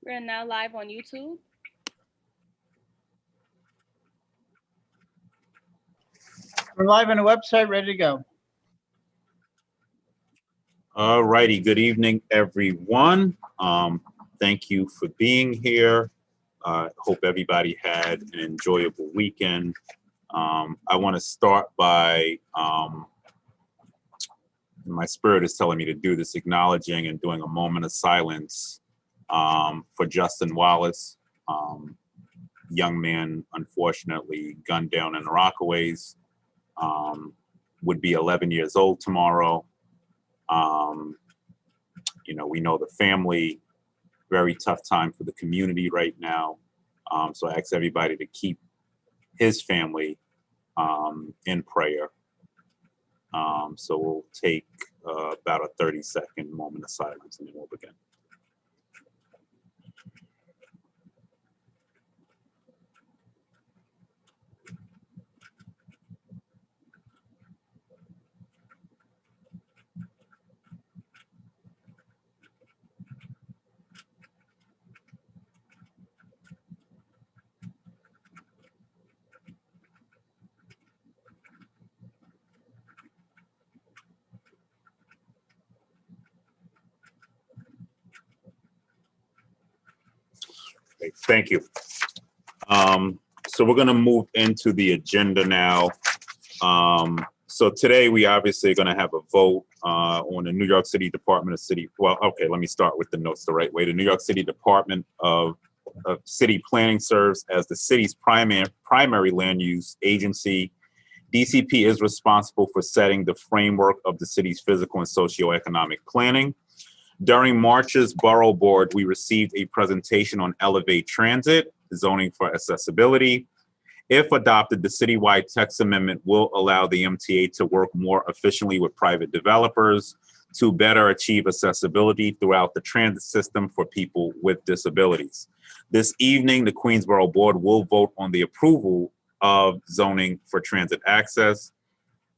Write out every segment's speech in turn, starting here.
We're now live on YouTube. We're live on the website, ready to go. All righty. Good evening, everyone. Thank you for being here. Hope everybody had an enjoyable weekend. I want to start by, my spirit is telling me to do this, acknowledging and doing a moment of silence for Justin Wallace, young man, unfortunately, gunned down in the Rockaways, would be 11 years old tomorrow. We know the family, very tough time for the community right now. So I ask everybody to keep his family in prayer. So we'll take about a 30-second moment of silence and then we'll begin. Okay, thank you. So we're going to move into the agenda now. So today we obviously are going to have a vote on the New York City Department of City. Well, okay, let me start with the notes the right way. The New York City Department of City Planning serves as the city's primary land use agency. DCP is responsible for setting the framework of the city's physical and socioeconomic planning. During March's Borough Board, we received a presentation on Elevate Transit, zoning for accessibility. If adopted, the citywide text amendment will allow the MTA to work more efficiently with private developers to better achieve accessibility throughout the transit system for people with disabilities. This evening, the Queensborough Board will vote on the approval of zoning for transit access.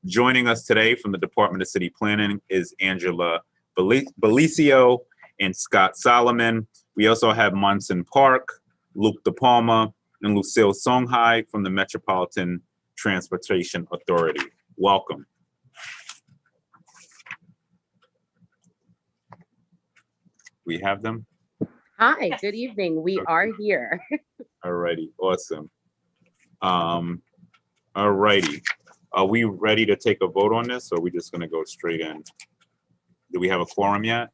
Joining us today from the Department of City Planning is Angela Belicio and Scott Solomon. We also have Munson Park, Luke DePalma, and Lucille Songhai from the Metropolitan Transportation Authority. Welcome. We have them? Hi, good evening. We are here. All righty, awesome. All righty. Are we ready to take a vote on this, or are we just gonna go straight in? Do we have a quorum yet?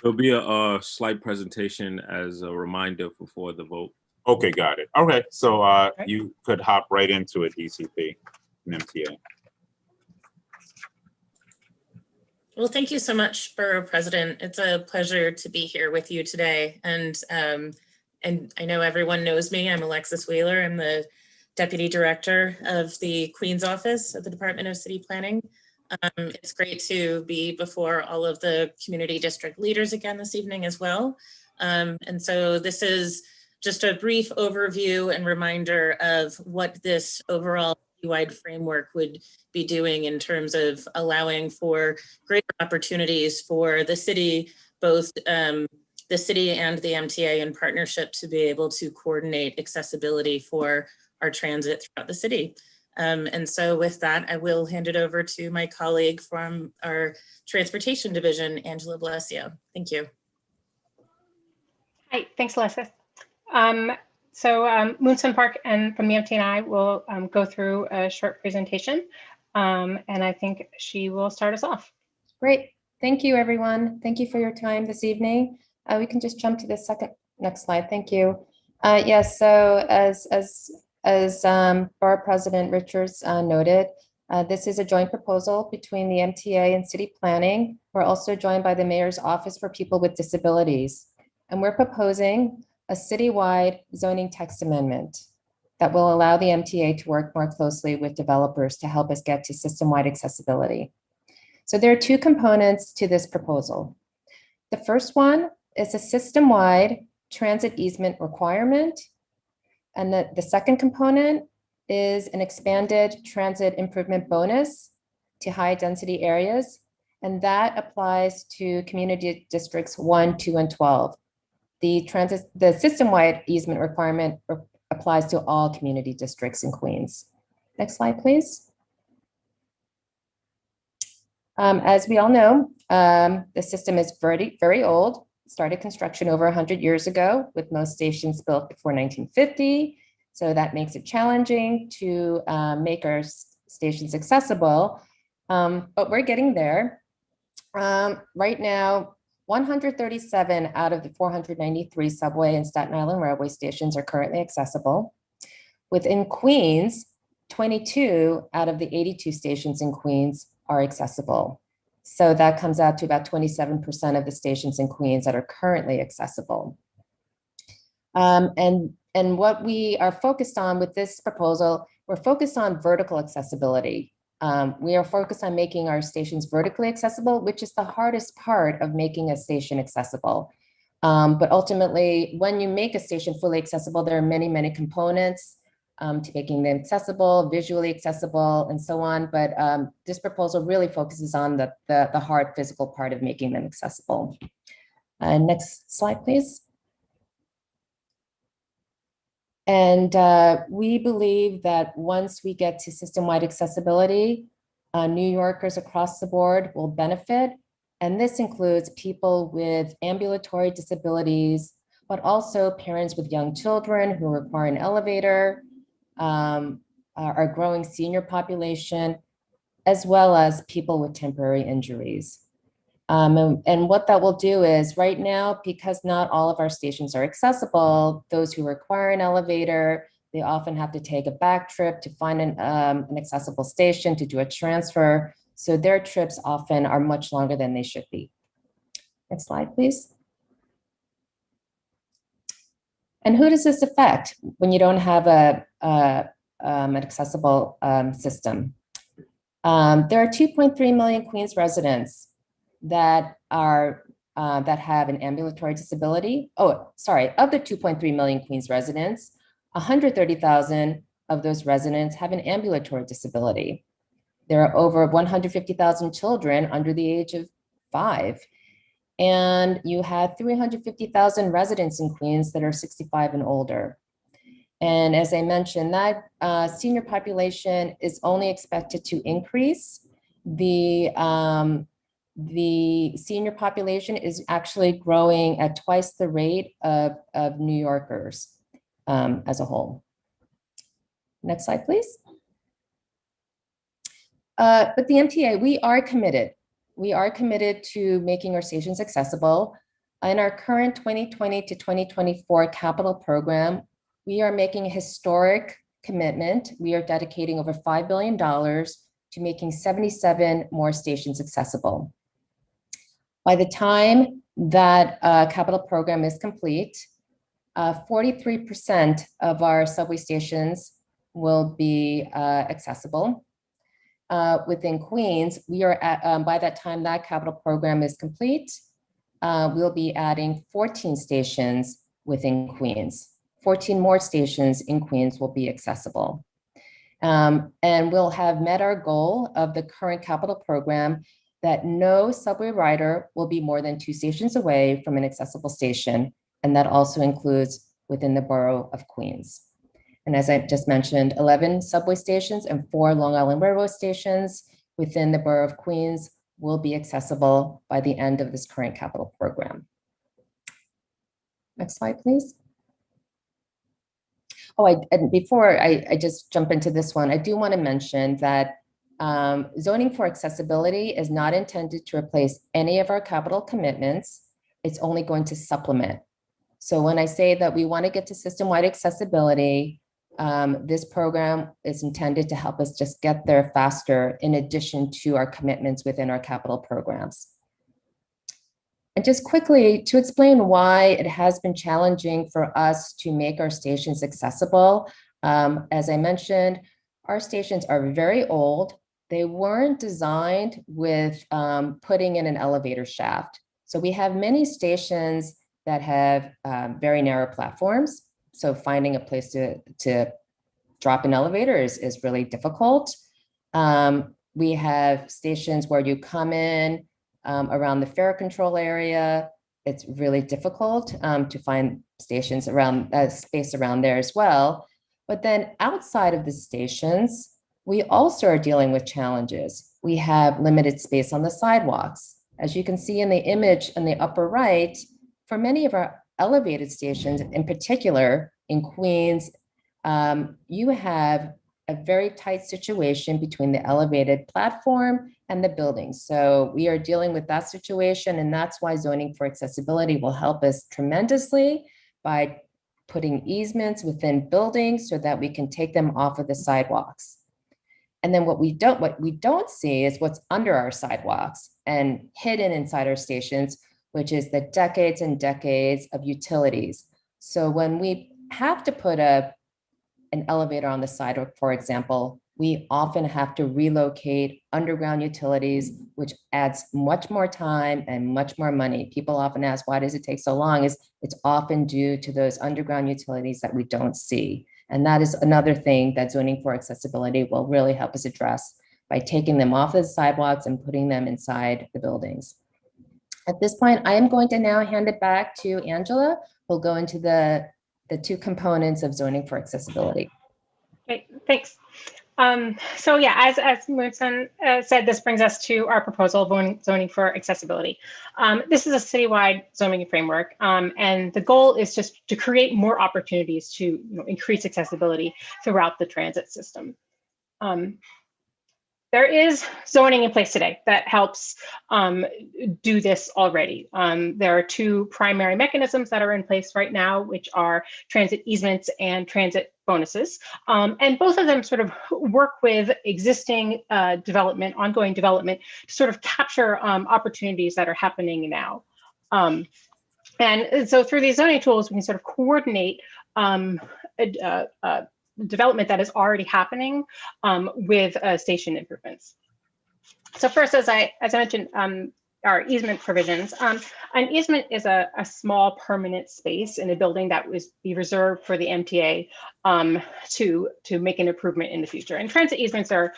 There'll be a slight presentation as a reminder before the vote. Okay, got it. Okay, so you could hop right into it, DCP and MTA. Well, thank you so much, Borough President. It's a pleasure to be here with you today. And I know everyone knows me. I'm Alexis Wheeler. I'm the Deputy Director of the Queens Office of the Department of City Planning. It's great to be before all of the community district leaders again this evening as well. And so this is just a brief overview and reminder of what this overall wide framework would be doing in terms of allowing for greater opportunities for the city, both the city and the MTA in partnership, to be able to coordinate accessibility for our transit throughout the city. And so with that, I will hand it over to my colleague from our Transportation Division, Angela Belicio. Thank you. Hi, thanks, Alexis. Munson Park and from the MTA and I will go through a short presentation, and I think she will start us off. Great. Thank you, everyone. Thank you for your time this evening. We can just jump to the next slide. Thank you. Yes, so as Borough President Richards noted, this is a joint proposal between the MTA and City Planning. We're also joined by the Mayor's Office for People with Disabilities. And we're proposing a citywide zoning text amendment that will allow the MTA to work more closely with developers to help us get to system-wide accessibility. So there are two components to this proposal. The first one is a system-wide transit easement requirement. And the second component is an expanded transit improvement bonus to high density areas. And that applies to community districts 1, 2, and 12. the system-wide easement requirement applies to all community districts in Queens. Next slide, please. As we all know, the system is very old. Started construction over 100 years ago, with most stations built before 1950. So that makes it challenging to make our stations accessible, but we're getting there. Right now, 137 out of the 493 subway and Staten Island railway stations are currently accessible. Within Queens, 22 out of the 82 stations in Queens are accessible. So that comes out to about 27% of the stations in Queens that are currently accessible. And what we are focused on with this proposal, we're focused on vertical accessibility. We are focused on making our stations vertically accessible, which is the hardest part of making a station accessible. But ultimately, when you make a station fully accessible, there are many components to making them accessible, visually accessible, and so on. But this proposal really focuses on the hard physical part of making them accessible. Next slide, please. And we believe that once we get to system-wide accessibility, New Yorkers across the board will benefit. And this includes people with ambulatory disabilities, but also parents with young children who require an elevator, our growing senior population, as well as people with temporary injuries. And what that will do is right now, because not all of our stations are accessible, those who require an elevator, they often have to take a back trip to find an accessible station to do a transfer. So their trips often are much longer than they should be. Next slide, please. And who does this affect when you don't have an accessible system? There are 2.3 million Queens residents that are that have an ambulatory disability. Oh, sorry, of the 2.3 million Queens residents, 130,000 of those residents have an ambulatory disability. There are over 150,000 children under the age of 5. And you have 350,000 residents in Queens that are 65 and older. And as I mentioned, that senior population is only expected to increase. The senior population is actually growing at twice the rate of New Yorkers as a whole. Next slide, please. But the MTA, we are committed. We are committed to making our stations accessible. In our current 2020 to 2024 capital program, we are making a historic commitment. We are dedicating over $5 billion to making 77 more stations accessible. By the time that capital program is complete, 43% of our subway stations will be accessible. Within Queens, we are at, by that time that capital program is complete, we'll be adding 14 stations within Queens. 14 more stations in Queens will be accessible. And we'll have met our goal of the current capital program that no subway rider will be more than 2 stations away from an accessible station. And that also includes within the borough of Queens. And as I just mentioned, 11 subway stations and 4 Long Island Railroad stations within the borough of Queens will be accessible by the end of this current capital program. Next slide, please. Oh, and before I just jump into this one, I do want to mention that zoning for accessibility is not intended to replace any of our capital commitments. It's only going to supplement. So when I say that we want to get to system-wide accessibility, this program is intended to help us just get there faster in addition to our commitments within our capital programs. And just quickly to explain why it has been challenging for us to make our stations accessible. As I mentioned, our stations are very old. They weren't designed with putting in an elevator shaft. So we have many stations that have very narrow platforms. So finding a place to drop an elevator is really difficult. We have stations where you come in around the fare control area. it's really difficult to find stations around space around there as well. But then outside of the stations, we also are dealing with challenges. We have limited space on the sidewalks. As you can see in the image in the upper right, for many of our elevated stations, in particular in Queens, you have a very tight situation between the elevated platform and the building. So we are dealing with that situation, and that's why zoning for accessibility will help us tremendously by putting easements within buildings so that we can take them off of the sidewalks. And then what we don't see is what's under our sidewalks and hidden inside our stations, which is the decades and decades of utilities. So when we have to put an elevator on the sidewalk, for example, we often have to relocate underground utilities, which adds much more time and much more money. People often ask, why does it take so long? It's often due to those underground utilities that we don't see. And that is another thing that zoning for accessibility will really help us address by taking them off the sidewalks and putting them inside the buildings. At this point, I am going to now hand it back to Angela, who'll go into the two components of zoning for accessibility. Great, thanks. So yeah, as Moonson said, this brings us to our proposal of zoning for accessibility. This is a citywide zoning framework, and the goal is just to create more opportunities to increase accessibility throughout the transit system. There is zoning in place today that helps do this already. There are two primary mechanisms that are in place right now, which are transit easements and transit bonuses. And both of them sort of work with existing development, ongoing development, to sort of capture opportunities that are happening now. And so through these zoning tools, we can sort of coordinate development that is already happening with station improvements. So first, as I mentioned, our easement provisions. An easement is a small permanent space in a building that was be reserved for the MTA to make an improvement in the future. And transit easements are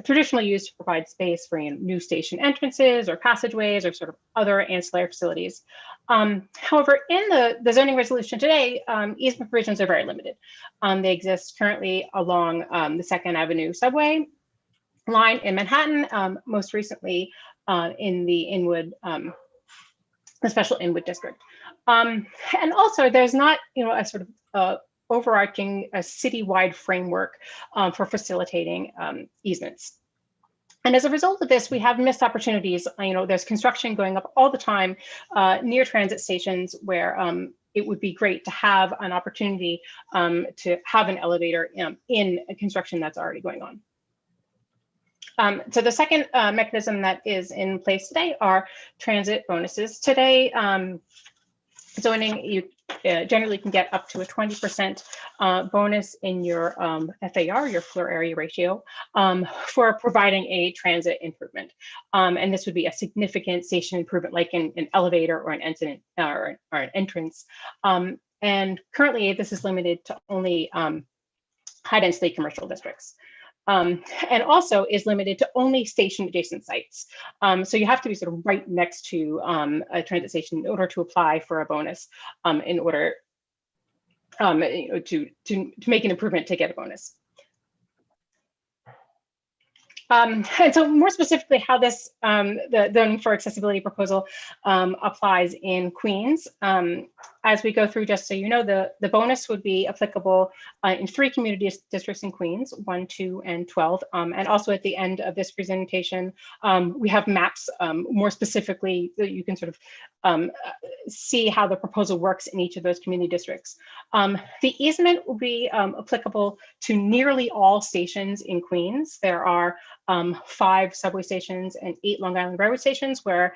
traditionally used to provide space for new station entrances or passageways or sort of other ancillary facilities. However, in the zoning resolution today, easement provisions are very limited. They exist currently along the 2nd Avenue subway line in Manhattan, most recently in the Inwood, the special Inwood district. And also there's not, a sort of overarching citywide framework for facilitating easements. And as a result of this, we have missed opportunities. There's construction going up all the time near transit stations where it would be great to have an opportunity to have an elevator in a construction that's already going on. So the second mechanism that is in place today are transit bonuses. Today, zoning, you generally can get up to a 20% bonus in your FAR, your floor area ratio, for providing a transit improvement. And this would be a significant station improvement, like an elevator or an incident or an entrance. And currently, this is limited to only high-density commercial districts. And also is limited to only station adjacent sites. So you have to be sort of right next to a transit station in order to apply for a bonus, in order to make an improvement to get a bonus. And so more specifically how this, the zoning for accessibility proposal applies in Queens. As we go through, just so you know, the bonus would be applicable in 3 community districts in Queens, 1, 2, and 12. And also at the end of this presentation, we have maps more specifically that you can sort of see how the proposal works in each of those community districts. The easement will be applicable to nearly all stations in Queens. There are 5 subway stations and 8 Long Island Railroad stations where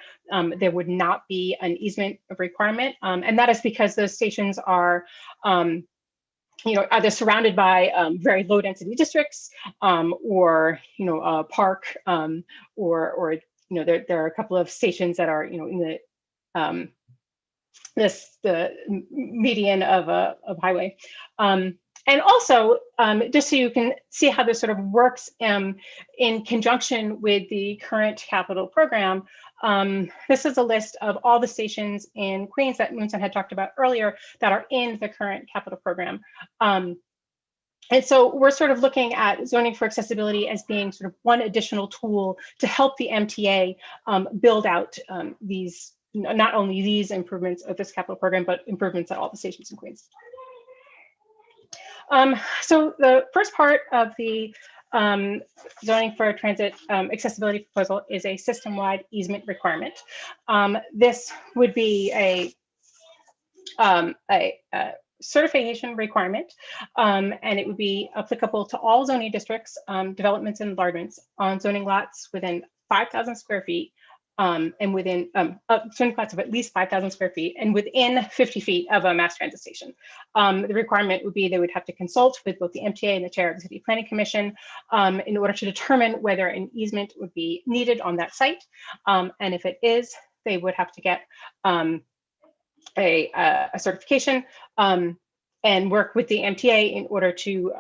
there would not be an easement requirement. And that is because those stations are either surrounded by very low density districts or a park, or there are a couple of stations that are in the median of highway. And also, just so you can see how this sort of works in conjunction with the current capital program, This is a list of all the stations in Queens that Moonson had talked about earlier that are in the current capital program. And so we're sort of looking at zoning for accessibility as being sort of one additional tool to help the MTA build out these, not only these improvements of this capital program, but improvements at all the stations in Queens. So the first part of the zoning for transit accessibility proposal is a system-wide easement requirement. This would be a certification requirement, and it would be applicable to all zoning districts, developments and enlargements on zoning lots within 5,000 square feet and within zoning lots of at least 5,000 square feet and within 50 feet of a mass transit station. The requirement would be they would have to consult with both the MTA and the chair of the City Planning Commission in order to determine whether an easement would be needed on that site. And if it is, they would have to get a certification and work with the MTA in order to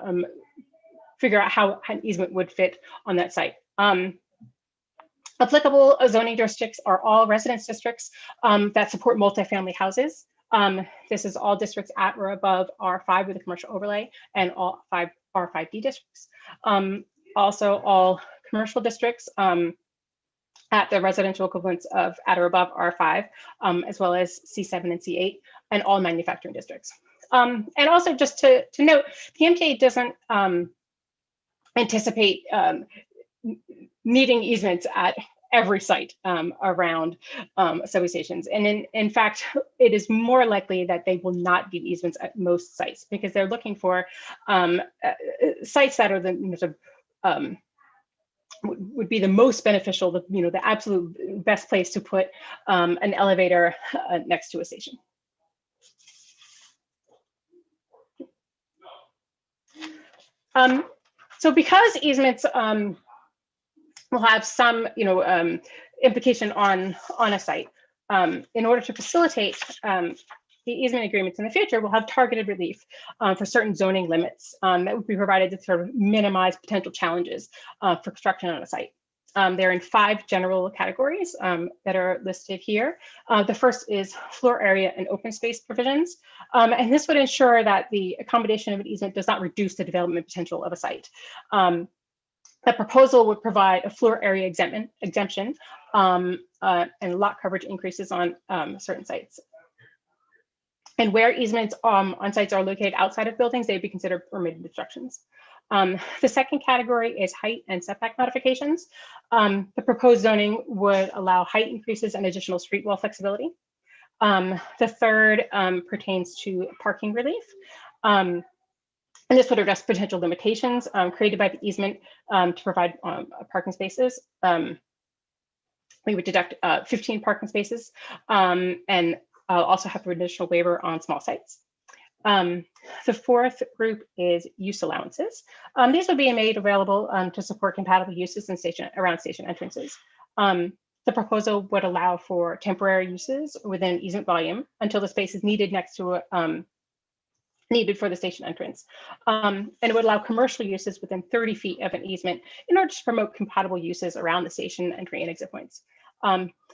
figure out how an easement would fit on that site. Applicable zoning districts are all residence districts that support multifamily houses. This is all districts at or above R5 with a commercial overlay and all 5 R5D districts. Also all commercial districts at the residential equivalents of at or above R5, as well as C7 and C8, and all manufacturing districts. And also just to note, the MTA doesn't anticipate needing easements at every site around subway stations. And in fact, it is more likely that they will not need easements at most sites because they're looking for sites that are the would be the most beneficial, the absolute best place to put an elevator next to a station. So because easements will have some, implication on a site, in order to facilitate the easement agreements in the future, we'll have targeted relief for certain zoning limits that would be provided to sort of minimize potential challenges for construction on a site. They're in 5 general categories that are listed here. The first is floor area and open space provisions. And this would ensure that the accommodation of an easement does not reduce the development potential of a site. The proposal would provide a floor area exemption and lot coverage increases on certain sites. And where easements on sites are located outside of buildings, they'd be considered permitted obstructions. The second category is height and setback modifications. The proposed zoning would allow height increases and additional street wall flexibility. The third pertains to parking relief. And this would address potential limitations created by the easement to provide parking spaces. We would deduct 15 parking spaces and also have an additional waiver on small sites. The fourth group is use allowances. These would be made available to support compatible uses in around station entrances. The proposal would allow for temporary uses within easement volume until the space is needed next to needed for the station entrance. And it would allow commercial uses within 30 feet of an easement in order to promote compatible uses around the station entry and exit points.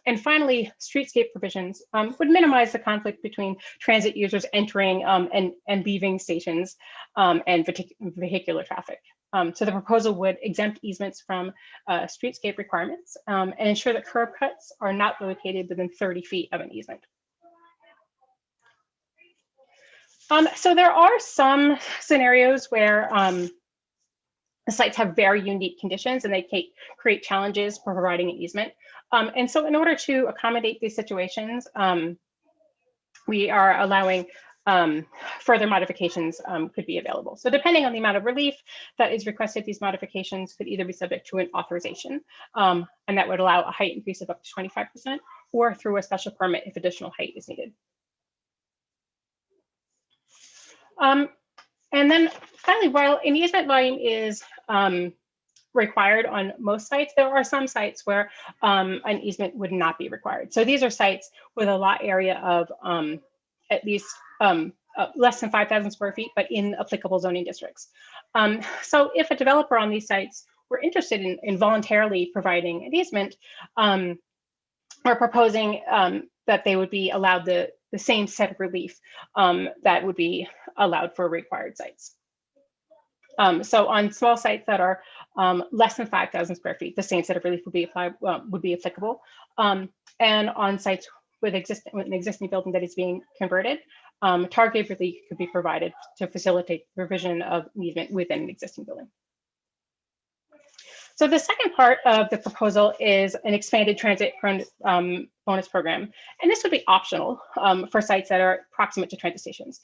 And finally, streetscape provisions would minimize the conflict between transit users entering and leaving stations and vehicular traffic. So the proposal would exempt easements from streetscape requirements and ensure that curb cuts are not located within 30 feet of an easement. So there are some scenarios where the sites have very unique conditions and they create challenges for providing an easement. And so in order to accommodate these situations, we are allowing further modifications could be available. So depending on the amount of relief that is requested, these modifications could either be subject to an authorization, and that would allow a height increase of up to 25%, or through a special permit if additional height is needed. And then finally, while an easement volume is required on most sites, there are some sites where an easement would not be required. So these are sites with a lot area of at least less than 5,000 square feet, but in applicable zoning districts. So if a developer on these sites were interested in voluntarily providing an easement, are proposing that they would be allowed the same set of relief that would be allowed for required sites. So on small sites that are less than 5,000 square feet, the same set of relief would be applicable. And on sites with an existing building that is being converted, targeted relief could be provided to facilitate the provision of an easement within an existing building. So the second part of the proposal is an expanded transit bonus program. And this would be optional for sites that are proximate to transit stations.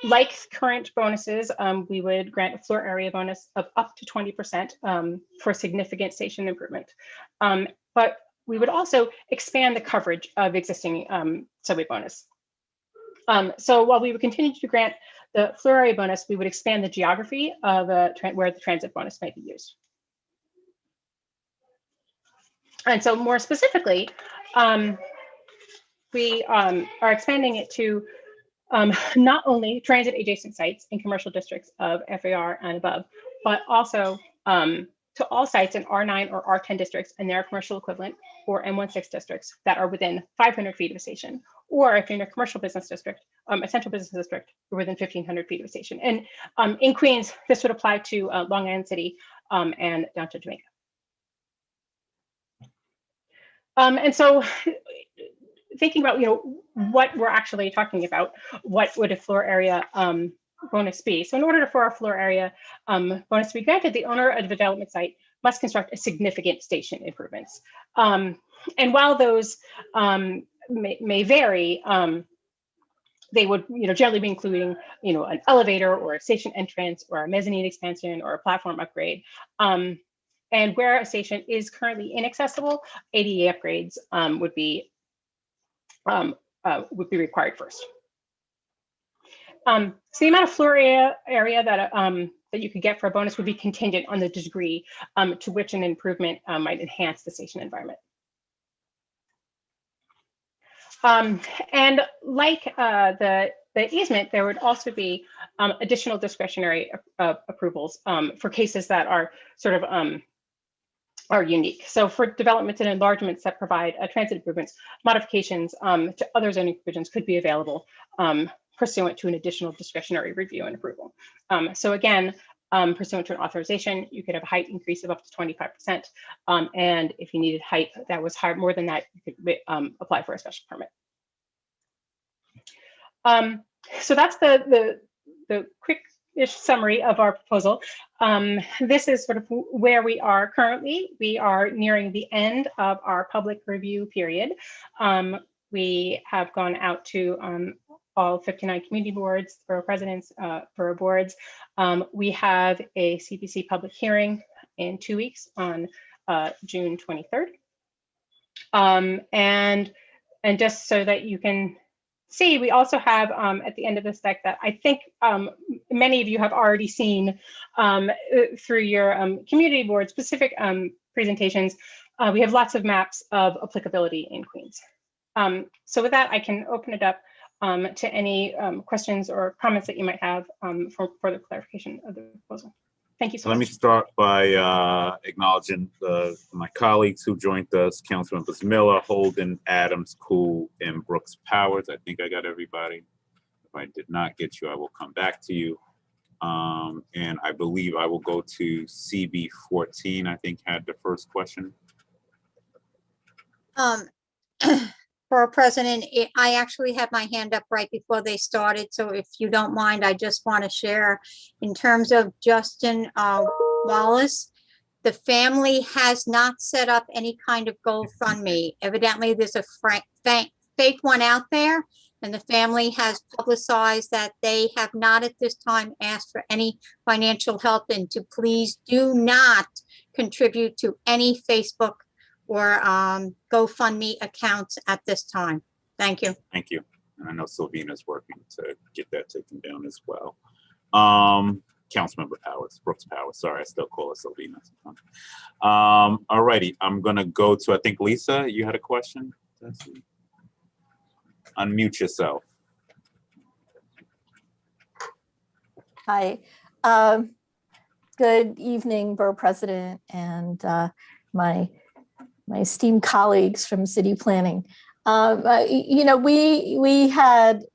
Like current bonuses, we would grant a floor area bonus of up to 20% for significant station improvement. But we would also expand the coverage of existing subway bonus. So while we would continue to grant the floor area bonus, we would expand the geography of where the transit bonus might be used. And so more specifically, we are expanding it to not only transit adjacent sites in commercial districts of FAR and above, but also to all sites in R9 or R10 districts and their commercial equivalent, or M16 districts that are within 500 feet of a station, or if you're in a commercial business district, a central business district, you're within 1,500 feet of a station. And in Queens, this would apply to Long Island City and down to Jamaica. And so thinking about, what we're actually talking about, what would a floor area bonus be? So in order for a floor area bonus to be granted, the owner of the development site must construct a significant station improvements. And while those may vary, they would generally be including an elevator or a station entrance or a mezzanine expansion or a platform upgrade. And where a station is currently inaccessible, ADA upgrades would be required first. So the amount of floor area that you could get for a bonus would be contingent on the degree to which an improvement might enhance the station environment. And like the easement, there would also be additional discretionary approvals for cases that are sort of are unique. So for developments and enlargements that provide transit improvements, modifications to other zoning provisions could be available pursuant to an additional discretionary review and approval. So again, pursuant to an authorization, you could have a height increase of up to 25%. And if you needed height that was higher, more than that, you could apply for a special permit. So that's the quick-ish summary of our proposal. This is sort of where we are currently. We are nearing the end of our public review period. We have gone out to all 59 community boards, borough presidents, borough boards. We have a CPC public hearing in 2 weeks on June 23rd. And just so that you can see, we also have at the end of this deck that I think many of you have already seen through your community board specific presentations. We have lots of maps of applicability in Queens. So with that, I can open it up to any questions or comments that you might have for further clarification of the proposal. Thank you so much. Let me start by acknowledging my colleagues who joined us, Councilmembers Miller, Holden, Adams, Cool, and Brooks Powers. I think I got everybody. If I did not get you, I will come back to you. And I believe I will go to CB14, I think had the first question. Borough President, I actually had my hand up right before they started, so if you don't mind, I just want to share in terms of Justin Wallace. The family has not set up any kind of GoFundMe. Evidently, there's a fake one out there, and the family has publicized that they have not at this time asked for any financial help, and to please do not contribute to any Facebook or GoFundMe accounts at this time. Thank you. Thank you. And I know Sylvina's working to get that taken down as well. Councilmember Powers, Brooks Powers. Sorry, I still call her Sylvina. All righty, I'm gonna go to, I think, Lisa, you had a question? Unmute yourself. Hi. Good evening, Borough President and my my esteemed colleagues from city planning. You know, we had,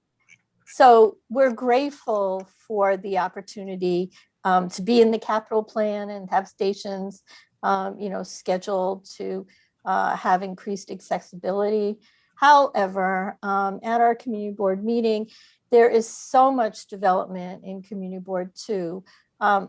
so we're grateful for the opportunity to be in the capital plan and have stations, you know, scheduled to have increased accessibility. However, at our community board meeting, there is so much development in community board 2.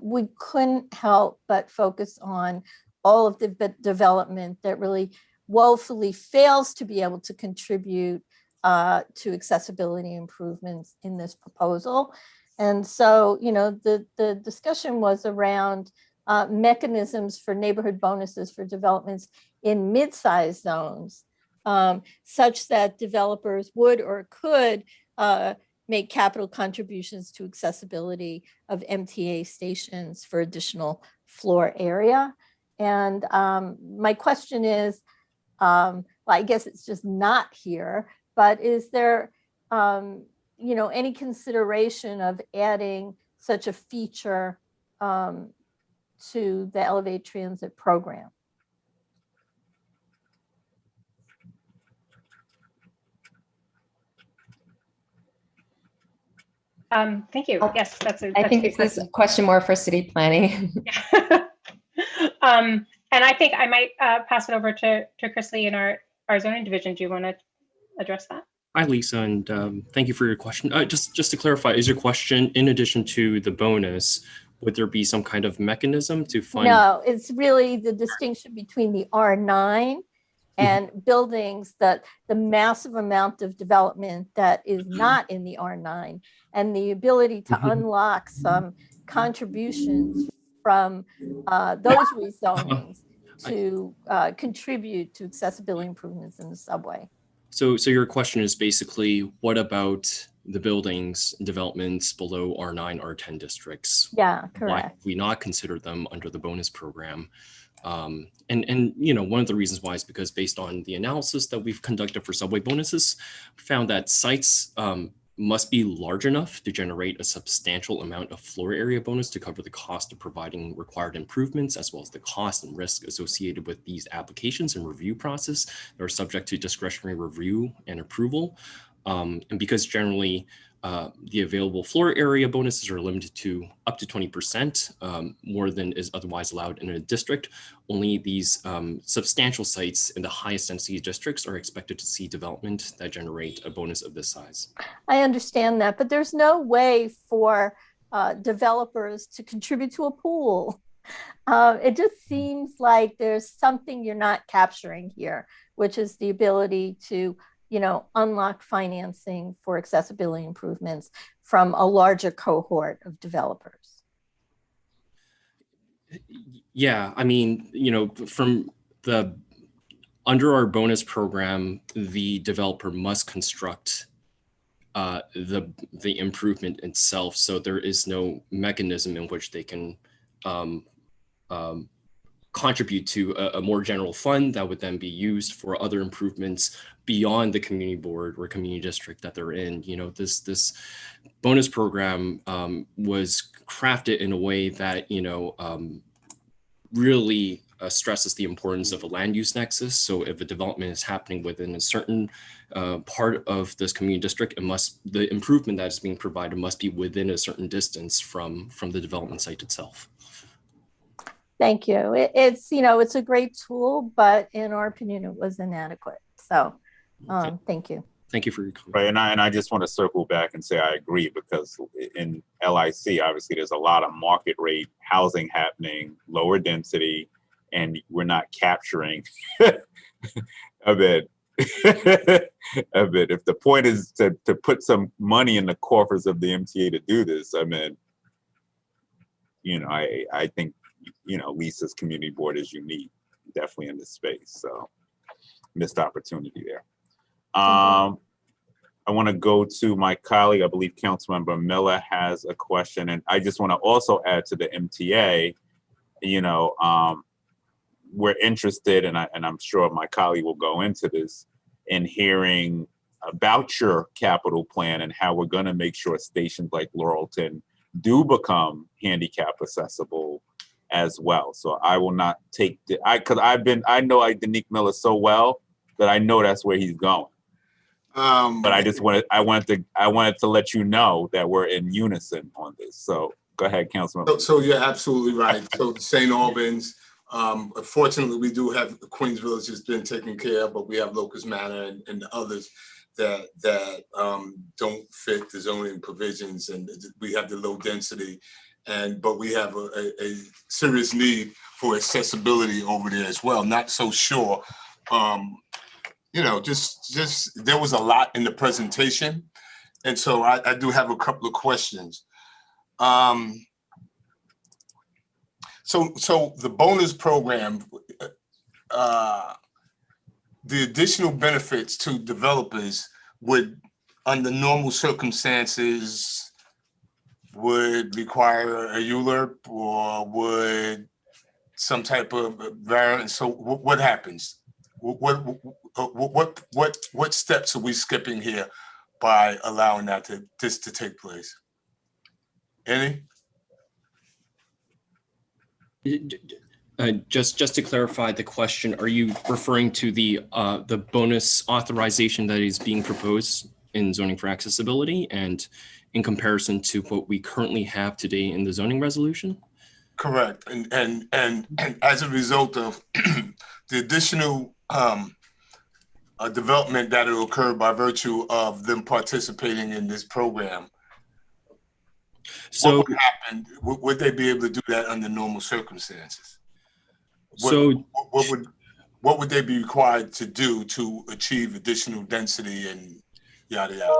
We couldn't help but focus on all of the development that really woefully fails to be able to contribute to accessibility improvements in this proposal. And so, you know, the discussion was around mechanisms for neighborhood bonuses for developments in mid-sized zones, such that developers would or could make capital contributions to accessibility of MTA stations for additional floor area. And my question is, well, I guess it's just not here, but is there, you know, any consideration of adding such a feature to the Elevate Transit program? Thank you. Yes, that's a I think good this is a question more for city planning. And I think I might pass it over to Chris Lee in our zoning division. Do you want to address that? Hi, Lisa, and thank you for your question. Just to clarify, is your question, in addition to the bonus, would there be some kind of mechanism to find? No, it's really the distinction between the R9 and buildings, that the massive amount of development that is not in the R9, and the ability to unlock some contributions from those rezonings to contribute to accessibility improvements in the subway. So your question is basically, what about the buildings and developments below R9, R10 districts? Yeah, Why correct. have we not considered them under the bonus program? And you know, one of the reasons why is because based on the analysis that we've conducted for subway bonuses, we found that sites must be large enough to generate a substantial amount of floor area bonus to cover the cost of providing required improvements, as well as the cost and risk associated with these applications and review process that are subject to discretionary review and approval. And because generally the available floor area bonuses are limited to up to 20%, more than is otherwise allowed in a district, only these substantial sites in the highest density districts are expected to see development that generate a bonus of this size. I understand that, but there's no way for developers to contribute to a pool. It just seems like there's something you're not capturing here, which is the ability to, you know, unlock financing for accessibility improvements from a larger cohort of developers. Yeah, I mean, you know, from the under our bonus program, the developer must construct the improvement itself. So there is no mechanism in which they can contribute to a more general fund that would then be used for other improvements beyond the community board or community district that they're in. You know, this bonus program was crafted in a way that, you know, really stresses the importance of a land use nexus. So if a development is happening within a certain part of this community district, the improvement that is being provided must be within a certain distance from the development site itself. Thank you. It's, you know, it's a great tool, but in our opinion, it was inadequate. So thank you. Thank you for your comment. Right, and I just want to circle back and say I agree, because in LIC, obviously, there's a lot of market rate housing happening, lower density, and we're not capturing a bit. A bit. If the point is to put some money in the coffers of the MTA to do this, I mean, you know, I think, you know, Lisa's community board is unique, definitely in this space. So missed opportunity there. I want to go to my colleague. I believe Councilmember Miller has a question, and I just want to also add to the MTA. You know, we're interested, and I'm sure my colleague will go into this, in hearing about your capital plan and how we're going to make sure stations like Laurelton do become handicap accessible as well. So I will not take because I know Danique Miller so well that I know that's where he's going. But I wanted to let you know that we're in unison on this. So go ahead, Councilman. So you're absolutely right. So St. Albans, fortunately, we do have Queens Village has been taken care of, but we have Locust Manor and others that don't fit the zoning provisions, and we have the low density, but we have a serious need for accessibility over there as well. Not so sure. You know, just there was a lot in the presentation, and so I do have a couple of questions. So the bonus program, the additional benefits to developers would, under normal circumstances, would require a ULURP or would some type of variance. So what happens? What steps are we skipping here by allowing this to take place? Any? Just to clarify the question, are you referring to the bonus authorization that is being proposed in zoning for accessibility and in comparison to what we currently have today in the zoning resolution? Correct. And as a result of the additional development that will occur by virtue of them participating in this program, so what would happen? Would they be able to do that under normal circumstances? What would they be required to do to achieve additional density and yada yada?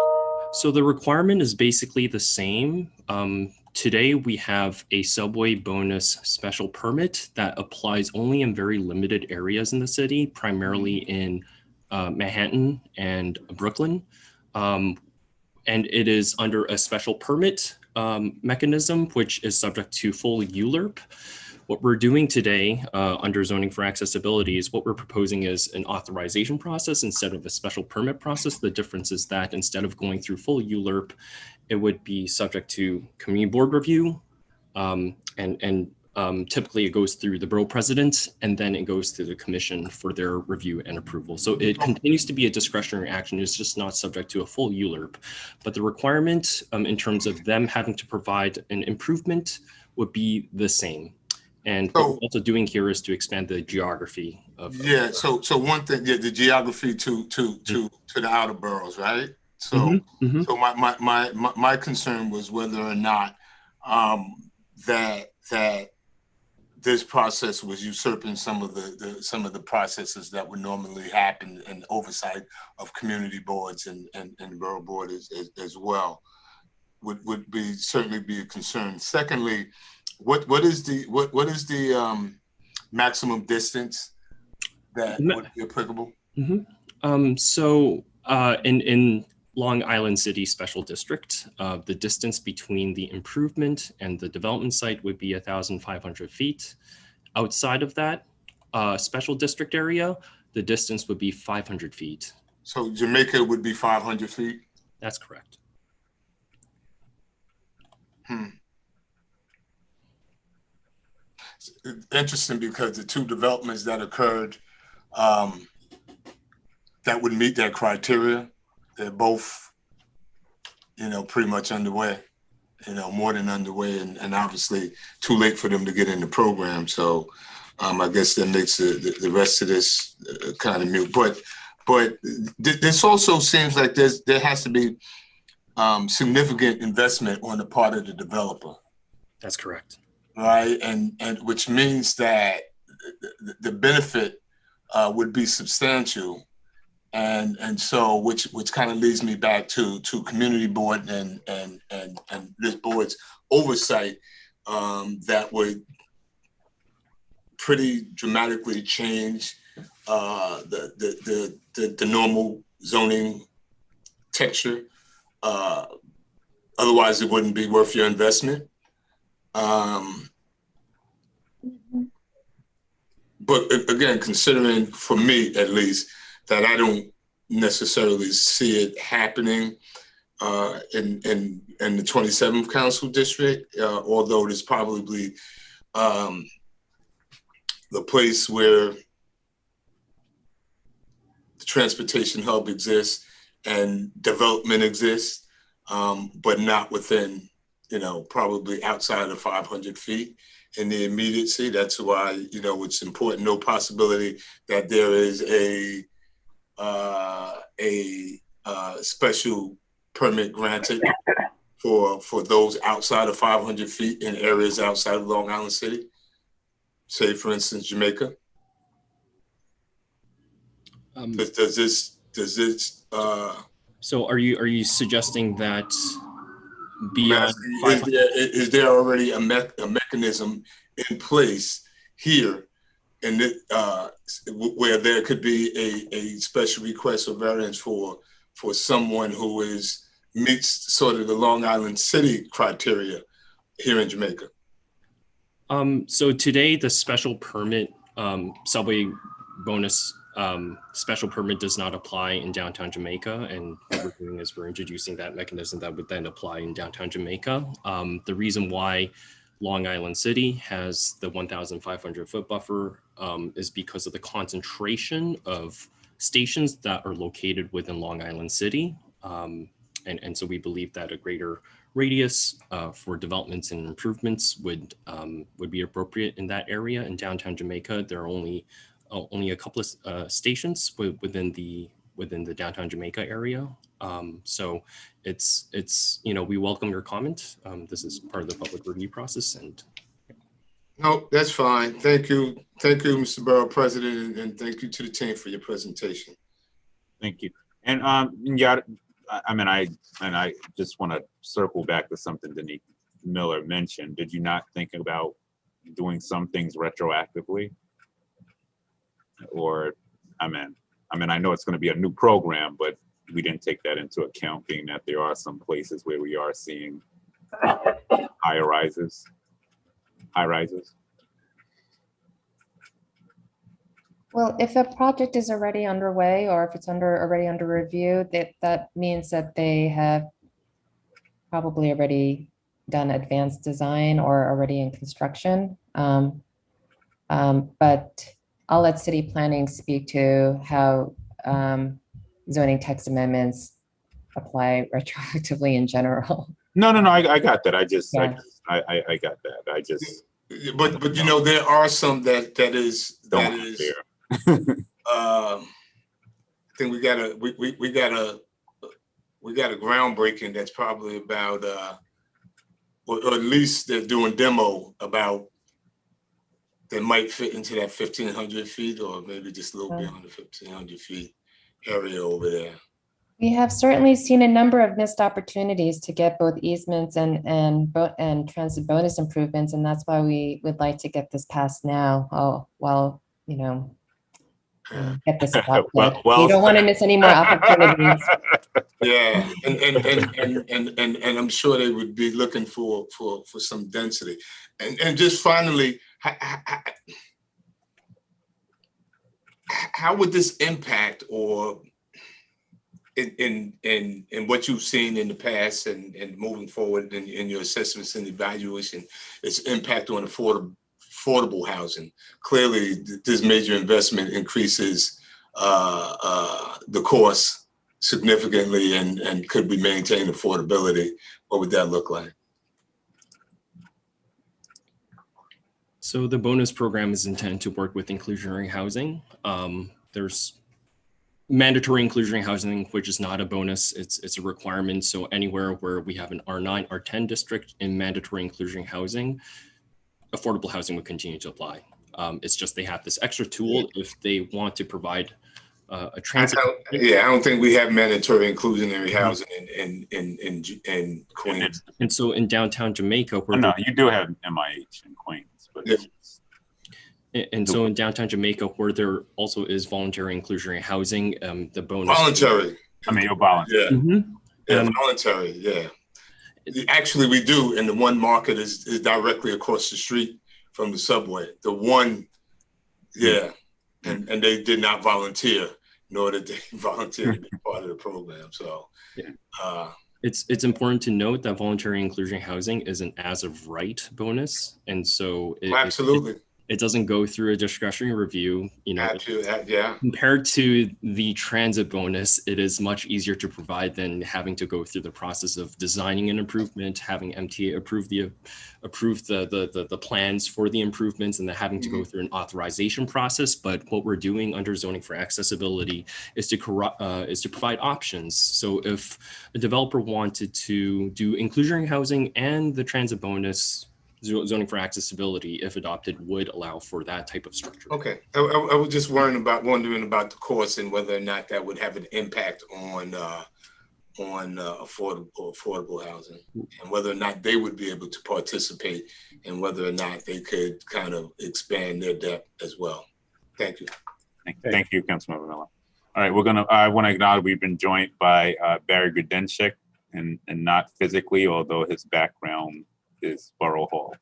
So the requirement is basically the same. Today we have a subway bonus special permit that applies only in very limited areas in the city, primarily in Manhattan and Brooklyn. And it is under a special permit mechanism, which is subject to full ULURP. What we're doing today under zoning for accessibility is what we're proposing is an authorization process instead of a special permit process. The difference is that instead of going through full ULURP, it would be subject to community board review. Typically it goes through the borough president and then it goes to the commission for their review and approval. So it continues to be a discretionary action. It's just not subject to a full ULURP. But the requirement in terms of them having to provide an improvement would be the same. And what we're also doing here is to expand the geography of. Yeah. So one thing, the geography to the outer boroughs, right? So so my concern was whether or not that this process was usurping some of the processes that would normally happen and oversight of community boards and borough board as well would certainly be a concern. Secondly, what is the maximum distance that would be applicable? So in Long Island City Special District, the distance between the improvement and the development site would be 1,500 feet. Outside of that special district area, the distance would be 500 feet. So Jamaica would be 500 feet? That's correct. Interesting, because the two developments that occurred that would meet that criteria, they're both, pretty much underway, more than underway, and obviously too late for them to get in the program. So I guess that makes the rest of this kind of mute. But this also seems like there has to be significant investment on the part of the developer. That's correct. Right, and which means that the benefit would be substantial. And so which kind of leads me back to community board and this board's oversight that would pretty dramatically change the normal zoning texture. Otherwise, it wouldn't be worth your investment. But again, considering, for me at least, that I don't necessarily see it happening in the 27th Council District, although there's probably the place where the transportation hub exists and development exists, but not within, probably outside of 500 feet in the immediacy. That's why, it's important, no possibility that there is a special permit granted for those outside of 500 feet in areas outside of Long Island City. Say, for instance, Jamaica. Does this? So are you suggesting that beyond is there already a mechanism in place here, and where there could be a special request or variance for someone who meets sort of the Long Island City criteria here in Jamaica? So today, the special permit, subway bonus special permit does not apply in downtown Jamaica. And what we're doing is we're introducing that mechanism that would then apply in downtown Jamaica. The reason why Long Island City has the 1,500 foot buffer is because of the concentration of stations that are located within Long Island City. And so we believe that a greater radius for developments and improvements would be appropriate in that area. In downtown Jamaica, there are only a couple of stations within the downtown Jamaica area. So it's we welcome your comment. This is part of the public review process. And no, that's fine. Thank you, Mr. Borough President, and thank you to the team for your presentation. Thank you. And yeah, I just want to circle back to something Denise Miller mentioned. Did you not think about doing some things retroactively? Or, I know it's going to be a new program, but we didn't take that into account, being that there are some places where we are seeing high rises. Well, if a project is already underway or if it's already under review, that means that they have probably already done advanced design or already in construction. But I'll let city planning speak to how zoning text amendments apply retroactively in general. No, I got that. I got that. But there are some that is I think we got a groundbreaking that's probably about or at least they're doing demo about that might fit into that 1,500 feet or maybe just a little beyond the 1,500 feet area over there. We have certainly seen a number of missed opportunities to get both easements and transit bonus improvements, and that's why we would like to get this passed now. While get this adopted. We don't want to miss any more opportunities. Yeah, and I'm sure they would be looking for some density. And just finally, how would this impact or in what you've seen in the past and moving forward in your assessments and evaluation, its impact on affordable housing? Clearly, this major investment increases the cost significantly and could we maintain affordability? What would that look like? so the bonus program is intended to work with inclusionary housing. There's mandatory inclusionary housing, which is not a bonus, it's a requirement. So anywhere where we have an R9, R10 district in mandatory inclusionary housing, affordable housing would continue to apply. It's just they have this extra tool if they want to provide a transit. I don't think we have mandatory inclusionary housing in Queens. And so in downtown Jamaica, no, you do have MIH in Queens. But and so in downtown Jamaica, where there also is voluntary inclusionary housing, the bonus. Voluntary. You're voluntary. Yeah. Mm-hmm. Yeah, voluntary. Yeah. Actually, we do, and the one market is directly across the street from the subway. The one, and they did not volunteer, nor did they volunteer to be part of the program. So, it's important to note that voluntary inclusionary housing is an as of right bonus, and so absolutely. It doesn't go through a discretionary review. Yeah. Compared to the transit bonus, it is much easier to provide than having to go through the process of designing an improvement, having MTA approve the plans for the improvements, and then having to go through an authorization process. But what we're doing under zoning for accessibility is to provide options. So if a developer wanted to do inclusionary housing and the transit bonus, zoning for accessibility, if adopted, would allow for that type of structure. Okay, I was just wondering about the cost and whether or not that would have an impact on affordable housing, and whether or not they would be able to participate, and whether or not they could kind of expand their depth as well. Thank you. Thank you, Councilmember Miller. All right, I want to acknowledge we've been joined by Barry Grudenchik, and not physically, although his background is Borough Hall.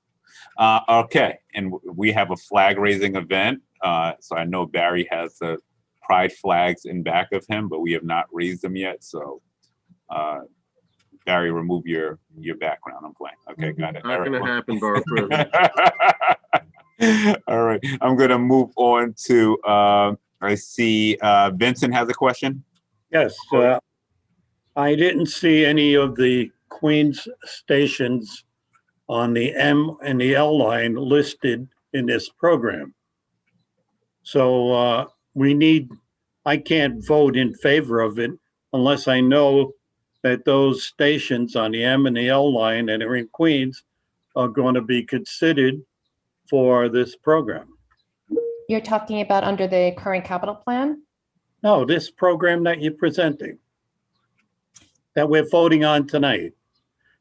Okay, and we have a flag raising event. So I know Barry has the pride flags in back of him, but we have not raised them yet. So Barry, remove your background. I'm playing. Okay, got it. Not gonna happen, Borough President. All right, I'm gonna move on to, I see Vincent has a question. Yes, I didn't see any of the Queens stations on the M and the L line listed in this program. So I can't vote in favor of it unless I know that those stations on the M and the L line that are in Queens are going to be considered for this program. You're talking about under the current capital plan? No, this program that you're presenting, that we're voting on tonight,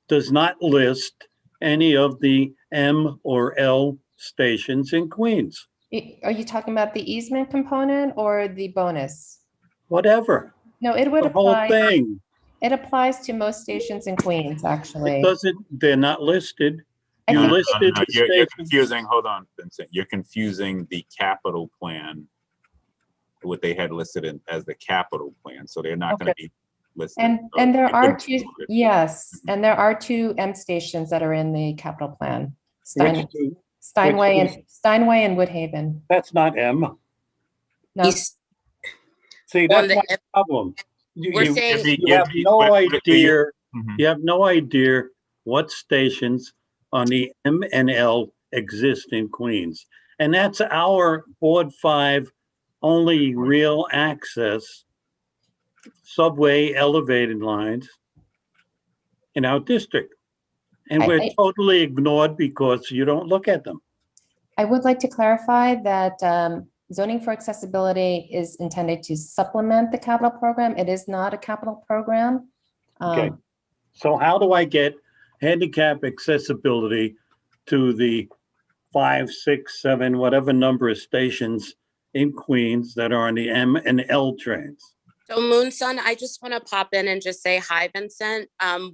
does not list any of the M or L stations in Queens. Are you talking about the easement component or the bonus? Whatever. No, it would The whole apply. thing. It applies to most stations in Queens, actually. It doesn't, they're not listed. I You think listed the You're stations. confusing, hold on, Vincent. You're confusing the capital plan, what they had listed as the capital plan. So they're not going to be listed. And there So are you're two, confusing. yes, and there are two M stations that are in the capital plan. Which two? Steinway Which and Woodhaven. That's not M. No, See, that's my problem. We're saying- You have no idea, Mhm. you have no idea what stations on the M and L exist in Queens. And that's our Board 5 only real access subway elevated lines in our district. And we're totally ignored because you don't look at them. I would like to clarify that zoning for accessibility is intended to supplement the capital program. It is not a capital program. Okay. So how do I get handicap accessibility to the 5, 6, 7, whatever number of stations in Queens that are on the M and L trains? So Moonson, I just want to pop in and just say hi, Vincent.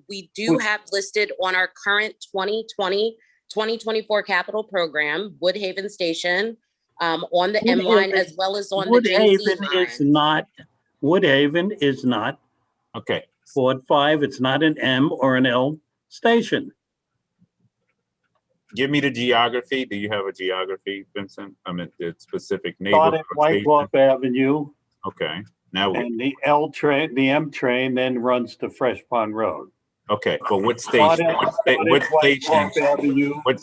We do have listed on our current 2024 capital program, Woodhaven Station, on the M line as well as on the JC line. Woodhaven is not. Okay. Board 5, it's not an M or an L station. Give me the geography. Do you have a geography, Vincent? I mean, the specific Start neighborhood. at Wyckoff Avenue. Okay. Now, And the M train then runs to Fresh Pond Road. okay, but what station? What station?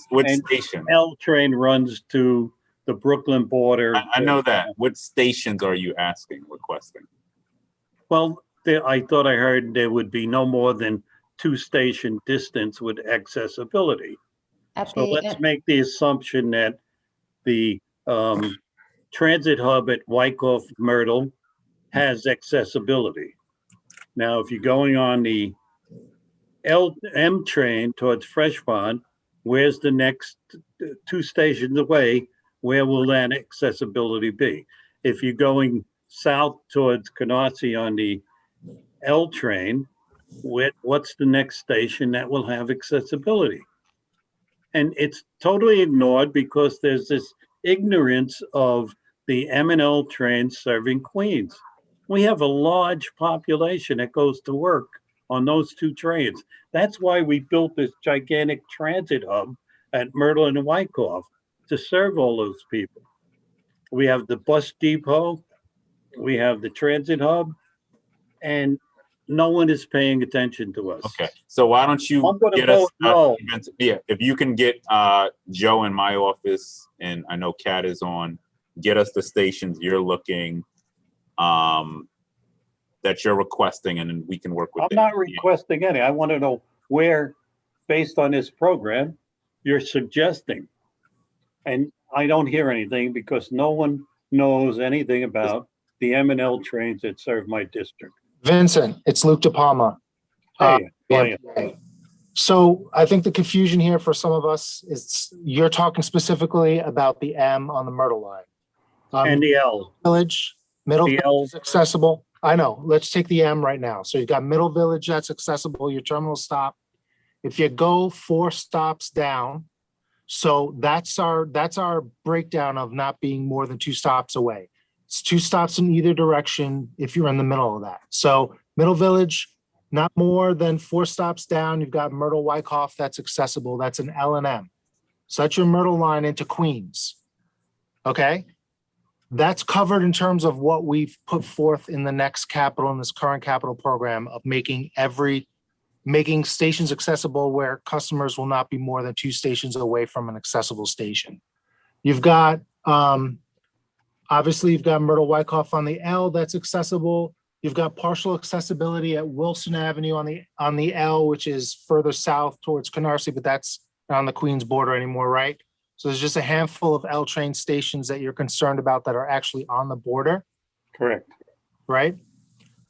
What and station? L train runs to the Brooklyn border. I know that. What stations are you requesting? Well, I thought I heard there would be no more than 2 station distance with accessibility. So let's make the assumption that the transit hub at Wyckoff Myrtle has accessibility. Now, if you're going on the M train towards Fresh Pond, where's the next 2 stations away? Where will that accessibility be? If you're going south towards Canarsie on the L train, what's the next station that will have accessibility? And it's totally ignored because there's this ignorance of the M and L trains serving Queens. We have a large population that goes to work on those 2 trains. That's why we built this gigantic transit hub at Myrtle and Wyckoff, to serve all those people. We have the bus depot, we have the transit hub, and no one is paying attention to us. Okay, so why don't you I'm gonna get us, vote no. yeah, if you can get Joe in my office, and I know Kat is on, get us the stations you're looking, that you're requesting, and then we can work with I'm not requesting any. I want to know where, based on this program, you're suggesting. And I don't hear anything because no one knows anything about the M&L trains that serve my district. Vincent, it's Luke De Palma. Hey, So I think the confusion here for some of us is you're talking specifically about the M on the Myrtle line. And the L. Village, Middle The Village L. is accessible. I know, let's take the M right now. So you've got Middle Village that's accessible, your terminal stop. If you go 4 stops down, so that's our breakdown of not being more than 2 stops away. It's 2 stops in either direction if you're in the middle of that. So Middle Village, not more than 4 stops down, you've got Myrtle Wyckoff that's accessible. That's an L and M. So that's your Myrtle line into Queens. Okay? That's covered in terms of what we've put forth in the next capital, in this current capital program of making stations accessible where customers will not be more than 2 stations away from an accessible station. You've got, obviously you've got Myrtle Wyckoff on the L that's accessible. You've got partial accessibility at Wilson Avenue on the L, which is further south towards Canarsie, but that's not on the Queens border anymore, right? So there's just a handful of L train stations that you're concerned about that are actually on the border. Correct. Right?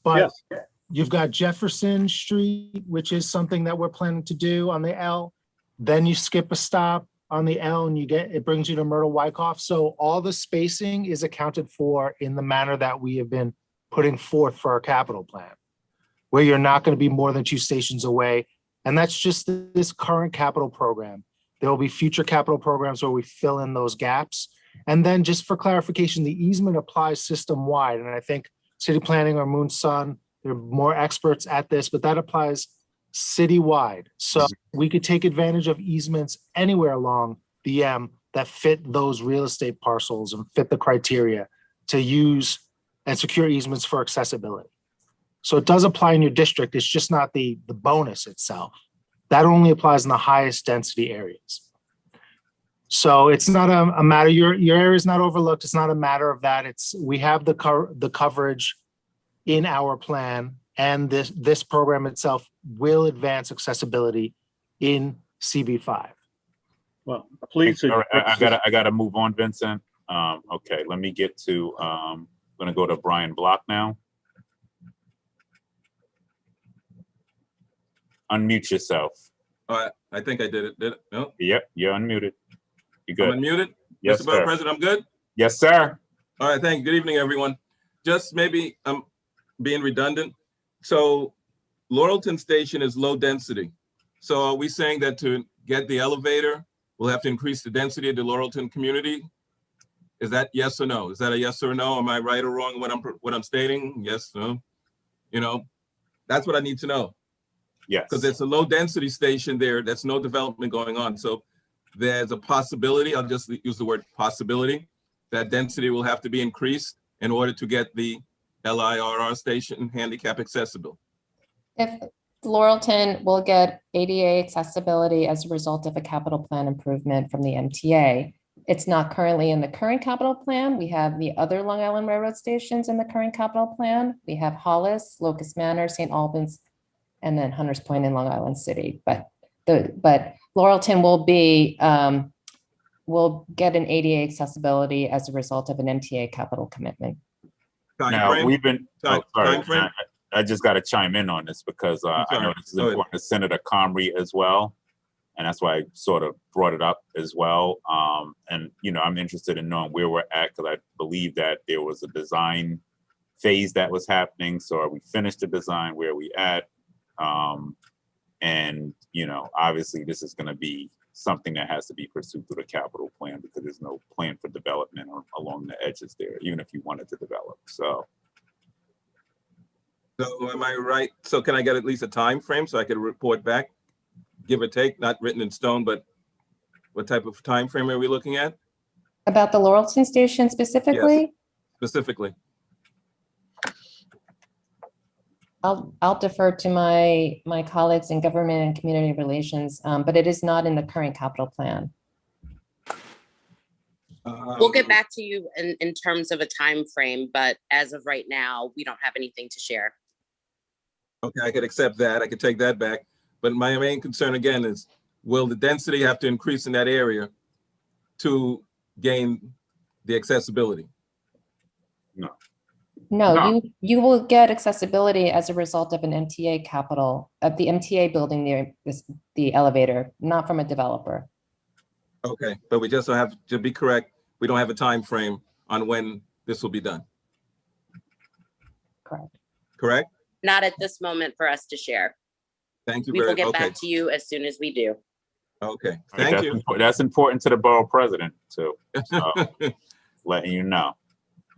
But yes. You've got Jefferson Street, which is something that we're planning to do on the L. Then you skip a stop on the L and it brings you to Myrtle Wyckoff. So all the spacing is accounted for in the manner that we have been putting forth for our capital plan, where you're not going to be more than 2 stations away. And that's just this current capital program. There will be future capital programs where we fill in those gaps. And then just for clarification, the easement applies system-wide. And I think city planning or Moon Sun, they're more experts at this, but that applies citywide. So we could take advantage of easements anywhere along the M that fit those real estate parcels and fit the criteria to use and secure easements for accessibility. So it does apply in your district. It's just not the bonus itself. That only applies in the highest density areas. So it's not a matter, your area is not overlooked. It's not a matter of that. We have the coverage in our plan, and this program itself will advance accessibility in CB5. Well, please. I gotta move on, Vincent. Okay, let me get to, I'm gonna go to Brian Block now. Unmute yourself. All right, I think I did it. Did it? No? Yep, you're unmuted. You good? I'm unmuted? Yes, Mr. sir. President, I'm good? Yes, sir. All right, thank you. Good evening, everyone. Just maybe I'm being redundant. So Laurelton Station is low density. So are we saying that to get the elevator, we'll have to increase the density of the Laurelton community? Is that yes or no? Is that a yes or no? Am I right or wrong what I'm stating? Yes, no? You know, that's what I need to know. Yes. Because it's a low density station there. That's no development going on. So there's a possibility, I'll just use the word possibility, that density will have to be increased in order to get the LIRR station handicap accessible. If Laurelton will get ADA accessibility as a result of a capital plan improvement from the MTA. It's not currently in the current capital plan. We have the other Long Island Railroad stations in the current capital plan. We have Hollis, Locust Manor, St. Albans, and then Hunters Point in Long Island City. But Laurelton will get an ADA accessibility as a result of an MTA capital commitment. Now we've been. Sorry, I just got to chime in on this because I know this is important to Senator Comrie as well, and that's why I sort of brought it up as well. And you know, I'm interested in knowing where we're at because I believe that there was a design phase that was happening. So are we finished the design? Where are we at? And you know, obviously, this is going to be something that has to be pursued through the capital plan because there's no plan for development along the edges there, even if you wanted to develop. So am I right? So can I get at least a time frame so I could report back, give or take, not written in stone, but what type of time frame are we looking at? About the Laurelton station specifically? Specifically. I'll defer to my colleagues in government and community relations, but it is not in the current capital plan. We'll get back to you in terms of a time frame, but as of right now, we don't have anything to share. Okay, I could accept that. I could take that back. But my main concern again is, will the density have to increase in that area to gain the accessibility? No, you will get accessibility as a result of an MTA capital, of the MTA building the elevator, not from a developer. Okay, but we just don't have, to be correct, we don't have a time frame on when this will be done. Correct. Correct? Not at this moment for us to share. Thank you We very will get much. back to you as soon as we do. Okay, thank you. That's important to the borough president too. So, letting you know.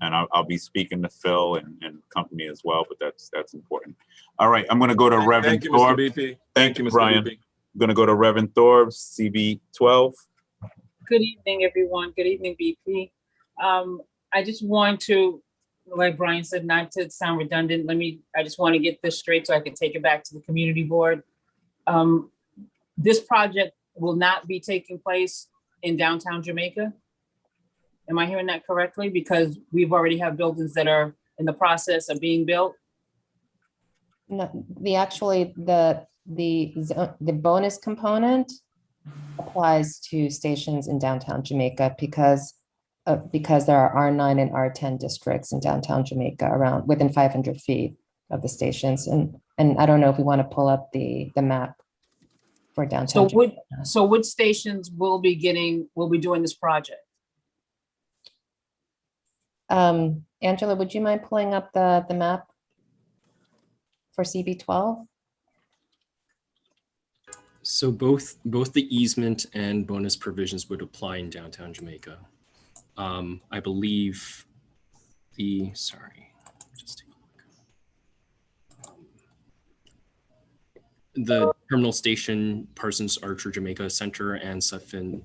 And I'll be speaking to Phil and company as well, but that's important. All right, I'm gonna go to Reverend Thank you, Thorpe. Mr. BP. Thank you, Mr. Brian. BP. I'm gonna go to Reverend Thorpe, CB 12. Good evening, everyone. Good evening, BP. I just want to, like Brian said, not to sound redundant, I just want to get this straight so I can take it back to the community board. This project will not be taking place in downtown Jamaica. Am I hearing that correctly? Because we've already have buildings that are in the process of being built. No, the bonus component applies to stations in downtown Jamaica because there are R9 and R10 districts in downtown Jamaica around within 500 feet of the stations. And I don't know if we want to pull up the map for downtown. So which stations will be doing this project? Angela, would you mind pulling up the map for CB12? So both the easement and bonus provisions would apply in downtown Jamaica. I believe just take a look. The terminal station, Parsons Archer Jamaica Center, and Sutphin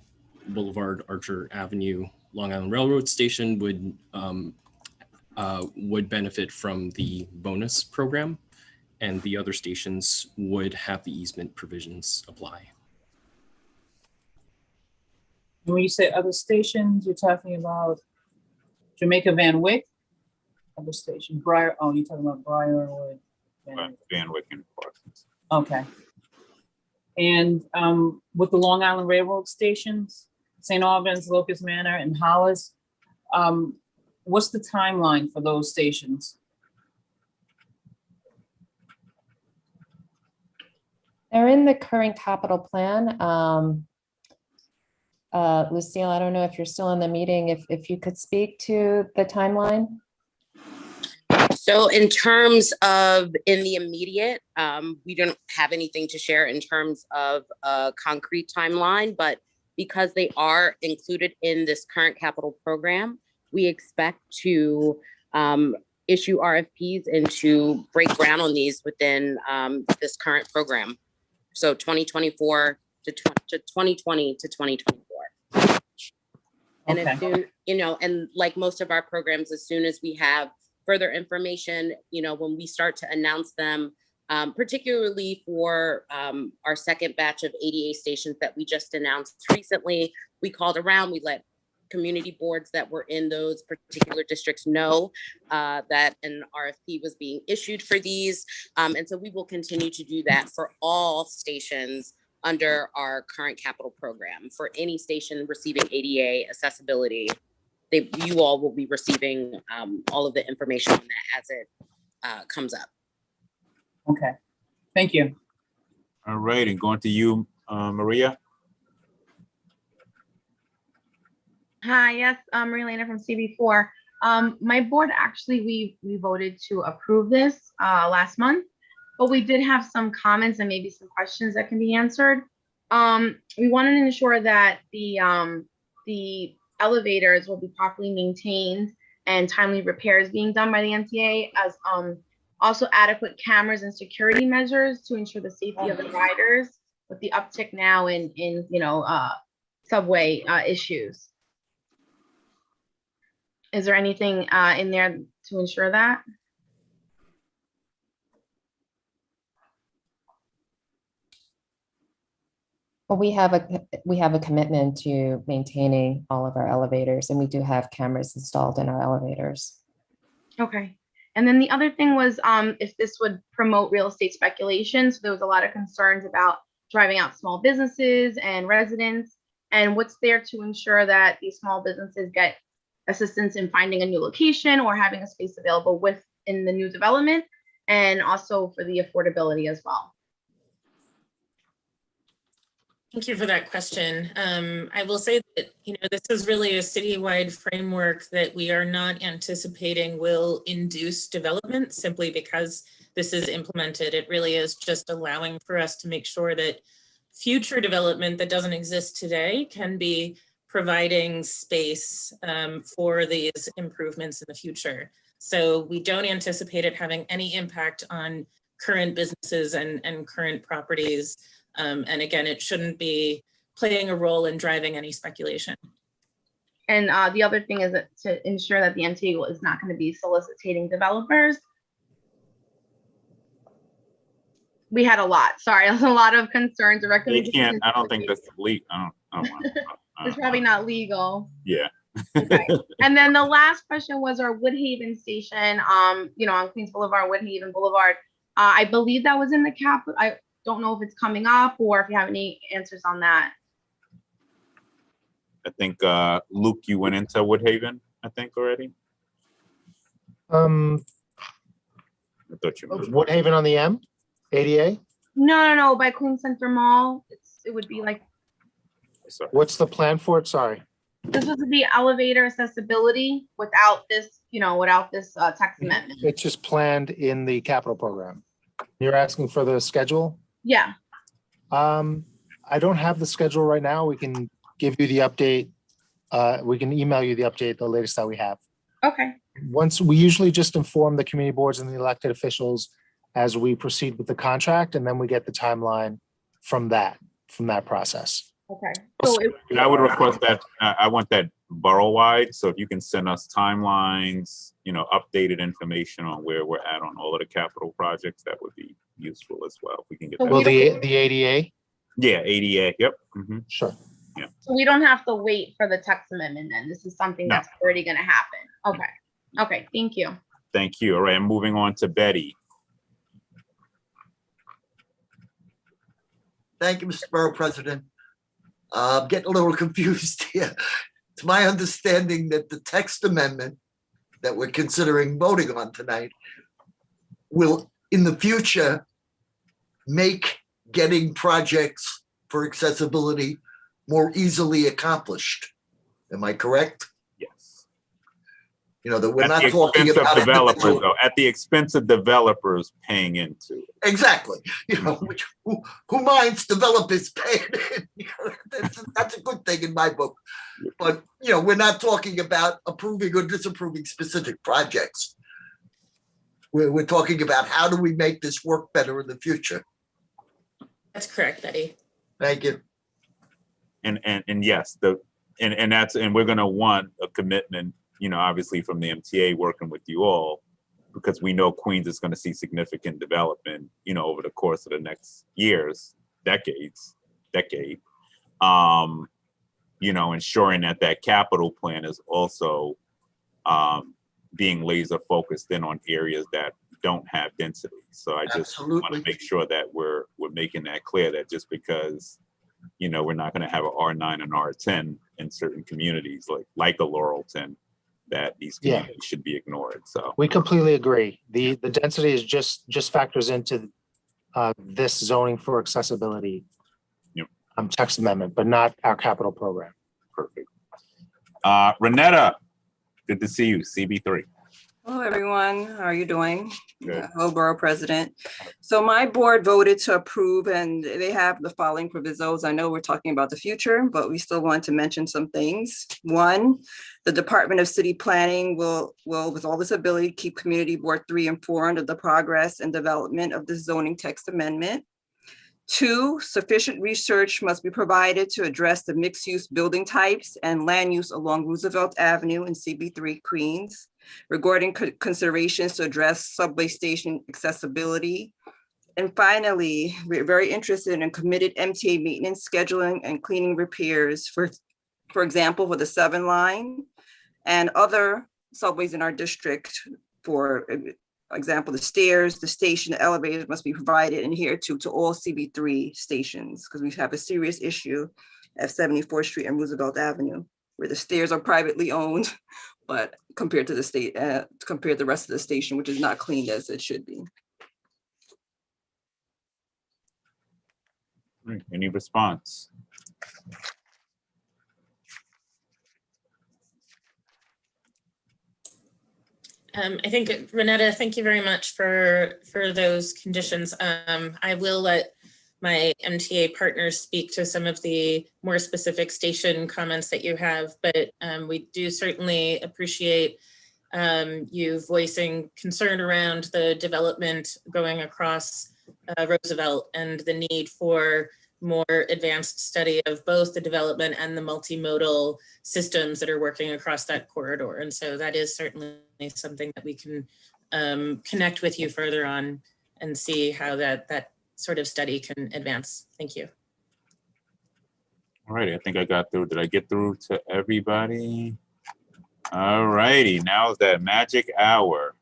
Boulevard Archer Avenue Long Island Railroad Station would benefit from the bonus program, and the other stations would have the easement provisions apply. When you say other stations, you're talking about Jamaica Van Wyck, other station, you're talking about Briarwood. Van Wyck and Parsons. Okay. And with the Long Island Railroad stations, St. Albans, Locust Manor, and Hollis, what's the timeline for those stations? They're in the current capital plan. Lucille, I don't know if you're still in the meeting, if you could speak to the timeline. So in terms of in the immediate, we don't have anything to share in terms of a concrete timeline, but because they are included in this current capital program, we expect to issue RFPs and to break ground on these within this current program. So 2024 to 2020 to 2024. And as soon, and like most of our programs, as soon as we have further information, when we start to announce them, particularly for our second batch of ADA stations that we just announced recently, we called around, we let community boards that were in those particular districts know that an RFP was being issued for these. And so we will continue to do that for all stations under our current capital program. For any station receiving ADA accessibility, you all will be receiving all of the information on that as it comes up. Okay, thank you. All right, and going to you, Maria. Hi, yes, Maria Lena from CB4. My board actually, we voted to approve this last month, but we did have some comments and maybe some questions that can be answered. We wanted to ensure that the elevators will be properly maintained and timely repairs being done by the MTA, as also adequate cameras and security measures to ensure the safety of the riders with the uptick now in subway issues. Is there anything in there to ensure that? Well, we have a commitment to maintaining all of our elevators, and we do have cameras installed in our elevators. Okay. And then the other thing was if this would promote real estate speculation. So there was a lot of concerns about driving out small businesses and residents, and what's there to ensure that these small businesses get assistance in finding a new location or having a space available within the new development, and also for the affordability as well. Thank you for that question. I will say that, this is really a citywide framework that we are not anticipating will induce development simply because this is implemented. It really is just allowing for us to make sure that future development that doesn't exist today can be providing space for these improvements in the future. So we don't anticipate it having any impact on current businesses and current properties. And again, it shouldn't be playing a role in driving any speculation. And the other thing is that to ensure that the MTA is not going to be soliciting developers. We had a lot. Sorry, a lot of concerns. They can't. I don't think that's legal. I don't want. It's probably not legal. Yeah. Okay. And then the last question was our Woodhaven station. On Queens Boulevard, Woodhaven Boulevard. I believe that was in the cap. I don't know if it's coming up or if you have any answers on that. I think Luke, you went into Woodhaven, I think already. I thought you moved. Woodhaven on the M, ADA. No, by Queens Center Mall. It would be like. Sorry. What's the plan for it? Sorry. This was the elevator accessibility without this, text amendment. It's just planned in the capital program. You're asking for the schedule? Yeah. I don't have the schedule right now. We can give you the update. We can email you the update, the latest that we have. Okay. Once we usually just inform the community boards and the elected officials as we proceed with the contract, and then we get the timeline from that process. Okay. And I would request that, I want that borough-wide, so if you can send us timelines, updated information on where we're at on all of the capital projects, that would be useful as well. If we can get that. Well, the ADA? Yeah, ADA, yep. Mm-hmm. Sure. Yeah. So we don't have to wait for the text amendment then. This is something that's already going to happen. Okay. Okay, thank you. Thank you. All right, I'm moving on to Betty. Thank you, Mr. Borough President. I'm getting a little confused here. It's my understanding that the text amendment that we're considering voting on tonight will, in the future, make getting projects for accessibility more easily accomplished. Am I correct? Yes. That we're At not the talking expense of about developers, individual- though, at the expense of developers paying into it. Exactly. Who minds developers paying in? That's a good thing in my book. But, we're not talking about approving or disapproving specific projects. We're talking about how do we make this work better in the future. That's correct, Betty. Thank you. And yes, and we're going to want a commitment, obviously from the MTA working with you all, because we know Queens is going to see significant development, over the course of the next years, decade, ensuring that capital plan is also being laser focused in on areas that don't have density. So I just want to make sure that we're making that clear, that just because, we're not going to have an R9 and R10 in certain communities like a Laurelton, that these communities should be ignored. So we completely agree. The density is just factors into this zoning for accessibility text amendment, but not our capital program. Perfect. Renetta, good to see you, CB3. Hello, everyone. How are you doing? Hello, Borough President. So my board voted to approve, and they have the following provisos. I know we're talking about the future, but we still want to mention some things. One, the Department of City Planning will, with all this ability, keep Community Board 3 informed of the progress and development of the zoning text amendment. 2, sufficient research must be provided to address the mixed-use building types and land use along Roosevelt Avenue in CB3 Queens, regarding considerations to address subway station accessibility. And finally, we're very interested in committed MTA maintenance, scheduling, and cleaning repairs for example, for the 7 line and other subways in our district. For example, the stairs, the station, the elevators must be provided and adhered to all CB3 stations, because we have a serious issue at 74th Street and Roosevelt Avenue, where the stairs are privately owned, but compared to the state, compared to the rest of the station, which is not cleaned as it should be. Any response? I think, Renetta, thank you very much for those conditions. I will let my MTA partners speak to some of the more specific station comments that you have, but we do certainly appreciate you voicing concern around the development going across Roosevelt and the need for more advanced study of both the development and the multimodal systems that are working across that corridor. And so that is certainly something that we can connect with you further on and see how that sort of study can advance. Thank you. All right, I think I got through. Did I get through to everybody? All righty, now is that magic hour.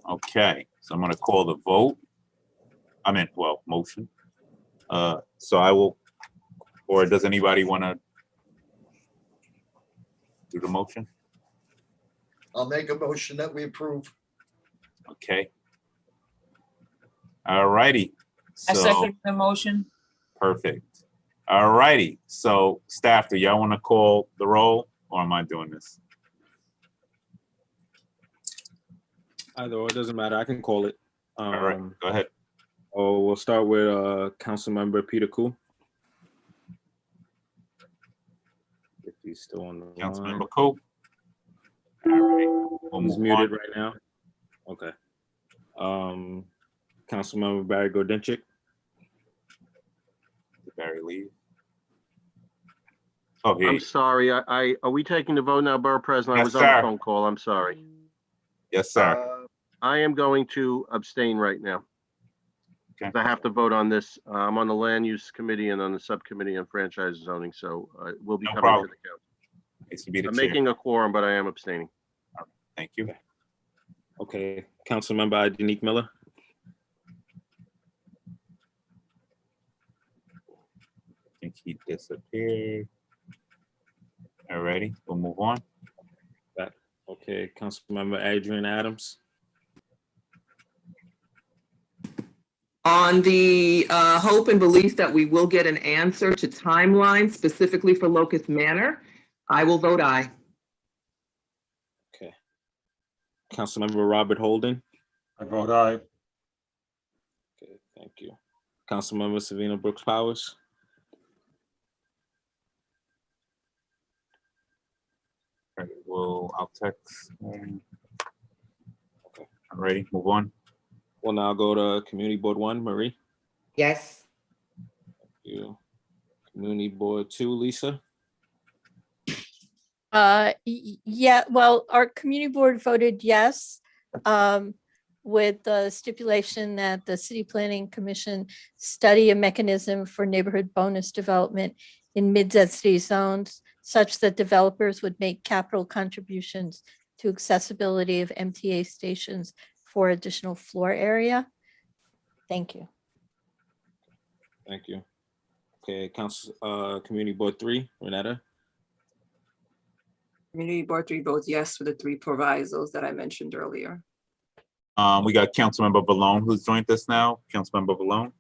Okay, so I'm gonna call the vote. Motion. So I will, or does anybody want to do the motion? I'll make a motion that we approve. Okay. All righty. I So, second the motion. perfect. All righty. So staff, do y'all want to call the roll or am I doing this? Either or, it doesn't matter. I can call it. All right, go ahead. Oh, we'll start with Councilmember Peter Koo. If he's still on the line. Councilmember Koo. All right. We'll He's move muted on. right now. Okay. Councilmember Barry Gordenchik. Did Barry leave? Oh, here. I'm sorry, are we taking the vote now, Borough President? I Yes, was on a sir. phone call, I'm sorry. Yes, sir. I am going to abstain right now. Okay. I have to vote on this. I'm on the Land Use Committee and on the Subcommittee on Franchise Zoning, so we'll be No coming problem. to the council. Needs to be the I'm chair. making a quorum, but I am abstaining. Thank you. Okay. Councilmember Danique Miller. I think he disappeared. All righty, we'll move on. Back. Okay. Councilmember Adrian Adams. On the hope and belief that we will get an answer to timeline specifically for Locust Manor, I will vote aye. Okay. Councilmember Robert Holden. I vote aye. Okay, thank you. Councilmember Savina Brooks Powers. All right, I'll text. Okay, all righty, move on. We'll now go to Community Board 1, Marie. Yes. Thank you. Community Board 2, Lisa. Yeah, well, our community board voted yes, with the stipulation that the City Planning Commission study a mechanism for neighborhood bonus development in mid-density zones such that developers would make capital contributions to accessibility of MTA stations for additional floor area. Thank you. Thank you. Okay, Community Board 3, Renetta. Community Board 3 votes yes for the 3 provisos that I mentioned earlier. We got Councilmember Vallone who's joined us now. Councilmember Vallone.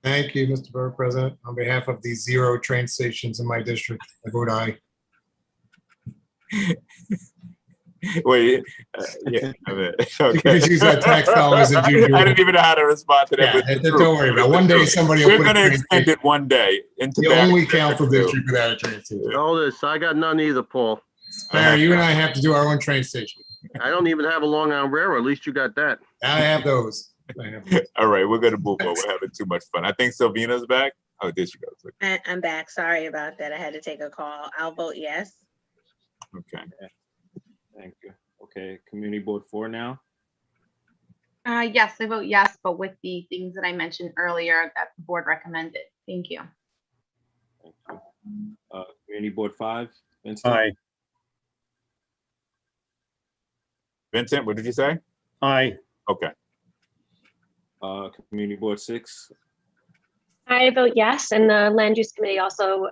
Thank you, Mr. Borough President. On behalf of the 0 train stations in my district, I vote aye. Wait, yeah, okay. You can just use our tax dollars as usual. I didn't even know how to respond to that. Yeah, but it's don't true. worry about it. One day somebody will We're put a gonna train extend station. it one day into The that. only council district without a train station. Hold this, I got none either, Paul. Barry, you and I have to do our own train station. I don't even have a Long Island Railroad, at least you got that. I have those. All right, we're gonna move on. We're having too much fun. I think Sylvina's back. Oh, there she goes. I'm back. Sorry about that. I had to take a call. I'll vote yes. Okay. Thank you. Okay, Community Board 4 now. Yes, I vote yes, but with the things that I mentioned earlier that the board recommended. Thank you. Community Board 5, Vincent. Aye. Vincent, what did you say? Aye. Okay. Community Board 6. I vote yes, and the Land Use Committee also,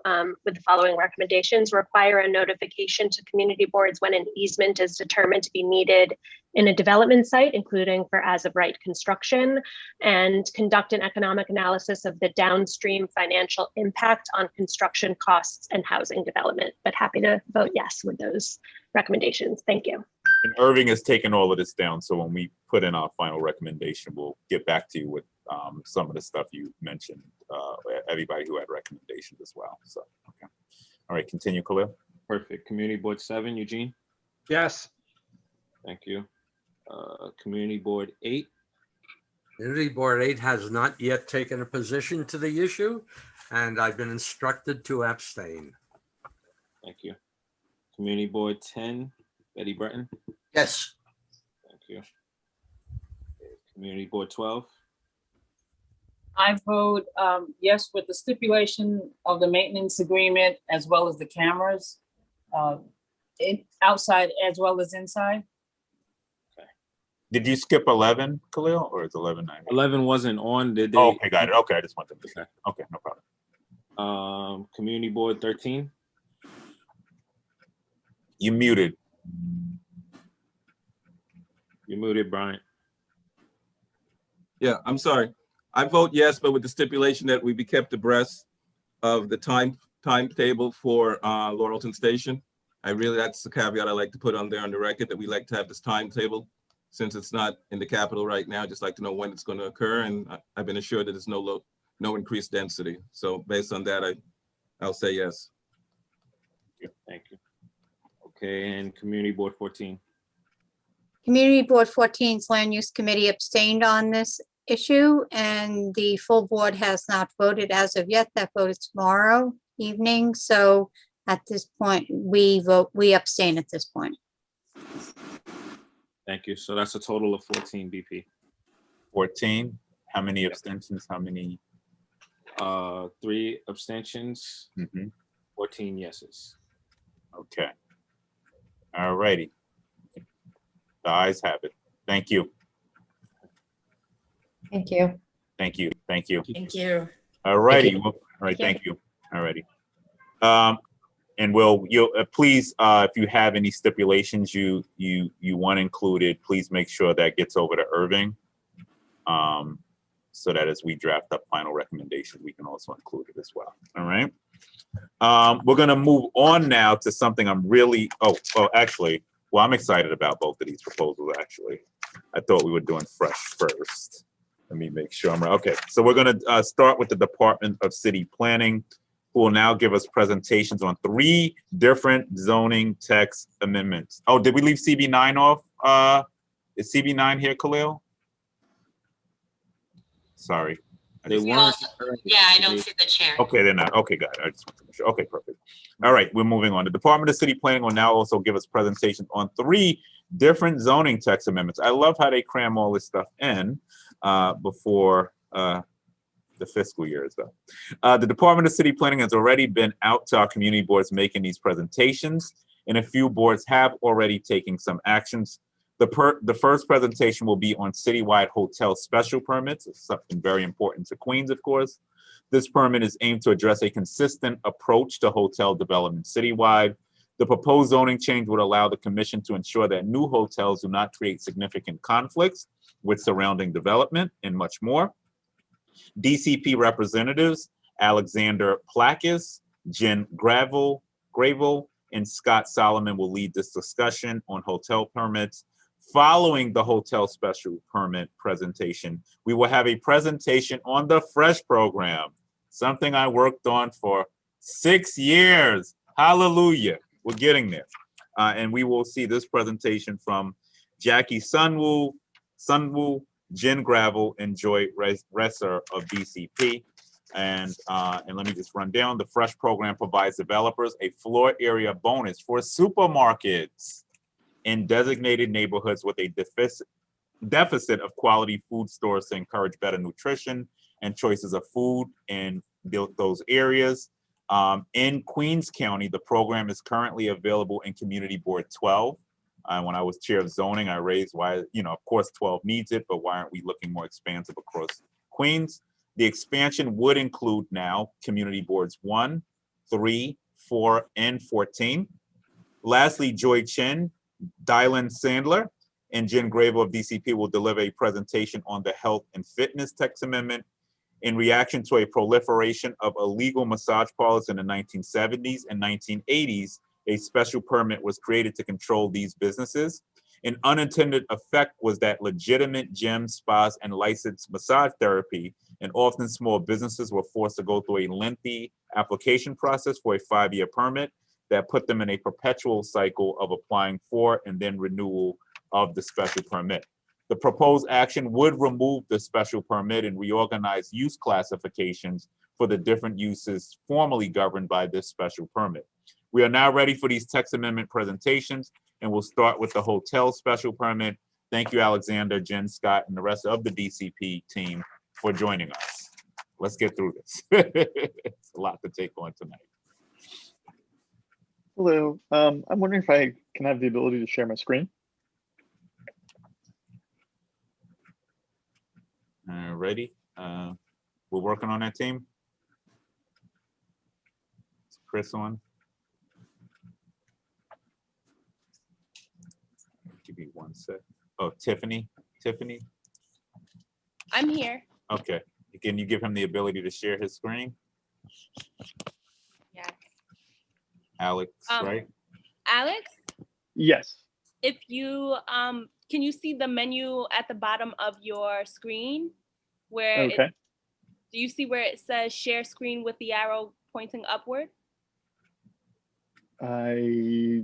with the following recommendations, require a notification to community boards when an easement is determined to be needed in a development site, including for as-of-right construction, and conduct an economic analysis of the downstream financial impact on construction costs and housing development. But happy to vote yes with those recommendations. Thank you. And Irving has taken all of this down, so when we put in our final recommendation, we'll get back to you with some of the stuff you mentioned, everybody who had recommendations as well. So, okay. All right, continue, Khalil. Perfect. Community Board 7, Eugene. Yes. Thank you. Community Board 8. Community Board 8 has not yet taken a position to the issue, and I've been instructed to abstain. Thank you. Community Board 10, Betty Breton. Yes. Thank you. Community Board 12. I vote yes with the stipulation of the maintenance agreement as well as the cameras outside as well as inside. Did you skip 11, Khalil, or is 11 9? 11 wasn't on. Did they? Oh, okay, got it. Okay, I just wanted to check. Okay, no problem. Community Board 13. You muted. You muted, Brian. Yeah, I'm sorry. I vote yes, but with the stipulation that we be kept abreast of the timetable for Laurelton Station. That's the caveat I like to put on there on the record, that we like to have this timetable. Since it's not in the capital right now, just like to know when it's going to occur. And I've been assured that there's no increased density. So based on that, I'll say yes. Thank you. Okay, and Community Board 14. Community Board 14's Land Use Committee abstained on this issue, and the full board has not voted as of yet. That vote is tomorrow evening. So at this point, we abstain at this point. Thank you. So that's a total of 14 BP. 14. How many abstentions? How many? 3 abstentions, 14 yeses. Okay. All righty. The ayes have it. Thank you. Thank you. Thank you. Thank you. Thank you. All righty. Thank you. All right. Thank you. All righty. And you'll please, if you have any stipulations you want included, please make sure that gets over to Irving. So that as we draft up final recommendations, we can also include it as well. All right. We're gonna move on now to something I'm really, I'm excited about both of these proposals, actually. I thought we were doing fresh first. Let me make sure I'm right. Okay, so we're gonna start with the Department of City Planning, who will now give us presentations on 3 different zoning text amendments. Oh, did we leave CB9 off? Is CB9 here, Khalil? Sorry. They weren't. Yeah, I don't see the chair. Okay, they're not. Okay, got it. I just want to make sure. Okay, perfect. All right, we're moving on. The Department of City Planning will now also give us presentations on 3 different zoning text amendments. I love how they cram all this stuff in before the fiscal year is up. The Department of City Planning has already been out to our community boards making these presentations, and a few boards have already taken some actions. The first presentation will be on citywide hotel special permits. It's something very important to Queens, of course. This permit is aimed to address a consistent approach to hotel development citywide. The proposed zoning change would allow the commission to ensure that new hotels do not create significant conflicts with surrounding development and much more. DCP representatives Alexander Plakis, Jen Gravel, and Scott Solomon will lead this discussion on hotel permits. Following the hotel special permit presentation, we will have a presentation on the FRESH program, something I worked on for 6 years. Hallelujah. We're getting there. And we will see this presentation from Jackie Sunwoo, Jen Gravel, and Joy Resser of DCP. And let me just run down. The Fresh program provides developers a floor area bonus for supermarkets in designated neighborhoods with a deficit of quality food stores to encourage better nutrition and choices of food in those areas. In Queens County, the program is currently available in Community Board 12. When I was chair of zoning, I raised why, of course 12 needs it, but why aren't we looking more expansive across Queens? The expansion would include now Community Boards 1, 3, 4, and 14. Lastly, Joy Chin, Dylan Sandler, and Jen Gravel of DCP will deliver a presentation on the Health and Fitness Text Amendment. In reaction to a proliferation of illegal massage parlors in the 1970s and 1980s, a special permit was created to control these businesses. An unintended effect was that legitimate gyms, spas, and licensed massage therapy, and often small businesses, were forced to go through a lengthy application process for a 5-year permit that put them in a perpetual cycle of applying for and then renewal of the special permit. The proposed action would remove the special permit and reorganize use classifications for the different uses formerly governed by this special permit. We are now ready for these text amendment presentations, and we'll start with the hotel special permit. Thank you, Alexander, Jen, Scott, and the rest of the DCP team for joining us. Let's get through this. It's a lot to take on tonight. Hello, I'm wondering if I can have the ability to share my screen. Ready? We're working on that, team. Is Chris on? Give me 1 sec. Oh, Tiffany? I'm here. Okay. Can you give him the ability to share his screen? Yes. Alex, right? Alex, Yes. if you can you see the menu at the bottom of your screen where Okay. do you see where it says share screen with the arrow pointing upward? I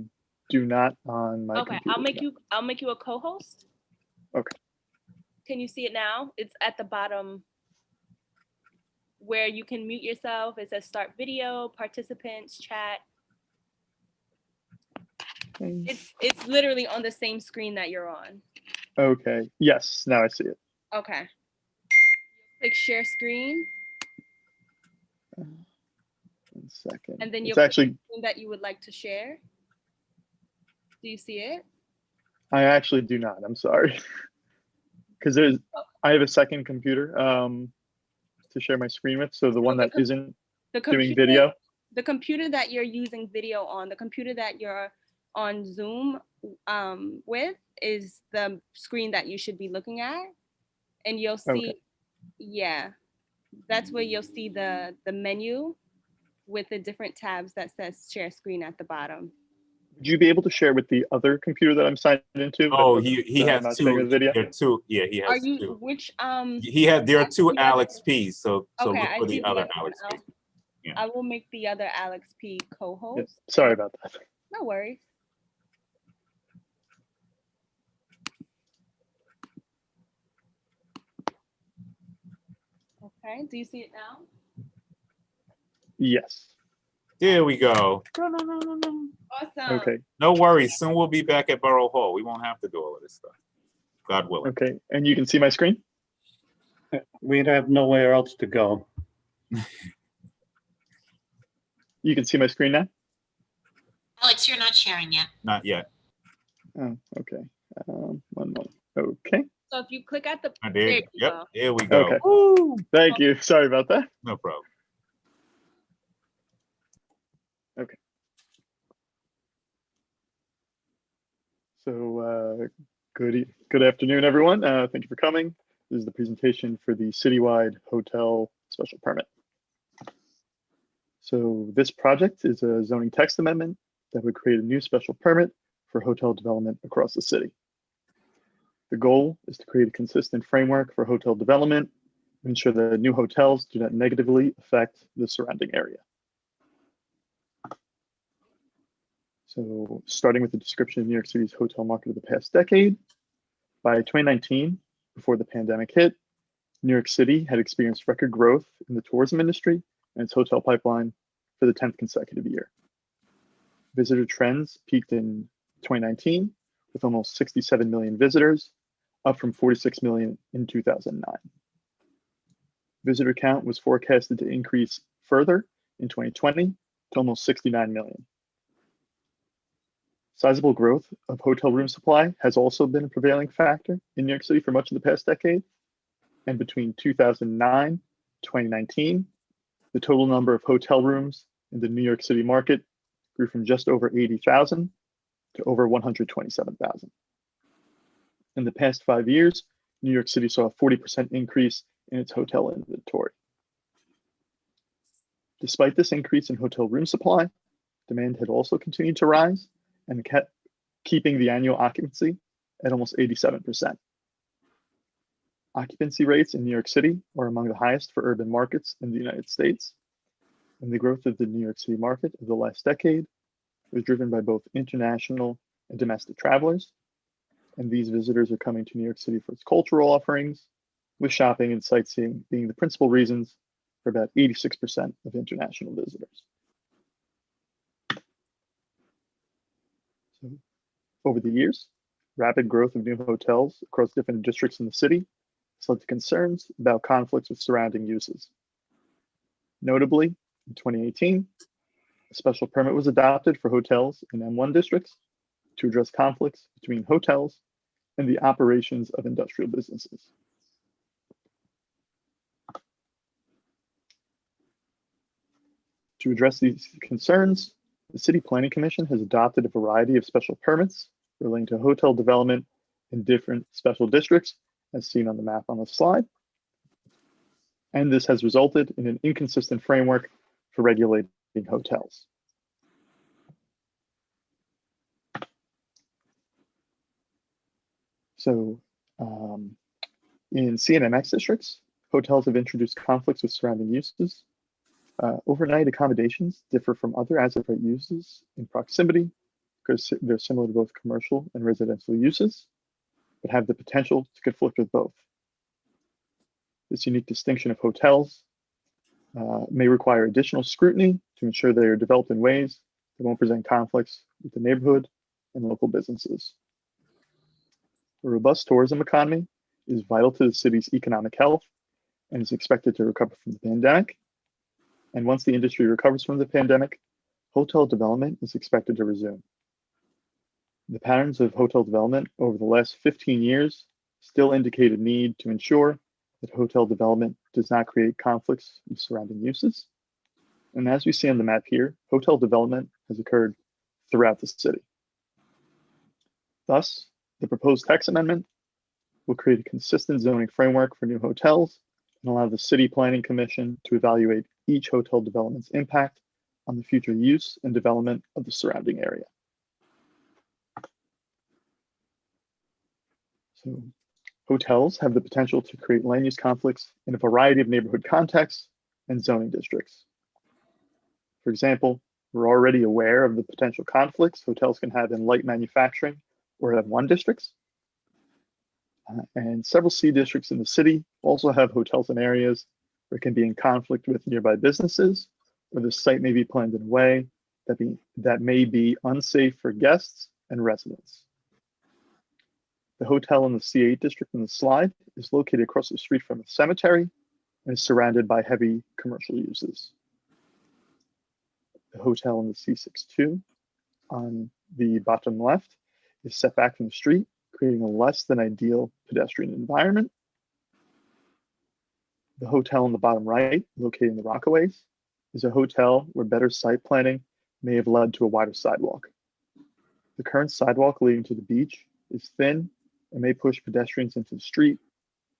do not on my Okay, computer. I'll make you a co-host. Okay. Can you see it now? It's at the bottom where you can mute yourself. It says start video, participants, chat. It's literally on the same screen that you're on. Okay. Yes. Now I see it. Okay. Click share screen, 1 second. and then you'll It's actually. pick the screen that you would like to share. Do you see it? I actually do not. I'm sorry. Because I have a second computer to share my screen with. So the one that isn't doing video. The computer that you're using video on, the computer that you're on Zoom with is the screen that you should be looking at. And you'll see, Okay. yeah, that's where you'll see the menu with the different tabs that says share screen at the bottom. Would you be able to share with the other computer that I'm signed into? Oh, he that I'm has not sharing two. the video? There are two. Yeah, he Are has you, two. which, There are two Alex P's. So okay, look I for see the other one. Alex P. Yeah. I will make the other Alex P Yeah, co-host. sorry about that. No worries. Okay, do you see it now? Yes. There we go. Awesome. Okay. No worries. Soon we'll be back at Borough Hall. We won't have to do all of this stuff. God willing. Okay. And you can see my screen? We'd have nowhere else to go. You can see my screen now? Alex, you're not sharing yet. Not yet. Oh, okay. 1 moment. Okay. So if you click at the, There, there you yep. go. Here we go. Okay. Thank you. Sorry about that. No problem. Okay. So good afternoon, everyone. Thank you for coming. This is the presentation for the citywide hotel special permit. So this project is a zoning text amendment that would create a new special permit for hotel development across the city. The goal is to create a consistent framework for hotel development, ensure that new hotels do not negatively affect the surrounding area. So starting with the description of New York City's hotel market of the past decade, by 2019, Before the pandemic hit, New York City had experienced record growth in the tourism industry and its hotel pipeline for the 10th consecutive year. Visitor trends peaked in 2019 with almost 67 million visitors, up from 46 million in 2009. Visitor count was forecasted to increase further in 2020 to almost 69 million. Sizable growth of hotel room supply has also been a prevailing factor in New York City for much of the past decade. And between 2009 and 2019, the total number of hotel rooms in the New York City market grew from just over 80,000 to over 127,000. In the past 5 years, New York City saw a 40% increase in its hotel inventory. Despite this increase in hotel room supply, demand had also continued to rise and kept keeping the annual occupancy at almost 87%. Occupancy rates in New York City are among the highest for urban markets in the United States, and the growth of the New York City market of the last decade was driven by both international and domestic travelers, and these visitors are coming to New York City for its cultural offerings, with shopping and sightseeing being the principal reasons for about 86% of international visitors. So, over the years, rapid growth of new hotels across different districts in the city has led to concerns about conflicts with surrounding uses. Notably, in 2018, a special permit was adopted for hotels in M1 districts to address conflicts between hotels and the operations of industrial businesses. To address these concerns, the City Planning Commission has adopted a variety of special permits relating to hotel development in different special districts, as seen on the map on the slide. And this has resulted in an inconsistent framework for regulating hotels. So in CNMX districts, hotels have introduced conflicts with surrounding uses. Overnight accommodations differ from other as-of-right uses in proximity because they're similar to both commercial and residential uses, but have the potential to conflict with both. This unique distinction of hotels may require additional scrutiny to ensure they are developed in ways that won't present conflicts with the neighborhood and local businesses. A robust tourism economy is vital to the city's economic health and is expected to recover from the pandemic. And once the industry recovers from the pandemic, hotel development is expected to resume. The patterns of hotel development over the last 15 years still indicate a need to ensure that hotel development does not create conflicts with surrounding uses. And as we see on the map here, hotel development has occurred throughout the city. Thus, the proposed text amendment will create a consistent zoning framework for new hotels and allow the City Planning Commission to evaluate each hotel development's impact on the future use and development of the surrounding area. So, hotels have the potential to create land use conflicts in a variety of neighborhood contexts and zoning districts. For example, we're already aware of the potential conflicts hotels can have in light manufacturing or M1 districts. And several C districts in the city also have hotels in areas where it can be in conflict with nearby businesses, or the site may be planned in a way that may be unsafe for guests and residents. The hotel in the C8 district in the slide is located across the street from a cemetery and is surrounded by heavy commercial uses. The hotel in the C62 on the bottom left is set back from the street, creating a less than ideal pedestrian environment. The hotel in the bottom right, located in the Rockaways, is a hotel where better site planning may have led to a wider sidewalk. The current sidewalk leading to the beach is thin and may push pedestrians into the street,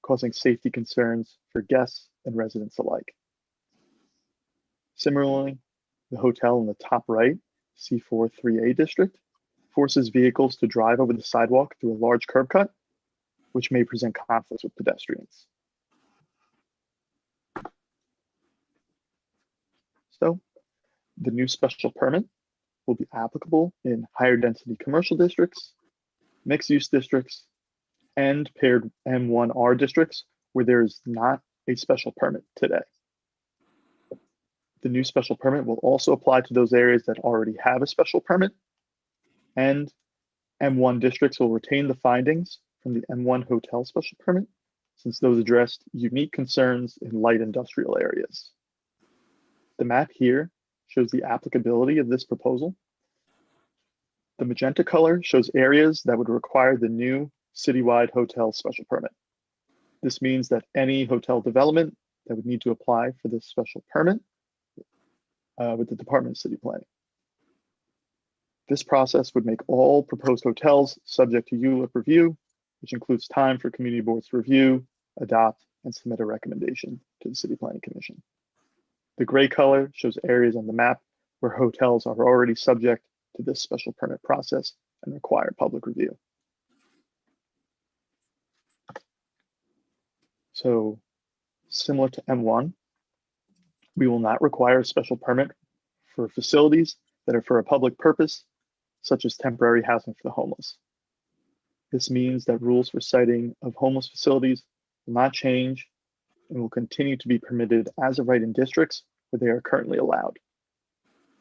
causing safety concerns for guests and residents alike. Similarly, the hotel in the top right, C4 3A district, forces vehicles to drive over the sidewalk through a large curb cut, which may present conflicts with pedestrians. So, the new special permit will be applicable in higher density commercial districts, mixed use districts, and paired M1R districts where there is not a special permit today. The new special permit will also apply to those areas that already have a special permit, and M1 districts will retain the findings from the M1 hotel special permit, since those addressed unique concerns in light industrial areas. The map here shows the applicability of this proposal. The magenta color shows areas that would require the new citywide hotel special permit. This means that any hotel development that would need to apply for this special permit with the Department of City Planning. This process would make all proposed hotels subject to ULURP review, which includes time for community boards to review, adopt, and submit a recommendation to the City Planning Commission. The gray color shows areas on the map where hotels are already subject to this special permit process and require public review. So, similar to M1, we will not require a special permit for facilities that are for a public purpose, such as temporary housing for the homeless. This means that rules for siting of homeless facilities will not change and will continue to be permitted as of right in districts where they are currently allowed.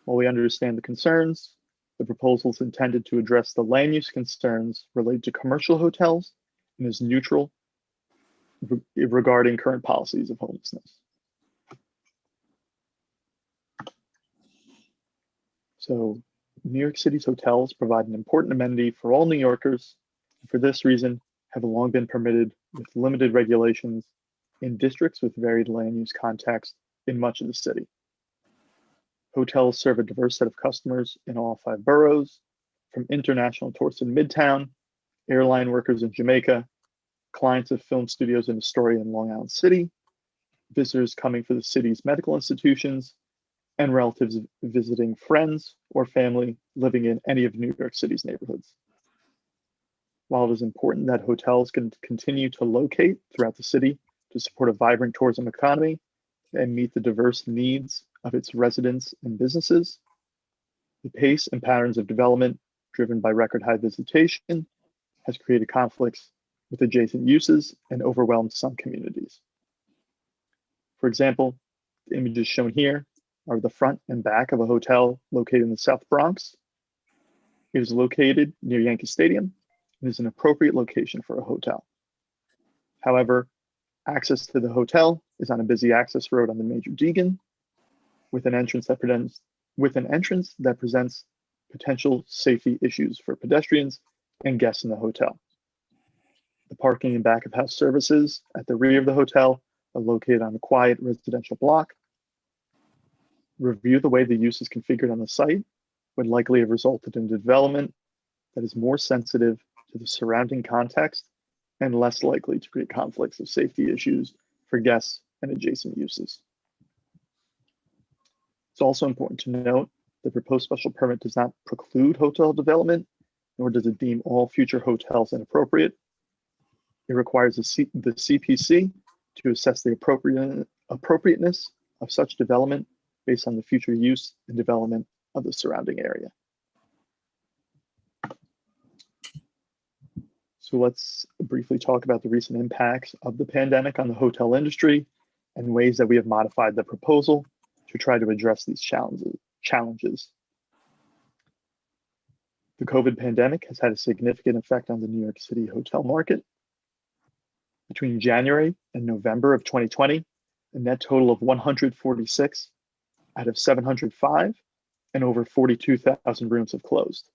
While we understand the concerns, the proposal is intended to address the land use concerns related to commercial hotels and is neutral regarding current policies of homelessness. So, New York City's hotels provide an important amenity for all New Yorkers, and for this reason have long been permitted with limited regulations in districts with varied land use context in much of the city. Hotels serve a diverse set of customers in all 5 boroughs, from international tourists in Midtown, airline workers in Jamaica, clients of film studios in Astoria and Long Island City, visitors coming for the city's medical institutions, and relatives visiting friends or family living in any of New York City's neighborhoods. While it is important that hotels can continue to locate throughout the city to support a vibrant tourism economy and meet the diverse needs of its residents and businesses, the pace and patterns of development driven by record high visitation has created conflicts with adjacent uses and overwhelmed some communities. For example, the images shown here are the front and back of a hotel located in the South Bronx. It is located near Yankee Stadium and is an appropriate location for a hotel. However, access to the hotel is on a busy access road on the Major Deegan with an entrance that presents potential safety issues for pedestrians and guests in the hotel. The parking and back of house services at the rear of the hotel are located on a quiet residential block. Review the way the use is configured on the site would likely have resulted in development that is more sensitive to the surrounding context and less likely to create conflicts of safety issues for guests and adjacent uses. It's also important to note the proposed special permit does not preclude hotel development, nor does it deem all future hotels inappropriate. It requires the CPC to assess the appropriateness of such development based on the future use and development of the surrounding area. So let's briefly talk about the recent impacts of the pandemic on the hotel industry and ways that we have modified the proposal to try to address these challenges. The COVID pandemic has had a significant effect on the New York City hotel market. Between January and November of 2020, a net total of 146 out of 705 and over 42,000 rooms have closed.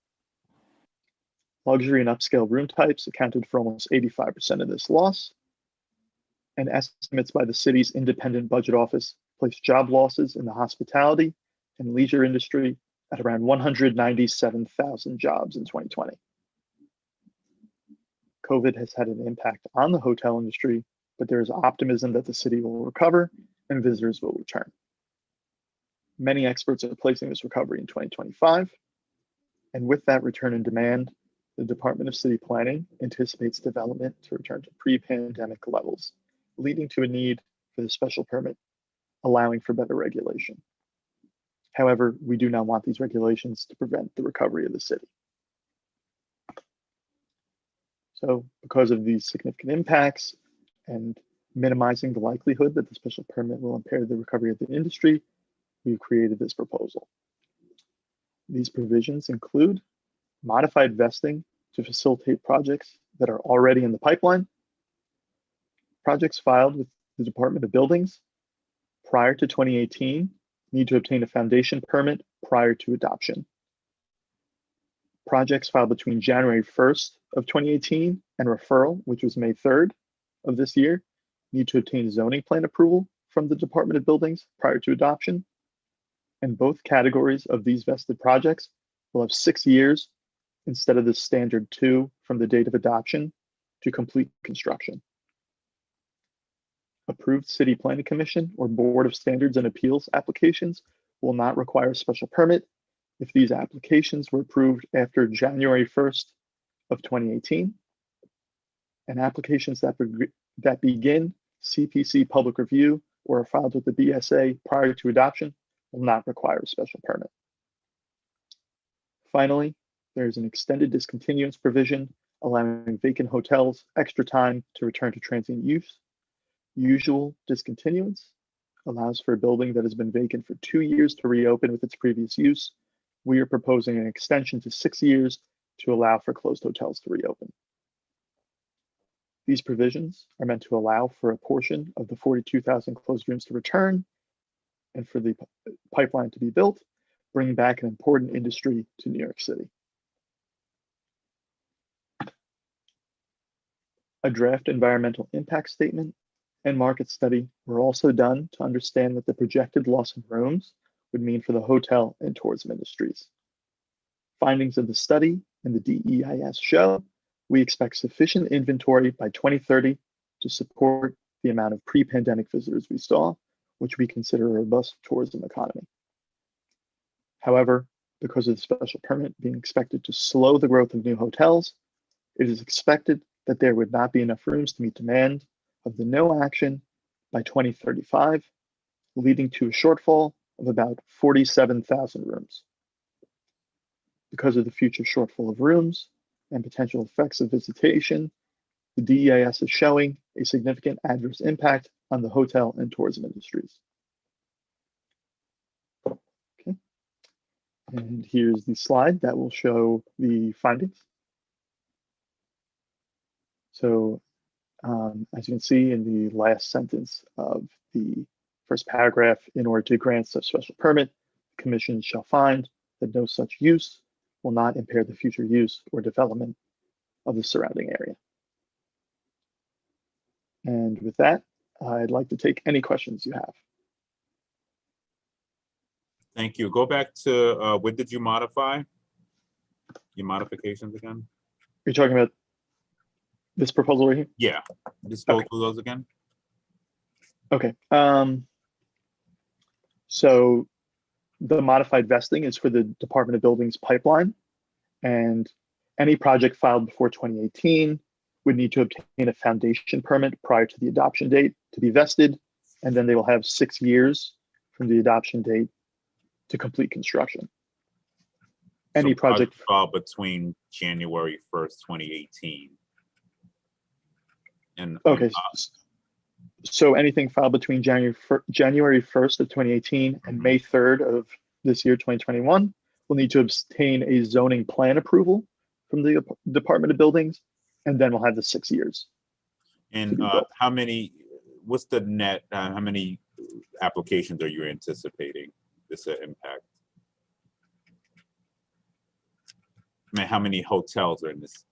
Luxury and upscale room types accounted for almost 85% of this loss, and estimates by the city's independent budget office placed job losses in the hospitality and leisure industry at around 197,000 jobs in 2020. COVID has had an impact on the hotel industry, but there is optimism that the city will recover and visitors will return. Many experts are placing this recovery in 2025. And with that return in demand, the Department of City Planning anticipates development to return to pre-pandemic levels, leading to a need for the special permit, allowing for better regulation. However, we do not want these regulations to prevent the recovery of the city. So because of these significant impacts and minimizing the likelihood that the special permit will impair the recovery of the industry, we've created this proposal. These provisions include modified vesting to facilitate projects that are already in the pipeline, projects filed with the Department of Buildings prior to 2018 need to obtain a foundation permit prior to adoption. Projects filed between January 1st of 2018 and referral, which was May 3rd of this year, need to obtain zoning plan approval from the Department of Buildings prior to adoption. And both categories of these vested projects will have 6 years instead of the standard 2 from the date of adoption to complete construction. Approved City Planning Commission or Board of Standards and Appeals applications will not require a special permit if these applications were approved after January 1st of 2018. And applications that begin CPC public review or are filed with the BSA prior to adoption will not require a special permit. Finally, there is an extended discontinuance provision allowing vacant hotels extra time to return to transient use. Usual discontinuance allows for a building that has been vacant for 2 years to reopen with its previous use. We are proposing an extension to 6 years to allow for closed hotels to reopen. These provisions are meant to allow for a portion of the 42,000 closed rooms to return and for the pipeline to be built, bringing back an important industry to New York City. A draft environmental impact statement and market study were also done to understand what the projected loss of rooms would mean for the hotel and tourism industries. Findings of the study and the DEIS show we expect sufficient inventory by 2030 to support the amount of pre-pandemic visitors we saw, which we consider a robust tourism economy. However, because of the special permit being expected to slow the growth of new hotels, it is expected that there would not be enough rooms to meet demand of the no action by 2035, leading to a shortfall of about 47,000 rooms. Because of the future shortfall of rooms and potential effects of visitation, the DEIS is showing a significant adverse impact on the hotel and tourism industries. Okay. And here's the slide that will show the findings. So as you can see in the last sentence of the first paragraph, in order to grant such special permit, the commission shall find that no such use will not impair the future use or development of the surrounding area. And with that, I'd like to take any questions you have. Thank you. Go back to, what did you modify? Your modifications again? Are you talking about this proposal right here? Yeah, just go through those again. Okay. So the modified vesting is for the Department of Buildings pipeline, and any project filed before 2018 would need to obtain a foundation permit prior to the adoption date to be vested, and then they will have 6 years from the adoption date to complete construction. Any project filed between January 1st, 2018. And okay, so anything filed between January 1st of 2018 and May 3rd of this year, 2021, will need to obtain a zoning plan approval from the Department of Buildings, and then we'll have the 6 years. And how many, what's the net, how many applications are you anticipating this impact? I mean, how many hotels are in this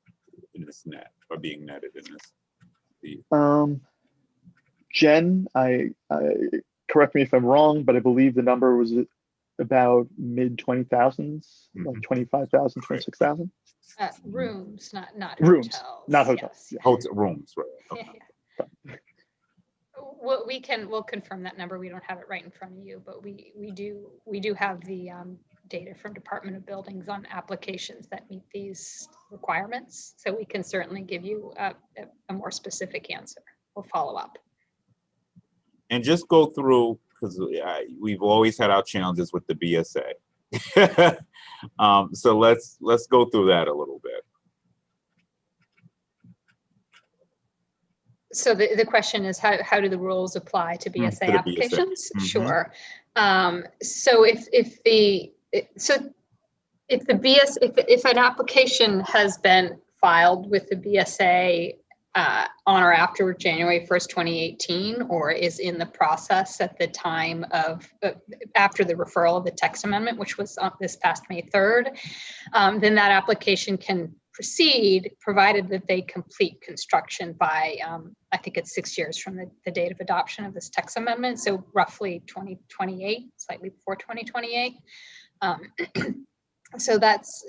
net, are being netted in this? Jen, correct me if I'm wrong, but I believe the number was about mid 20,000s, like 25,000, 26,000. Rooms, not Rooms, hotels. not hotels. Yes. Yeah. Hotel rooms, right? Okay. Yeah. We'll confirm that number. We don't have it right in front of you, but we do have the data from Department of Buildings on applications that meet these requirements. So we can certainly give you a more specific answer. We'll follow up. And just go through, because we've always had our challenges with the BSA. So let's go through that a little bit. So the question is, how do the rules apply to BSA to the BSA. applications? Mhm. Sure. So if an application has been filed with the BSA on or after January 1st, 2018, or is in the process at the time of after the referral of the text amendment, which was this past May 3rd, then that application can proceed, provided that they complete construction by, I think it's 6 years from the date of adoption of this text amendment, so roughly 2028, slightly before 2028. So that's,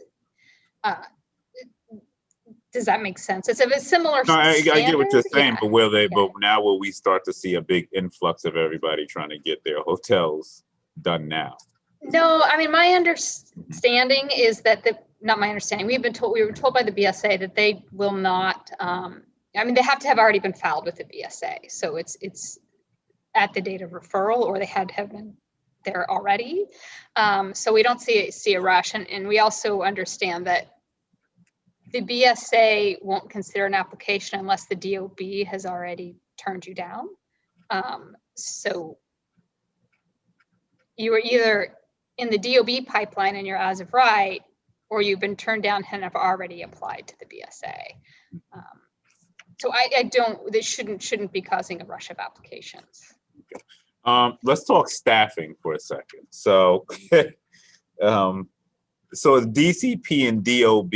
does that make sense? It's a similar No, I get what you're standard. saying, Yeah. but but now will we start to see a big influx of everybody trying to get their hotels done now? No, I mean, my understanding is that not my understanding. We were told by the BSA that they will not, I mean, they have to have already been filed with the BSA. So it's at the date of referral, or they had to have been there already. So we don't see a rush. And we also understand that the BSA won't consider an application unless the DOB has already turned you down. So you are either in the DOB pipeline and you're as of right, or you've been turned down and have already applied to the BSA. So this shouldn't be causing a rush of applications. Let's talk staffing for a second. So, so is DCP and DOB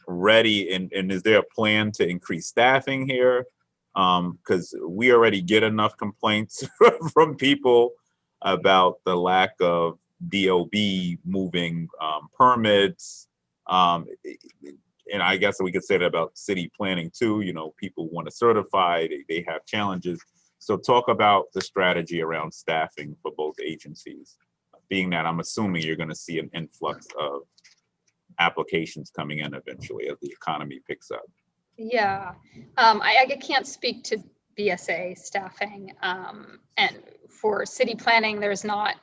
ready, and is there a plan to increase staffing here? Because we already get enough complaints from people about the lack of DOB moving permits. And I guess we could say that about city planning too. You know, people want to certify, they have challenges. So talk about the strategy around staffing for both agencies, being that I'm assuming you're going to see an influx of applications coming in eventually as the economy picks up. Yeah, I can't speak to BSA staffing. And for city planning, there's not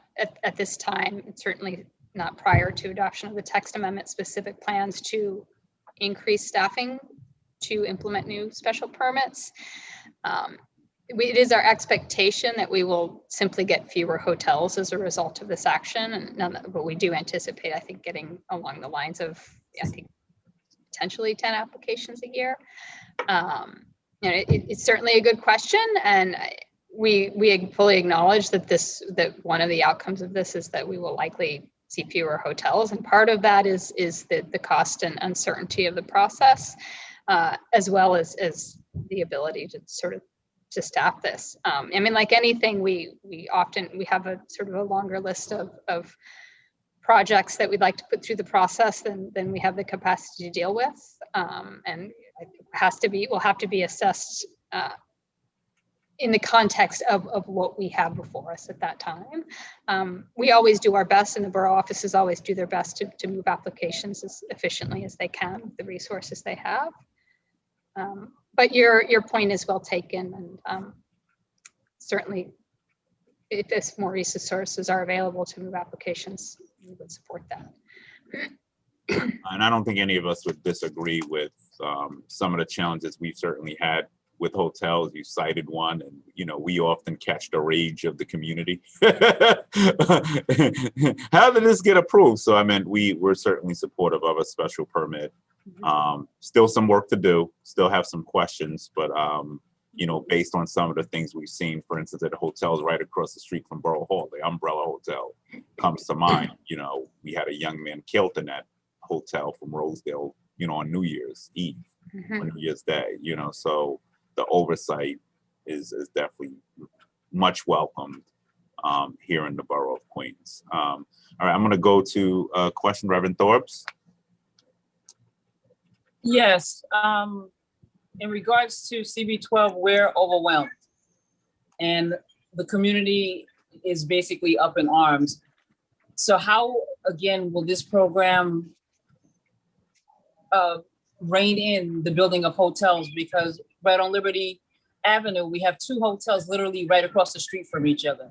at this time, certainly not prior to adoption of the text amendment, specific plans to increase staffing to implement new special permits. It is our expectation that we will simply get fewer hotels as a result of this action, but we do anticipate, I think, getting along the lines of, I think, potentially 10 applications a year. It's certainly a good question, and we fully acknowledge that one of the outcomes of this is that we will likely see fewer hotels, and part of that is the cost and uncertainty of the process, as well as the ability to sort of to staff this. I mean, like anything, we have a sort of a longer list of projects that we'd like to put through the process than we have the capacity to deal with, and it will have to be assessed in the context of what we have before us at that time. We always do our best, and the borough offices always do their best to move applications as efficiently as they can with the resources they have. But your point is well taken, and certainly if more resources are available to move applications, we would support that. And I don't think any of us would disagree with some of the challenges we've certainly had with hotels. You cited one, and we often catch the rage of the community. How did this get approved? So I mean, we're certainly supportive of a special permit. Still some work to do, still have some questions, but based on some of the things we've seen, for instance, at the hotels right across the street from Borough Hall, the Umbrella Hotel comes to mind. We had a young man killed in that hotel from Rosedale, on New Year's Eve, or New Year's Day, so the oversight is definitely much welcomed here in the Borough of Queens. All right, I'm going to go to a question, Reverend Thorbs. Yes, in regards to CB12, we're overwhelmed. And the community is basically up in arms. So how, again, will this program rein in the building of hotels? Because right on Liberty Avenue, we have two hotels literally right across the street from each other.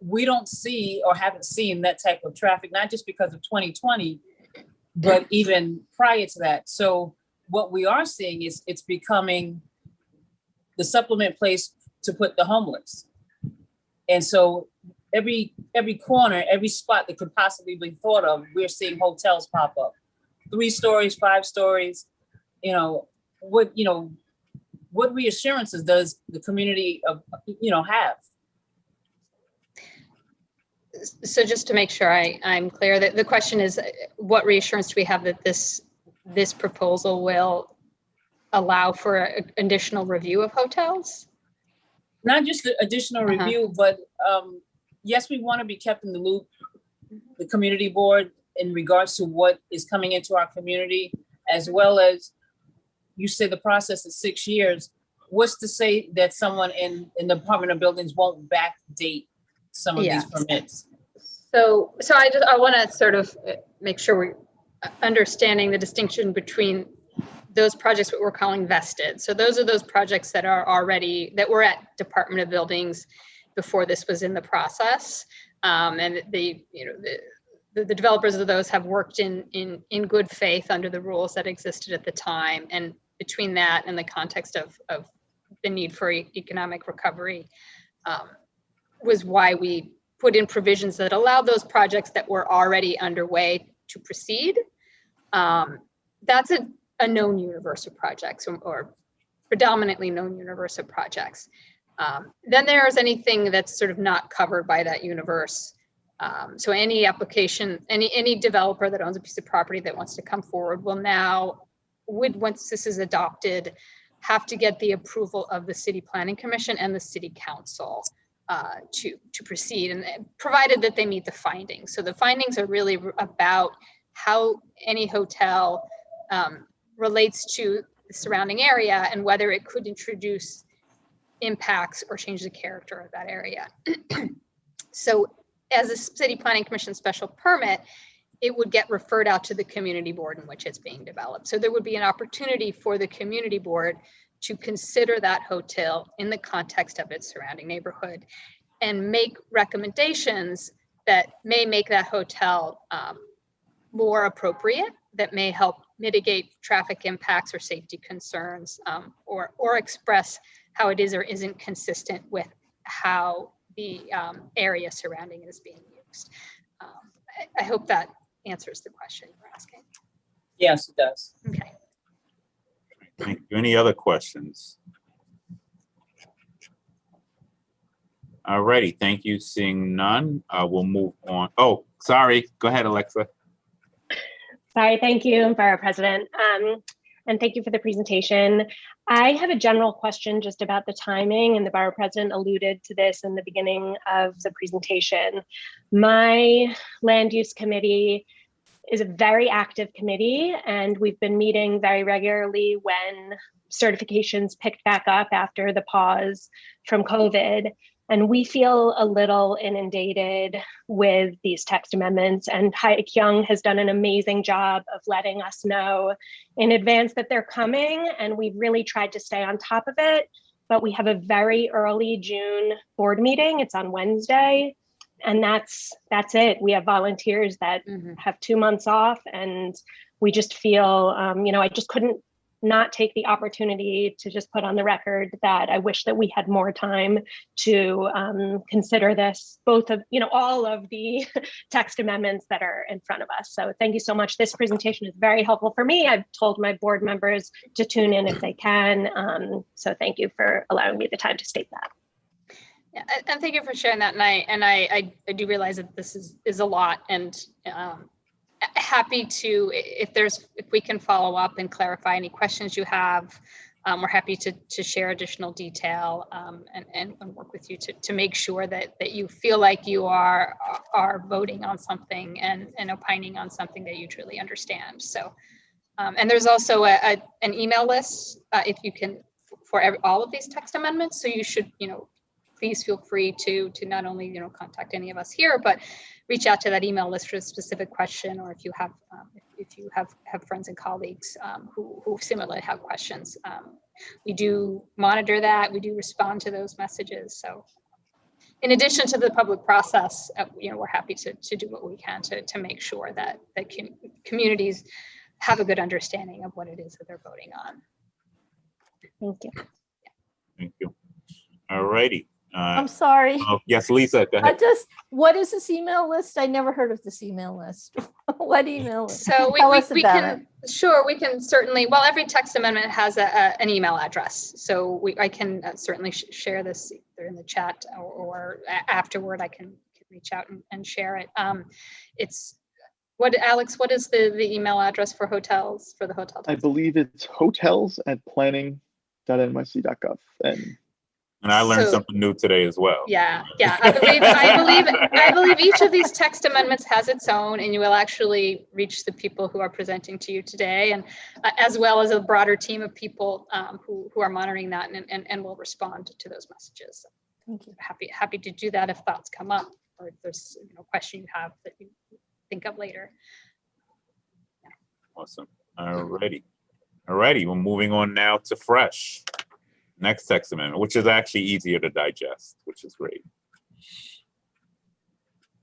We don't see or haven't seen that type of traffic, not just because of 2020, but even prior to that. So what we are seeing is it's becoming the supplement place to put the homeless. And so every corner, every spot that could possibly be thought of, we're seeing hotels pop up. 3 stories, 5 stories, what reassurances does the community have? So just to make sure I'm clear, that the question is, what reassurance do we have that this proposal will allow for an additional review of hotels? Not just the additional review, but yes, we want to be kept in the loop, the community board, in regards to what is coming into our community, as well as, you say the process is 6 years. What's to say that someone in the Department of Buildings won't backdate some of these permits? So I want to sort of make sure we're understanding the distinction between those projects that we're calling vested. So those are those projects that were at Department of Buildings before this was in the process. And the developers of those have worked in good faith under the rules that existed at the time. And between that and the context of the need for economic recovery was why we put in provisions that allow those projects that were already underway to proceed. That's a known universe of projects, or predominantly known universe of projects. Then there's anything that's sort of not covered by that universe. So any application, any developer that owns a piece of property that wants to come forward will now, once this is adopted, have to get the approval of the City Planning Commission and the City Council to proceed, and provided that they meet the findings. So the findings are really about how any hotel relates to the surrounding area and whether it could introduce impacts or change the character of that area. So as a City Planning Commission special permit, it would get referred out to the community board in which it's being developed. So there would be an opportunity for the community board to consider that hotel in the context of its surrounding neighborhood and make recommendations that may make that hotel more appropriate, that may help mitigate traffic impacts or safety concerns, or express how it is or isn't consistent with how the area surrounding it is being used. I hope that answers the question you're asking. Yes, it does. Okay. Thank you. Any other questions? All righty, thank you. Seeing none, we'll move on. Oh, sorry. Go ahead, Alexa. Sorry, thank you, Borough President. And thank you for the presentation. I have a general question just about the timing, and the Borough President alluded to this in the beginning of the presentation. My land use committee is a very active committee, and we've been meeting very regularly when certifications picked back up after the pause from COVID. And we feel a little inundated with these text amendments, and Hayek Young has done an amazing job of letting us know in advance that they're coming, and we've really tried to stay on top of it. But we have a very early June board meeting. It's on Wednesday, and that's it. We have volunteers that have 2 months off, and we just feel, I just couldn't not take the opportunity to just put on the record that I wish that we had more time to consider this, both of, all of the text amendments that are in front of us. So thank you so much. This presentation is very helpful for me. I've told my board members to tune in if they can. So thank you for allowing me the time to state that. Yeah, and thank you for sharing that. And I do realize that this is a lot, and happy to, if we can follow up and clarify any questions you have, we're happy to share additional detail and work with you to make sure that you feel like you are voting on something and opining on something that you truly understand. So, and there's also an email list if you can for all of these text amendments. So you should, please feel free to not only contact any of us here, but reach out to that email list for a specific question, or if you have friends and colleagues who similarly have questions. We do monitor that. We do respond to those messages. So in addition to the public process, we're happy to do what we can to make sure that communities have a good understanding of what it is that they're voting on. Thank you. Thank you. All righty. I'm sorry. Yes, Lisa, go ahead. What is this email list? I never heard of this email list. What email list? So Tell us we about can, sure, we can certainly, well, every text amendment has an email address. So I can certainly share this either in the chat or afterward, I can reach out and share it. Alex, what is the email address for hotels, for the hotel? I believe it's hotels@planning.nyc.gov. And I learned So- something new today as well. Yeah. I believe each of these text amendments has its own, and you will actually reach the people who are presenting to you today, and as well as a broader team of people who are monitoring that and will respond to those messages. Thank you. Happy to do that if thoughts come up, or if there's a question you have that you think of later. Awesome. All righty. We're moving on now to Fresh. Next text amendment, which is actually easier to digest, which is great.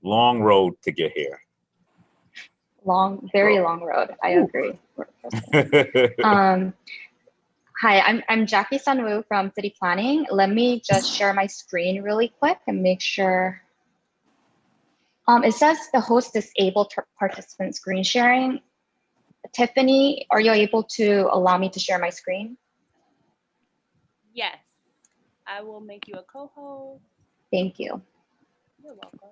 Long road to get here. Very long road. I agree. Hi, I'm Jackie Sunwoo from City Planning. Let me just share my screen really quick and make sure. It says the host disabled participant screen sharing. Tiffany, are you able to allow me to share my screen? Yes, I will make you a co-host. Thank you. You're welcome.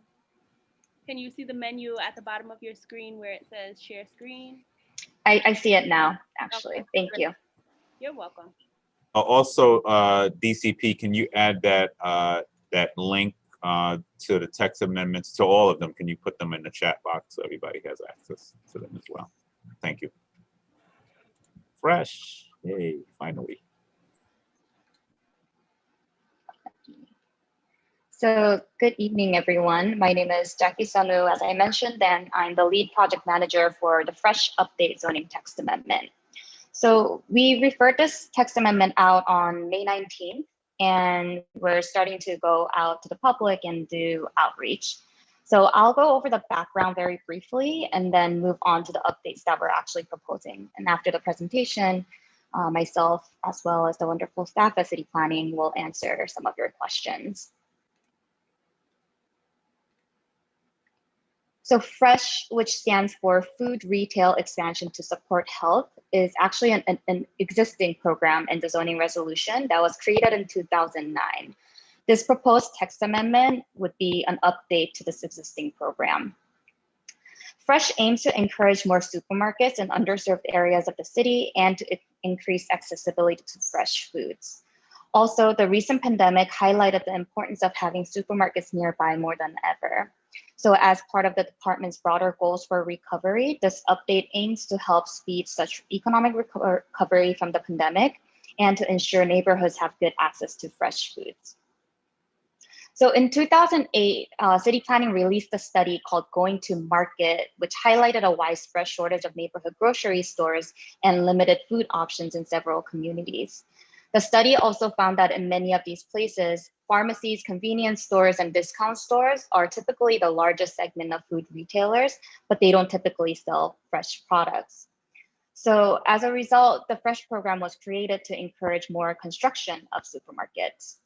Can you see the menu at the bottom of your screen where it says share screen? I see it now, actually. Okay, Thank you. You're welcome. Also, DCP, can you add that link to the text amendments, to all of them? Can you put them in the chat box so everybody has access to them as well? Thank you. Fresh. Yay, finally. So good evening, everyone. My name is Jackie Sanu, as I mentioned, and I'm the lead project manager for the Fresh Update Zoning Text Amendment. So we referred this text amendment out on May 19th, and we're starting to go out to the public and do outreach. So I'll go over the background very briefly and then move on to the updates that we're actually proposing. And after the presentation, myself, as well as the wonderful staff at City Planning, will answer some of your questions. So FRESH, which stands for Food Retail Expansion to Support Health, is actually an existing program in the zoning resolution that was created in 2009. This proposed text amendment would be an update to this existing program. FRESH aims to encourage more supermarkets in underserved areas of the city and to increase accessibility to fresh foods. Also, the recent pandemic highlighted the importance of having supermarkets nearby more than ever. So as part of the department's broader goals for recovery, this update aims to help speed such economic recovery from the pandemic and to ensure neighborhoods have good access to fresh foods. So in 2008, City Planning released a study called Going to Market, which highlighted a widespread shortage of neighborhood grocery stores and limited food options in several communities. The study also found that in many of these places, pharmacies, convenience stores, and discount stores are typically the largest segment of food retailers, but they don't typically sell fresh products. So as a result, the FRESH program was created to encourage more construction of supermarkets.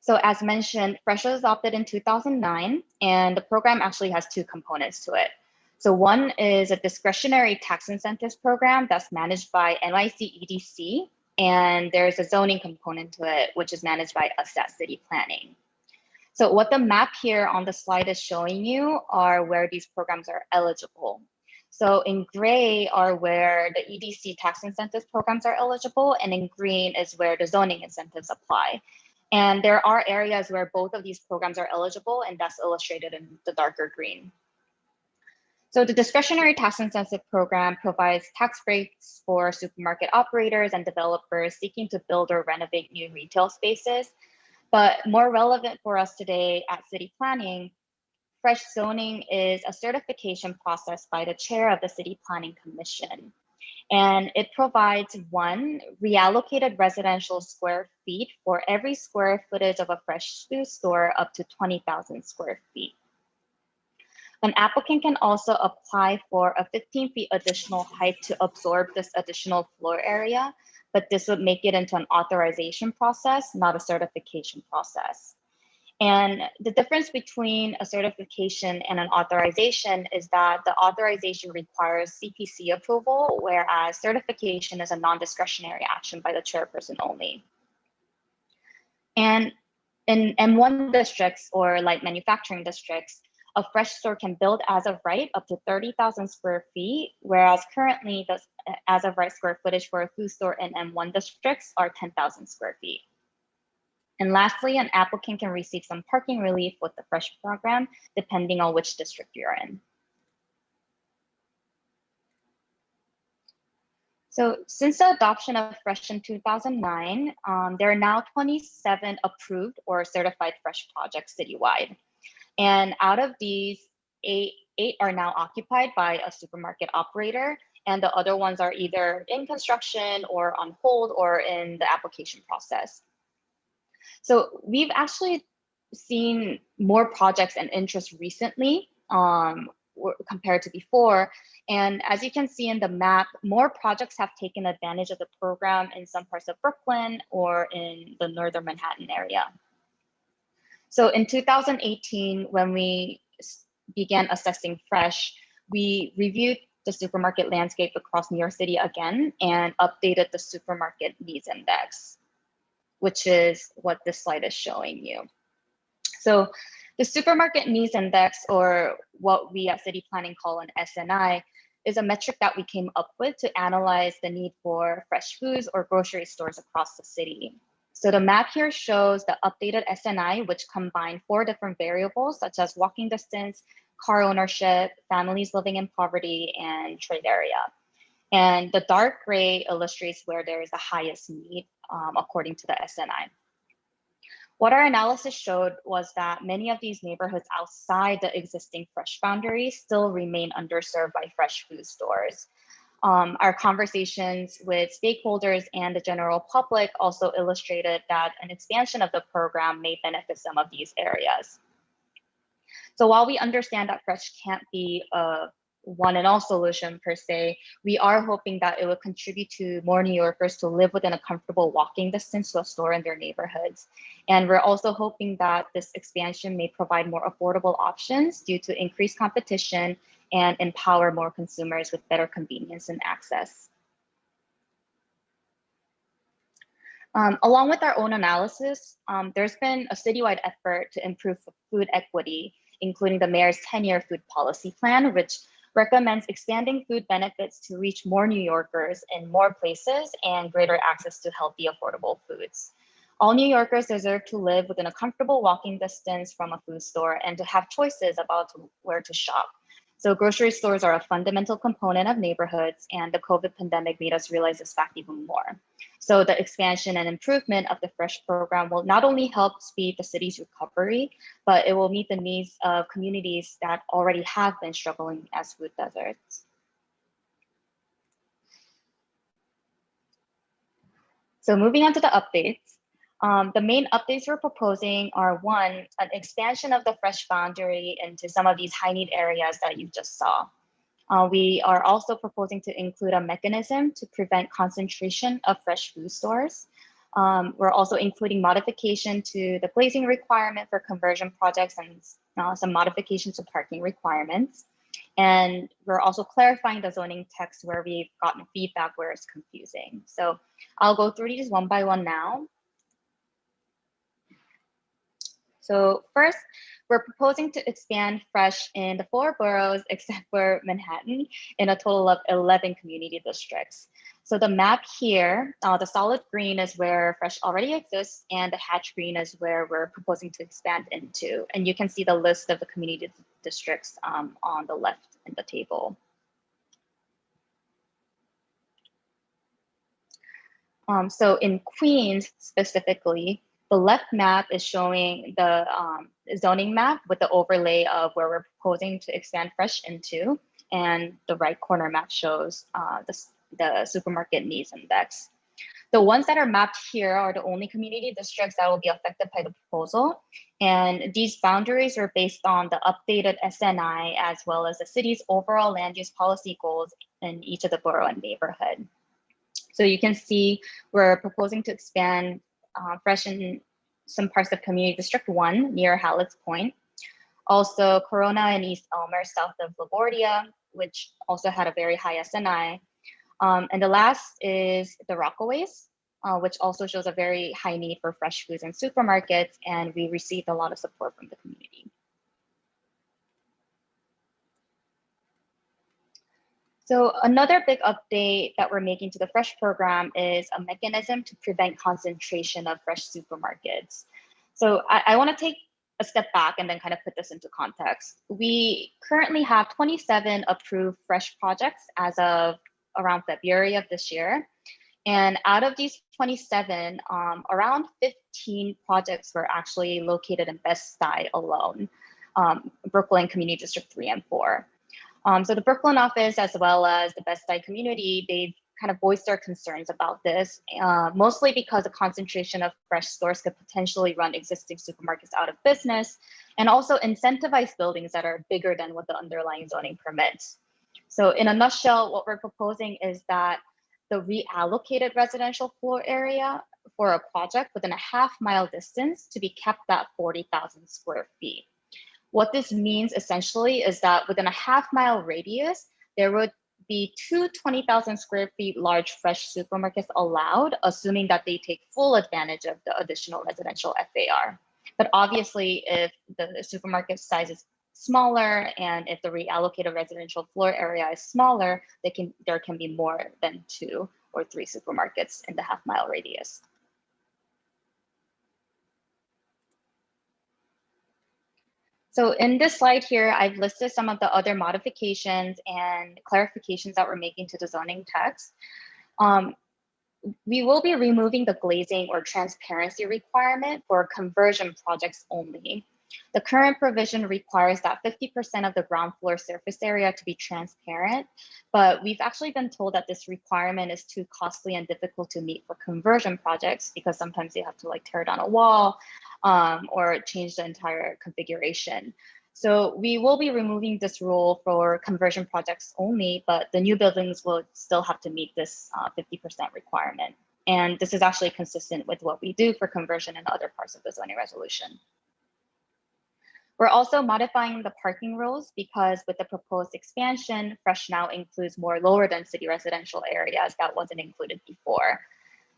So as mentioned, FRESH was adopted in 2009, and the program actually has two components to it. So one is a discretionary tax incentives program that's managed by NYC EDC, and there's a zoning component to it, which is managed by us at City Planning. So what the map here on the slide is showing you are where these programs are eligible. So in gray are where the EDC tax incentives programs are eligible, and in green is where the zoning incentives apply. And there are areas where both of these programs are eligible, and that's illustrated in the darker green. So the discretionary tax incentive program provides tax breaks for supermarket operators and developers seeking to build or renovate new retail spaces. But more relevant for us today at City Planning, Fresh Zoning is a certification process by the chair of the City Planning Commission. And it provides one, reallocated residential square feet for every square footage of a fresh food store up to 20,000 square feet. An applicant can also apply for a 15 feet additional height to absorb this additional floor area but this would make it into an authorization process, not a certification process. And the difference between a certification and an authorization is that the authorization requires CPC approval, whereas certification is a non-discretionary action by the chairperson only. And in M1 districts or light manufacturing districts, a fresh store can build as of right up to 30,000 square feet, whereas currently the as of right square footage for a food store in M1 districts are 10,000 square feet. And lastly, an applicant can receive some parking relief with the Fresh program, depending on which district you're in. So since the adoption of Fresh in 2009, there are now 27 approved or certified Fresh projects citywide. And out of these, eight are now occupied by a supermarket operator, and the other ones are either in construction or on hold or in the application process. So we've actually seen more projects and interest recently compared to before. And as you can see in the map, more projects have taken advantage of the program in some parts of Brooklyn or in the northern Manhattan area. So in 2018, when we began assessing Fresh, we reviewed the supermarket landscape across New York City again and updated the supermarket needs index, which is what this slide is showing you. So the supermarket needs index, or what we at City Planning call an SNI, is a metric that we came up with to analyze the need for fresh foods or grocery stores across the city. So the map here shows the updated SNI, which combine 4 different variables such as walking distance, car ownership, families living in poverty, and trade area. And the dark gray illustrates where there is the highest need according to the SNI. What our analysis showed was that many of these neighborhoods outside the existing Fresh boundaries still remain underserved by fresh food stores. Our conversations with stakeholders and the general public also illustrated that an expansion of the program may benefit some of these areas. So while we understand that Fresh can't be a one and all solution per se, we are hoping that it will contribute to more New Yorkers to live within a comfortable walking distance to a store in their neighborhoods. And we're also hoping that this expansion may provide more affordable options due to increased competition and empower more consumers with better convenience and access. Along with our own analysis, there's been a citywide effort to improve food equity, including the mayor's 10-year food policy plan, which recommends expanding food benefits to reach more New Yorkers in more places and greater access to healthy, affordable foods. All New Yorkers deserve to live within a comfortable walking distance from a food store and to have choices about where to shop. So grocery stores are a fundamental component of neighborhoods, and the COVID pandemic made us realize this fact even more. So the expansion and improvement of the Fresh program will not only help speed the city's recovery, but it will meet the needs of communities that already have been struggling as food deserts. So moving on to the updates. The main updates we're proposing are 1, an expansion of the Fresh boundary into some of these high need areas that you just saw. We are also proposing to include a mechanism to prevent concentration of fresh food stores. We're also including modification to the glazing requirement for conversion projects and some modifications to parking requirements. And we're also clarifying the zoning text where we've gotten feedback where it's confusing. So I'll go through these one by one now. So first, we're proposing to expand Fresh in the 4 boroughs except for Manhattan in a total of 11 community districts. So the map here, the solid green is where Fresh already exists, and the hatch green is where we're proposing to expand into. And you can see the list of the community districts on the left in the table. So in Queens specifically, the left map is showing the zoning map with the overlay of where we're proposing to expand Fresh into, and the right corner map shows the supermarket needs index. The ones that are mapped here are the only community districts that will be affected by the proposal, and these boundaries are based on the updated SNI as well as the city's overall land use policy goals in each of the borough and neighborhood. So you can see we're proposing to expand Fresh in some parts of Community District 1 near Hallett's Point. Also Corona and East Elmer south of LaGuardia, which also had a very high SNI. And the last is the Rockaways, which also shows a very high need for fresh foods and supermarkets, and we received a lot of support from the community. So another big update that we're making to the Fresh program is a mechanism to prevent concentration of fresh supermarkets. So I want to take a step back and then kind of put this into context. We currently have 27 approved fresh projects as of around February of this year. And out of these 27, around 15 projects were actually located in Best Side alone, Brooklyn Community District 3 and 4. So the Brooklyn office, as well as the Best Side community, they've kind of voiced their concerns about this, mostly because the concentration of fresh stores could potentially run existing supermarkets out of business, and also incentivize buildings that are bigger than what the underlying zoning permits. So in a nutshell, what we're proposing is that the reallocated residential floor area for a project within a half-mile distance to be kept at 40,000 square feet. What this means essentially is that within a half-mile radius, there would be 2 20,000 square feet large fresh supermarkets allowed, assuming that they take full advantage of the additional residential FAR. But obviously, if the supermarket size is smaller and if the reallocated residential floor area is smaller, there can be more than 2 or 3 supermarkets in the half-mile radius. So in this slide here, I've listed some of the other modifications and clarifications that we're making to the zoning text. We will be removing the glazing or transparency requirement for conversion projects only. The current provision requires that 50% of the ground floor surface area to be transparent, but we've actually been told that this requirement is too costly and difficult to meet for conversion projects because sometimes you have to like tear down a wall or change the entire configuration. So we will be removing this rule for conversion projects only, but the new buildings will still have to meet this 50% requirement. And this is actually consistent with what we do for conversion in other parts of the zoning resolution. We're also modifying the parking rules because with the proposed expansion, Fresh now includes more lower density residential areas that wasn't included before.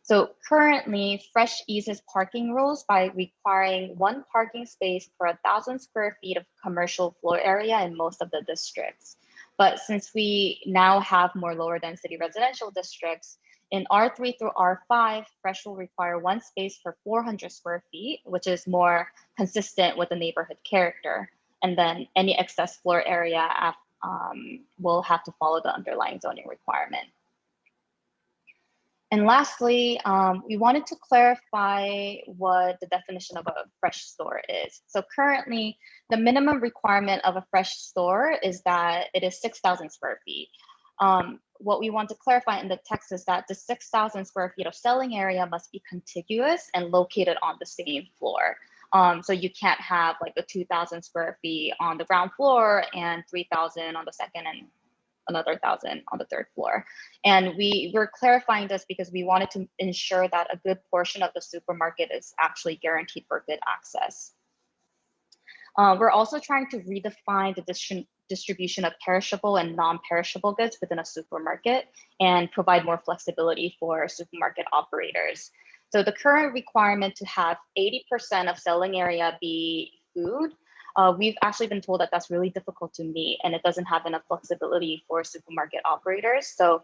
So currently, Fresh eases parking rules by requiring 1 parking space per 1,000 square feet of commercial floor area in most of the districts. But since we now have more lower density residential districts, in R3 through R5, Fresh will require 1 space per 400 square feet, which is more consistent with the neighborhood character. And then any excess floor area will have to follow the underlying zoning requirement. And lastly, we wanted to clarify what the definition of a fresh store is. So currently, the minimum requirement of a fresh store is that it is 6,000 square feet. What we want to clarify in the text is that the 6,000 square feet of selling area must be contiguous and located on the same floor. So you can't have like a 2,000 square feet on the ground floor and 3,000 on the second and another 1,000 on the third floor. And we're clarifying this because we wanted to ensure that a good portion of the supermarket is actually guaranteed for good access. We're also trying to redefine the distribution of perishable and non-perishable goods within a supermarket and provide more flexibility for supermarket operators. So the current requirement to have 80% of selling area be food, we've actually been told that that's really difficult to meet and it doesn't have enough flexibility for supermarket operators. So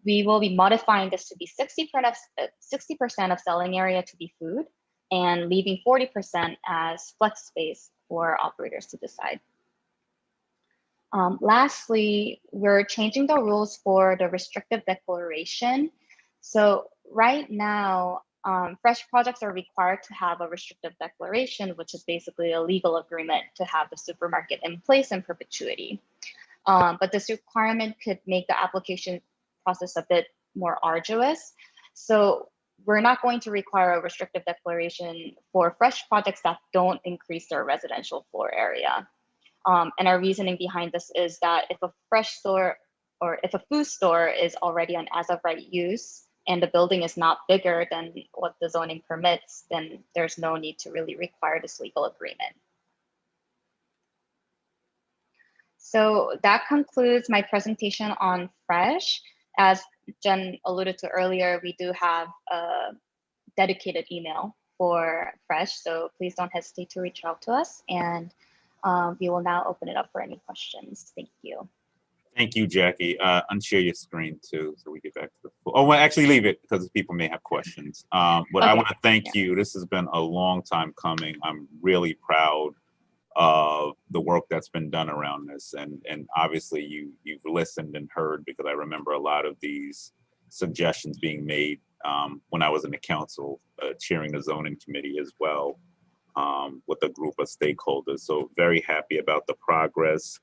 we will be modifying this to be 60% of selling area to be food and leaving 40% as flex space for operators to decide. Lastly, we're changing the rules for the restrictive declaration. So right now, fresh projects are required to have a restrictive declaration, which is basically a legal agreement to have the supermarket in place in perpetuity. But this requirement could make the application process a bit more arduous. So we're not going to require a restrictive declaration for fresh projects that don't increase their residential floor area. And our reasoning behind this is that if a fresh store or if a food store is already an as of right use and the building is not bigger than what the zoning permits, then there's no need to really require this legal agreement. So that concludes my presentation on Fresh. As Jen alluded to earlier, we do have a dedicated email for Fresh, so please don't hesitate to reach out to us, and we will now open it up for any questions. Thank you. Thank you, Jackie. Unshare your screen too, so we get back to the. Oh, well, actually leave it because people may have questions. But I Okay. want to thank you. This has been a long time coming. I'm really proud of the work that's been done around this, and obviously you've listened and heard, because I remember a lot of these suggestions being made when I was in the council, chairing the zoning committee as well, with a group of stakeholders. So very happy about the progress.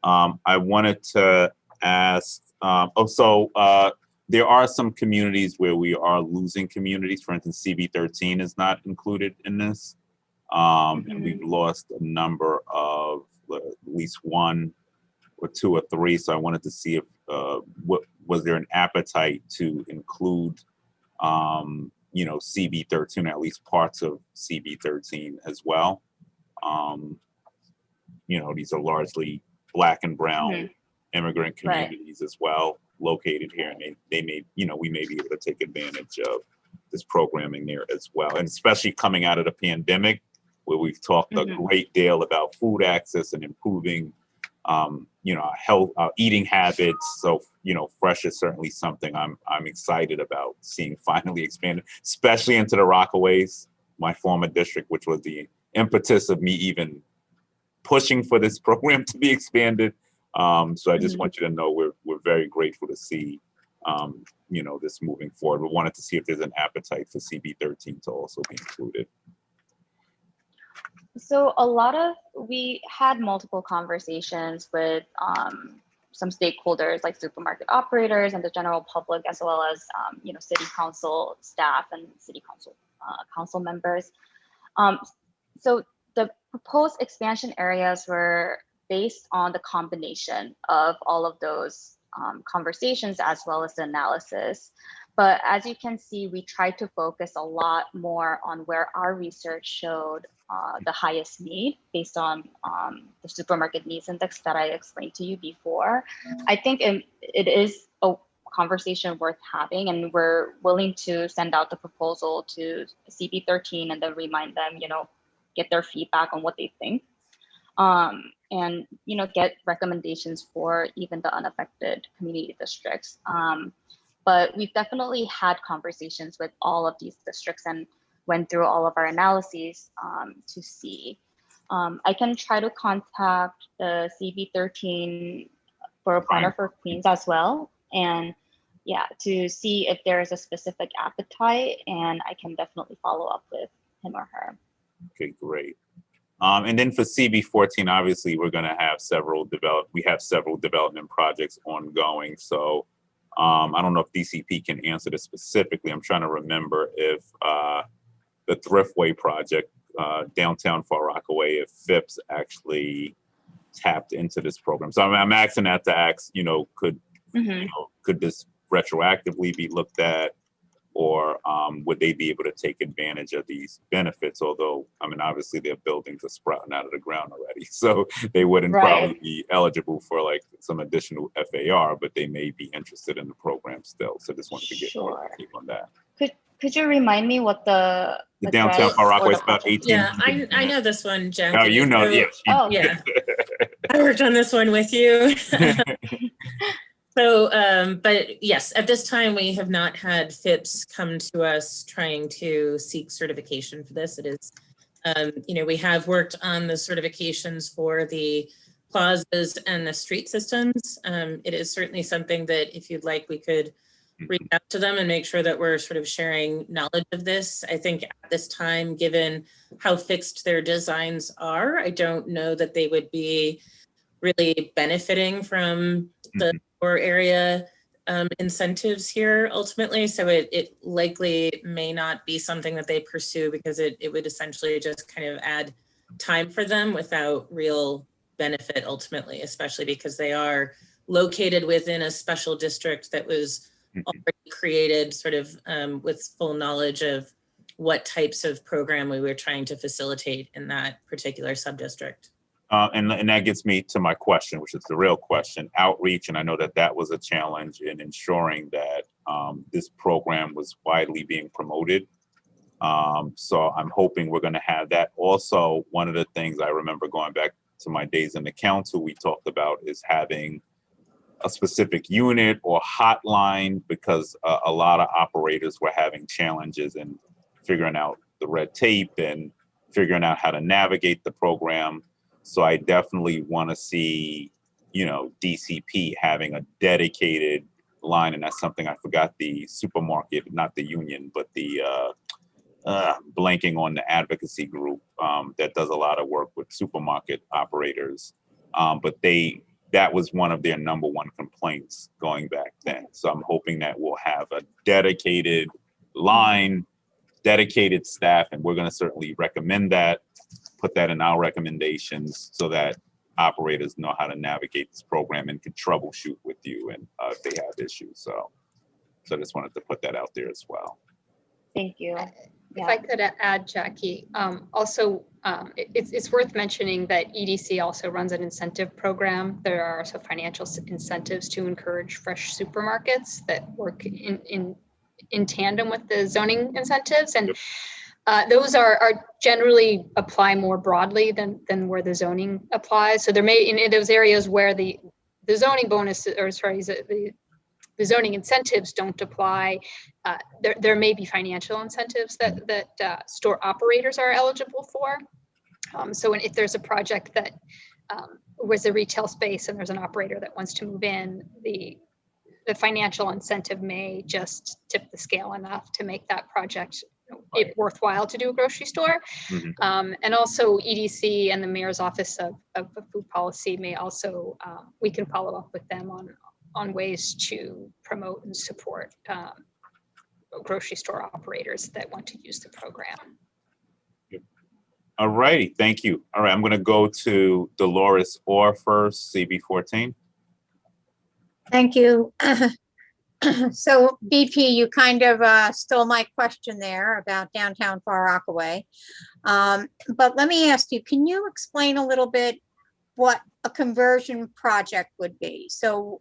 I wanted to ask, there are some communities where we are losing communities. For instance, CB13 is not included in this. And we've lost a number of at least 1 or 2 or 3. So I wanted to see if, was there an appetite to include, CB13, at least parts of CB13 as well. These are largely Black and brown immigrant communities as well, located here, and they may, we may be able to take advantage of this programming there as well. And especially coming out of the pandemic, where we've talked a great deal about food access and improving, our health, our eating habits. So, Fresh is certainly something I'm excited about seeing finally expanded, especially into the Rockaways, my former district, which was the impetus of me even pushing for this program to be expanded. So I just want you to know we're very grateful to see, this moving forward. We wanted to see if there's an appetite for CB13 to also be included. So we had multiple conversations with some stakeholders like supermarket operators and the general public, as well as city council staff and city council members. So the proposed expansion areas were based on the combination of all of those conversations as well as the analysis. But as you can see, we tried to focus a lot more on where our research showed the highest need based on the supermarket needs index that I explained to you before. I think it is a conversation worth having, and we're willing to send out the proposal to CB13 and then remind them, get their feedback on what they think, and get recommendations for even the unaffected community districts. But we've definitely had conversations with all of these districts and went through all of our analyses to see. I can try to contact the CB13 Borough Planner for Queens as well, and to see if there is a specific appetite, and I can definitely follow up with him or her. Okay, great. And then for CB14, obviously we're going to have several development projects ongoing. So I don't know if DCP can answer this specifically. I'm trying to remember if the Thriftway project, downtown Far Rockaway, if Phipps actually tapped into this program. So I'm asking that to ask, could this retroactively be looked at, or would they be able to take advantage of these benefits? Although, obviously their buildings are sprouting out of the ground already, so they wouldn't probably be eligible for like some additional FAR, but they may be interested in the program still. So just wanted to get more on that. Could you remind me what the downtown Far Rockaway is about 18? Yeah, I know this one, Jackie. Oh, you know, yes. Yeah. I worked on this one with you. So, but yes, at this time, we have not had Phipps come to us trying to seek certification for this. It is, we have worked on the certifications for the plazas and the street systems. It is certainly something that if you'd like, we could reach out to them and make sure that we're sort of sharing knowledge of this. I think at this time, given how fixed their designs are, I don't know that they would be really benefiting from the core area incentives here ultimately. So it likely may not be something that they pursue, because it would essentially just kind of add time for them without real benefit ultimately, especially because they are located within a special district that was already created sort of with full knowledge of what types of program we were trying to facilitate in that particular sub-district. And that gets me to my question, which is the real question, outreach. And I know that that was a challenge in ensuring that this program was widely being promoted. So I'm hoping we're going to have that. Also, one of the things I remember going back to my days in the council, we talked about is having a specific unit or hotline, because a lot of operators were having challenges in figuring out the red tape and figuring out how to navigate the program. So I definitely want to see, you know, DCP having a dedicated line. And that's something I forgot, the supermarket, not the union, but the blanking on the advocacy group that does a lot of work with supermarket operators. But that was one of their number one complaints going back then. So I'm hoping that we'll have a dedicated line, dedicated staff, and we're going to certainly recommend that, put that in our recommendations so that operators know how to navigate this program and can troubleshoot with you and if they have issues. So I just wanted to put that out there as well. Thank you. If I could add, Jackie, also, it's worth mentioning that EDC also runs an incentive program. There are also financial incentives to encourage fresh supermarkets that work in tandem with the zoning incentives. And those are generally apply more broadly than where the zoning applies. So there may, in those areas where the zoning bonus, or sorry, the zoning incentives don't apply, there may be financial incentives that store operators are eligible for. So if there's a project that was a retail space and there's an operator that wants to move in, the financial incentive may just tip the scale enough to make that project worthwhile to do a grocery store. And also EDC and the Mayor's Office of Food Policy may also, we can follow up with them on ways to promote and support grocery store operators that want to use the program. All righty, thank you. All right, I'm going to go to Dolores Orr first, CB14. Thank you. So BP, you kind of stole my question there about downtown Far Rockaway. But let me ask you, can you explain a little bit what a conversion project would be? So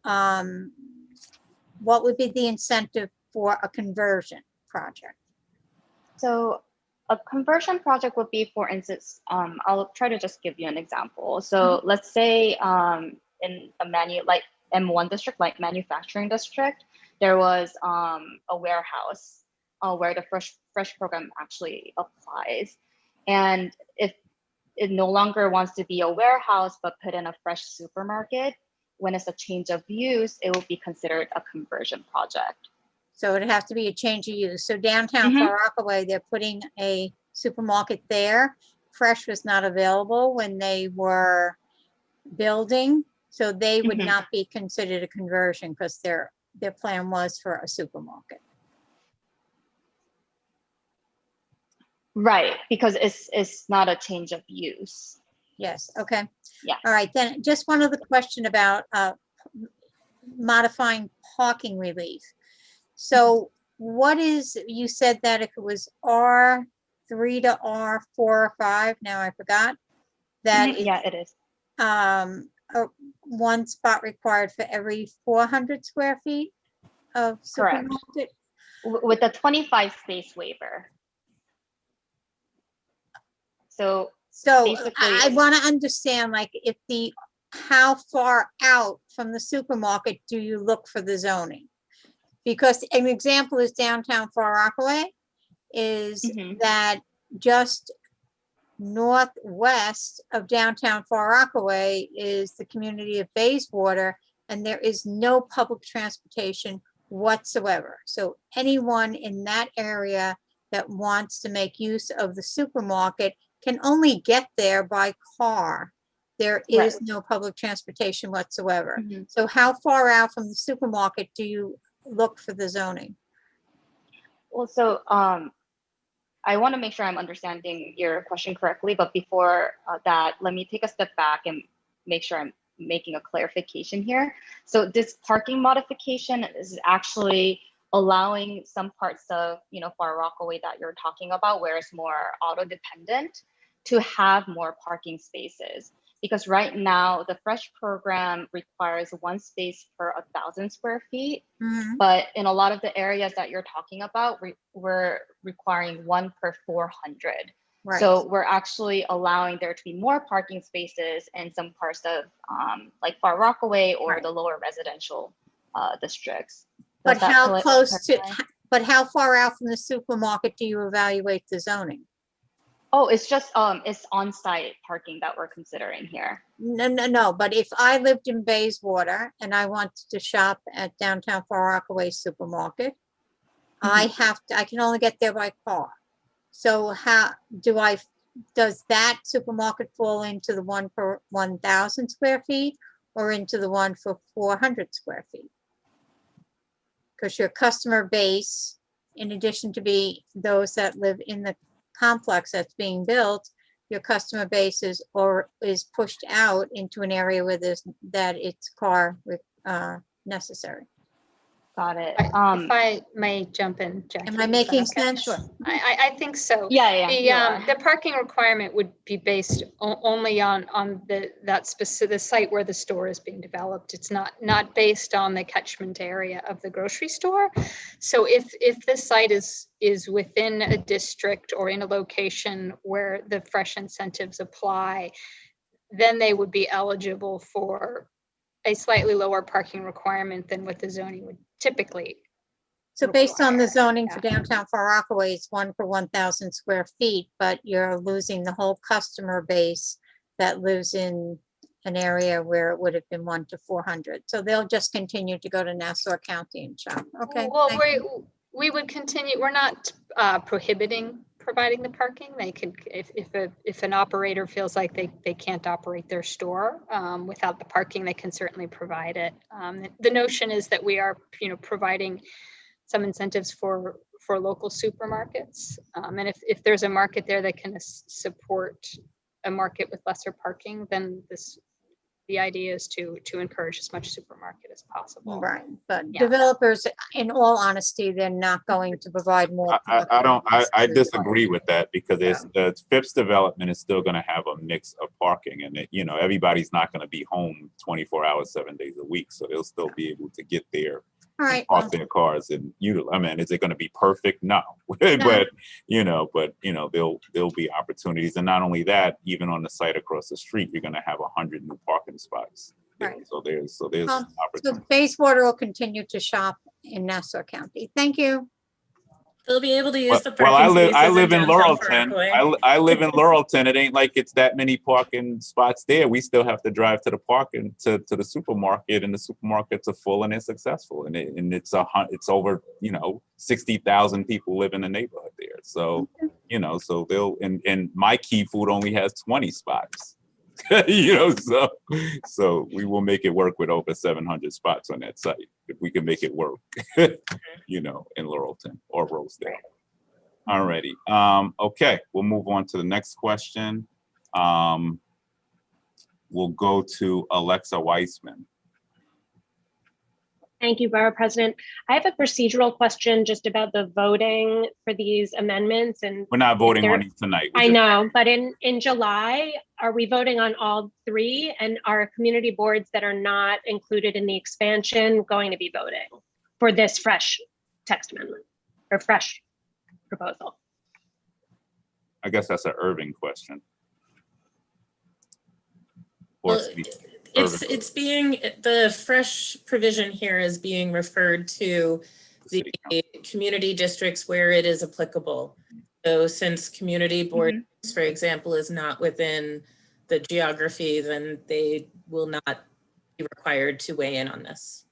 what would be the incentive for a conversion project? So a conversion project would be, for instance, I'll try to just give you an example. So let's say in a like M1 district, like manufacturing district, there was a warehouse where the fresh program actually applies. And if it no longer wants to be a warehouse, but put in a fresh supermarket, when it's a change of use, it will be considered a conversion project. So it'd have to be a change of use. So downtown Far Rockaway, they're putting a supermarket there. Fresh was not available when they were building. So they would not be considered a conversion because their plan was for a supermarket. Right, because it's not a change of use. Yes, okay. Yeah. All right, then just one other question about modifying parking relief. So what is, you said that if it was R3 to R4 or 5, now I forgot, that Yeah, it is. One spot required for every 400 square feet of supermarket? Correct. With a 25 space waiver. So I want to understand, like, if how far out from the supermarket do you look for the zoning? Because an example is downtown Far Rockaway, is that just northwest of downtown Far Rockaway is the community of Bayswater, and there is no public transportation whatsoever. So anyone in that area that wants to make use of the supermarket can only get there by car. There is no public transportation whatsoever. So how far out from the supermarket do you look for the zoning? Well, so I want to make sure I'm understanding your question correctly, but before that, let me take a step back and make sure I'm making a clarification here. So this parking modification is actually allowing some parts of, Far Rockaway that you're talking about, where it's more auto dependent, to have more parking spaces. Because right now the Fresh program requires 1 space per 1,000 square feet. But in a lot of the areas that you're talking about, we're requiring 1 per 400. Right. So we're actually allowing there to be more parking spaces in some parts of like Far Rockaway or the lower residential districts. But Does that how clear- close to, clarify? but how far out from the supermarket do you evaluate the zoning? Oh, it's just it's on-site parking that we're considering here. No, but if I lived in Bayswater and I wanted to shop at downtown Far Rockaway supermarket, I can only get there by car. So how does that supermarket fall into the 1 per 1,000 square feet or into the 1 for 400 square feet? Because your customer base, in addition to be those that live in the complex that's being built, your customer base is pushed out into an area where it's car necessary. Got it. If I may jump in, Jackie. Am I is that making okay? sense? Sure. I think so. Yeah, you are. The parking requirement would be based only on that specific site where the store is being developed. It's not based on the catchment area of the grocery store. So if this site is within a district or in a location where the Fresh incentives apply, then they would be eligible for a slightly lower parking requirement than what the zoning would typically. So based on the zoning for downtown Far Rockaway, it's 1 per 1,000 square feet, but you're losing the whole customer base that lives in an area where it would have been 1 to 400. So they'll just continue to go to Nassau County and shop. Okay. Well, thank you. we would continue. We're not prohibiting providing the parking. They can, if an operator feels like they can't operate their store without the parking, they can certainly provide it. The notion is that we are, providing some incentives for local supermarkets. And if there's a market there that can support a market with lesser parking, then the idea is to encourage as much supermarket as possible. Right, but Yeah. developers, in all honesty, they're not going to provide more. I disagree with that because the Phipps development is still going to have a mix of parking, and everybody's not going to be home 24 hours, 7 days a week, so they'll still be able to get there. All right. Park their cars and utilize. I mean, is it going to be perfect? No, but there'll be opportunities, and not only that, even on the site across the street, you're going to have 100 new parking spots. Right. So there's So opportunity. Bayswater will continue to shop in Nassau County. Thank you. They'll be able to use the parking Well, I spaces live in downtown Far Laurelton. Rockaway. I live in Laurelton. It ain't like it's that many parking spots there. We still have to drive to the parking to the supermarket, and the supermarkets are full and they're successful. And it's over 60,000 people live in the neighborhood there. So so they'll and my Key Food only has 20 spots. So we will make it work with over 700 spots on that site if we can make it work. In Laurelton or Rosedale. Alrighty. Okay, we'll move on to the next question. We'll go to Alexa Weissman. Thank you, Borough President. I have a procedural question just about the voting for these amendments. And we're not voting on these tonight. I know, but in July, are we voting on all 3? And are community boards that are not included in the expansion going to be voting for this fresh text amendment or fresh proposal? I guess that's an Irving question. Or Well, it's being, the fresh provision here is being referred to the community districts where it is applicable. So since community boards, for example, is not within the geography, then they will not be required to weigh in on this.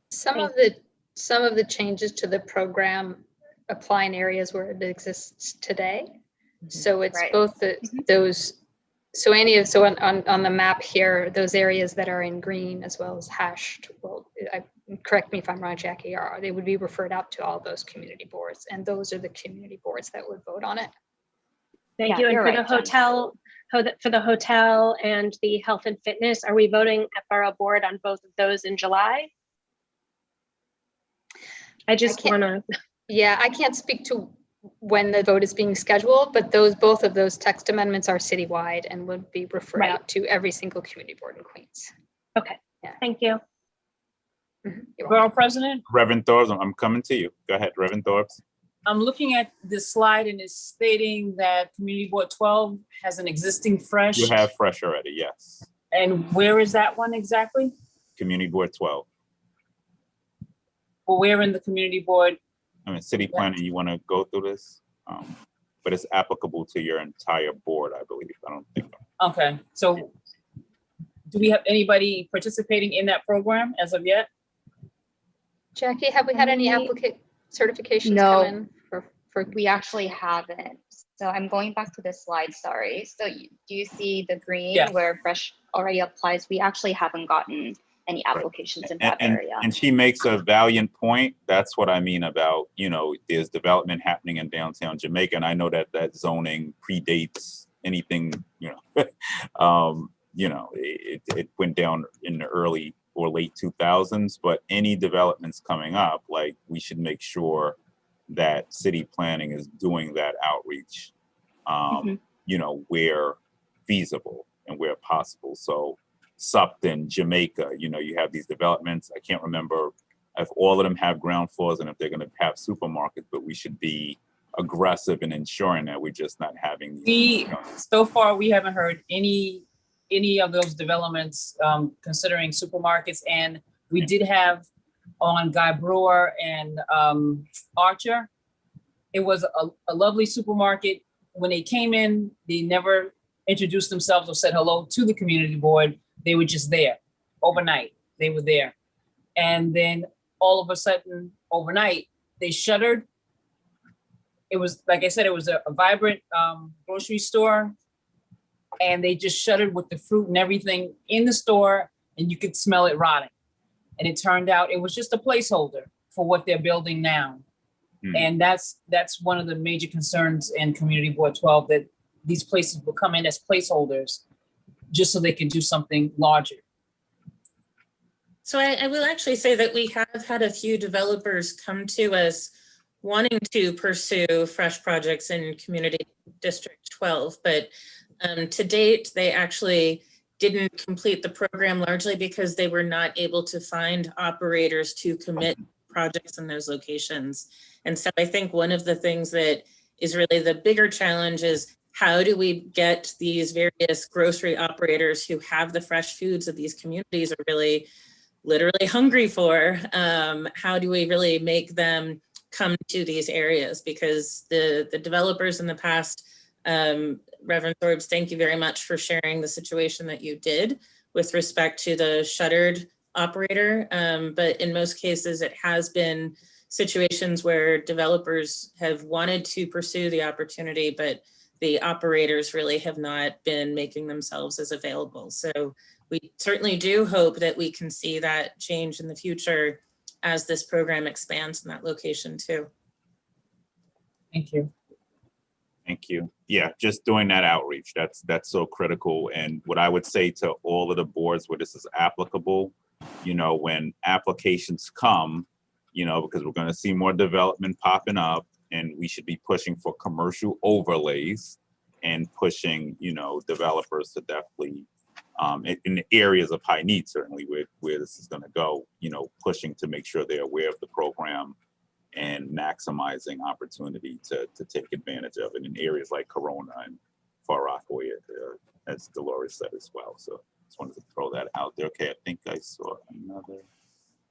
Some of the changes to the program apply in areas where it exists today. So it's both those. So on the map here, those areas that are in green as well as hashed, well, correct me if I'm wrong, Jackie, they would be referred out to all those community boards, and those are the community boards that would vote on it. Thank Yeah, you. And you're for right, the Jen. for the hotel and the health and fitness, are we voting at Borough Board on both of those in July? I just can't- want to. Yeah, I can't speak to when the vote is being scheduled, but both of those text amendments are citywide and would be referred Right. out to every single community board in Queens. Okay, thank you. Borough President, Reverend Thorpe, I'm coming to you. Go ahead, Reverend Thorpe. I'm looking at this slide and it's stating that Community Board 12 has an existing fresh. You have fresh already, yes. And where is that one exactly? Community Board 12. Or where in the Community Board? I mean, city planning, you want to go through this? But it's applicable to your entire board, I believe. I don't think. Okay, so do we have anybody participating in that program as of yet? Jackie, have we had any applicant certifications No. come in for? We actually haven't. So I'm going back to this slide, sorry. So do you see the green Yeah. where fresh already applies? We actually haven't gotten any applications in that area. And she makes a valiant point. That's what I mean about, there's development happening in downtown Jamaica. And I know that that zoning predates anything, it went down in the early or late 2000s, but any developments coming up, like we should make sure that city planning is doing that outreach, where feasible and where possible. So Supton, Jamaica, you have these developments. I can't remember if all of them have ground floors and if they're going to have supermarkets, but we should be aggressive in ensuring that we're just not having these. So far, we haven't heard any of those developments considering supermarkets. And we did have on Guy Brewer and Archer, it was a lovely supermarket. When they came in, they never introduced themselves or said hello to the community board. They were just there overnight. They were there. And then all of a sudden, overnight, they shuttered. It was, like I said, it was a vibrant grocery store. And they just shuttered with the fruit and everything in the store, and you could smell it rotting. And it turned out it was just a placeholder for what they're building now. And that's one of the major concerns in Community Board 12, that these places will come in as placeholders just so they can do something larger. So I will actually say that we have had a few developers come to us wanting to pursue fresh projects in Community District 12, but to date, they actually didn't complete the program largely because they were not able to find operators to commit projects in those locations. And so I think one of the things that is really the bigger challenge is how do we get these various grocery operators who have the fresh foods that these communities are really literally hungry for? How do we really make them come to these areas? Because the developers in the past, Reverend Thorbes, thank you very much for sharing the situation that you did with respect to the shuttered operator. But in most cases, it has been situations where developers have wanted to pursue the opportunity, but the operators really have not been making themselves as available. So we certainly do hope that we can see that change in the future as this program expands in that location too. Thank you. Thank you. Yeah, just doing that outreach, that's so critical. And what I would say to all of the boards where this is applicable, when applications come, because we're going to see more development popping up, and we should be pushing for commercial overlays and pushing, developers to definitely, in the areas of high need, certainly where this is going to go, pushing to make sure they're aware of the program and maximizing opportunity to take advantage of it in areas like Corona and Far Rockaway, as Dolores said as well. So just wanted to throw that out there. Okay, I think I saw another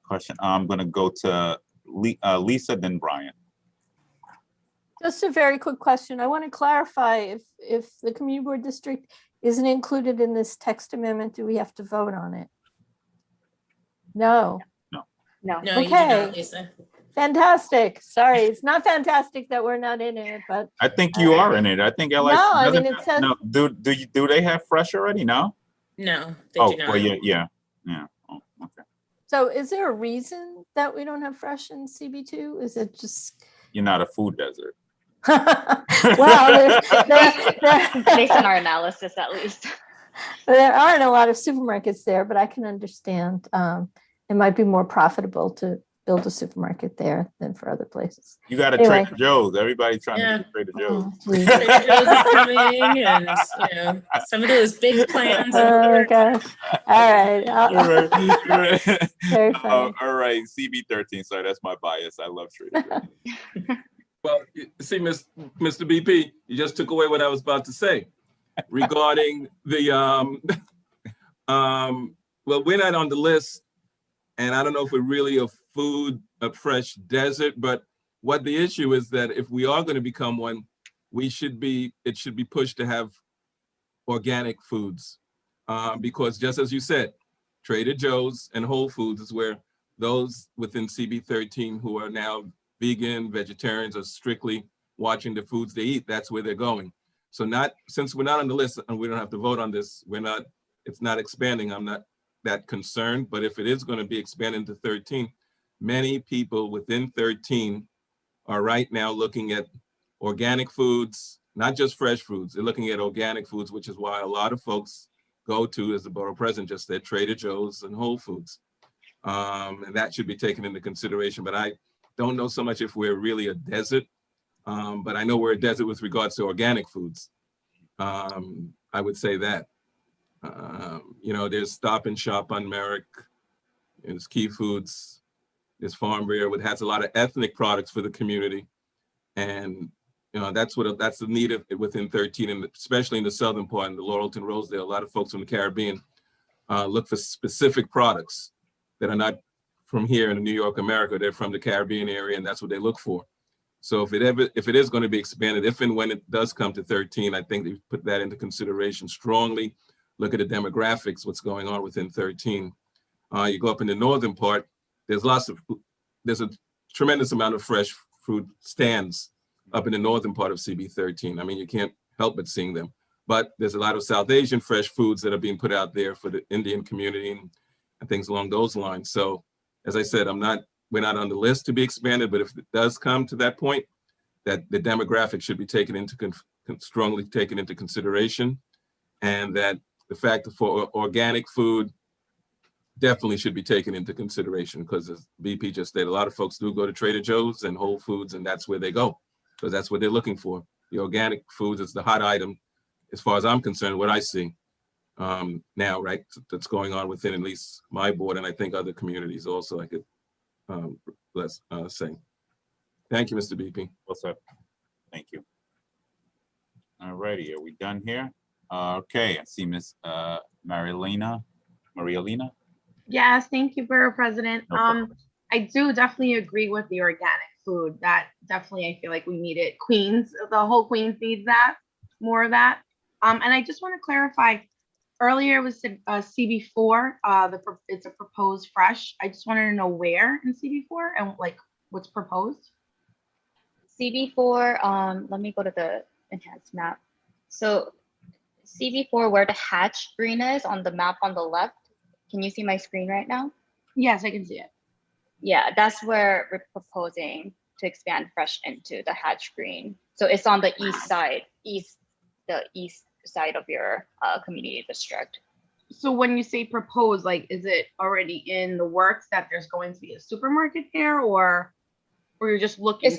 question. I'm going to go to Lisa, then Brian. Just a very quick question. I want to clarify if the community board district isn't included in this text amendment, do we have to vote on it? No. No. No, you do Okay. not, Lisa. Fantastic. Sorry, it's not fantastic that we're not in it, but I think you are in it. I think LA. No, I mean, it says- No, do they have fresh already? No. No, they Oh, do not. well, yeah. Oh, okay. so is there a reason that we don't have fresh in CB2? Is it just, You're not a food desert. Well, Based on our analysis, at least. there aren't a lot of supermarkets there, but I can understand. It might be more profitable to build a supermarket there than for other places. You got a Anyway. Trader Joe's. Everybody's trying Yeah. to get Trader Joe's. Geez. Trader Joe's is coming, and some of those big plans. Oh gosh. All right. All right. Very funny. All right. CB13. Sorry, that's my bias. I love Trader Joe's. Well, see, Mr. BP, you just took away what I was about to say regarding the, well, we're not on the list, and I don't know if we're really a fresh desert, but what the issue is that if we are going to become one, it should be pushed to have organic foods, because just as you said, Trader Joe's and Whole Foods is where those within CB13 who are now vegan, vegetarians, are strictly watching the foods they eat. That's where they're going. So since we're not on the list and we don't have to vote on this, it's not expanding. I'm not that concerned, but if it is going to be expanded to 13, many people within 13 are right now looking at organic foods, not just fresh foods. They're looking at organic foods, which is why a lot of folks go to, as the borough president just said, Trader Joe's and Whole Foods. And that should be taken into consideration. But I don't know so much if we're really a desert, but I know we're a desert with regards to organic foods. I would say that. There's Stop and Shop on Merrick, there's Key Foods, there's Farm Beer, which has a lot of ethnic products for the community. And that's the need of within 13, and especially in the southern part, in the Laurelton, Rosedale, a lot of folks from the Caribbean look for specific products that are not from here in New York, America. They're from the Caribbean area, and that's what they look for. So if it is going to be expanded, if and when it does come to 13, I think they put that into consideration strongly. Look at the demographics, what's going on within 13. You go up in the northern part, there's a tremendous amount of fresh food stands up in the northern part of CB13. I mean, you can't help but seeing them. But there's a lot of South Asian fresh foods that are being put out there for the Indian community and things along those lines. So, as I said, we're not on the list to be expanded, but if it does come to that point, that the demographic should be taken strongly taken into consideration, and that the fact that for organic food definitely should be taken into consideration, because as BP just stated, a lot of folks do go to Trader Joe's and Whole Foods, and that's where they go, because that's what they're looking for. The organic foods is the hot item, as far as I'm concerned, what I see now, right? That's going on within at least my board, and I think other communities also, I could say. Thank you, Mr. BP. What's up? Thank you. All righty, are we done here? Okay, I see Miss Marielena. Yes, thank you, Borough President. No problem. I do definitely agree with the organic food. That definitely, I feel like we need it. Queens, the whole Queens needs that, more of that. And I just want to clarify, earlier was CB4, it's a proposed fresh. I just wanted to know where in CB4 and like what's proposed. CB4, let me go to the enhanced map. So CB4, where the hatch green is on the map on the left. Can you see my screen right now? Yes, I can see it. Yeah, that's where we're proposing to expand fresh into the hatch green. So it's on the east side, the east side of your community district. So when you say propose, like, is it already in the works that there's going to be a supermarket there, or you're just looking?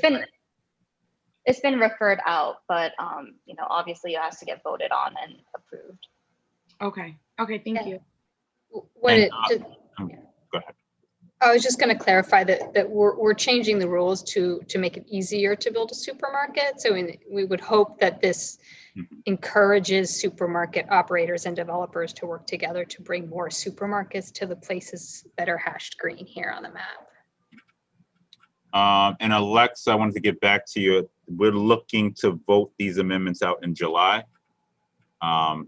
It's been referred out, but obviously it has to get voted on and approved. Okay. Okay. Thank you. Go ahead. I was just going to clarify that we're changing the rules to make it easier to build a supermarket. So we would hope that this encourages supermarket operators and developers to work together to bring more supermarkets to the places that are hashed green here on the map. And Alexa, I wanted to get back to you. We're looking to vote these amendments out in July.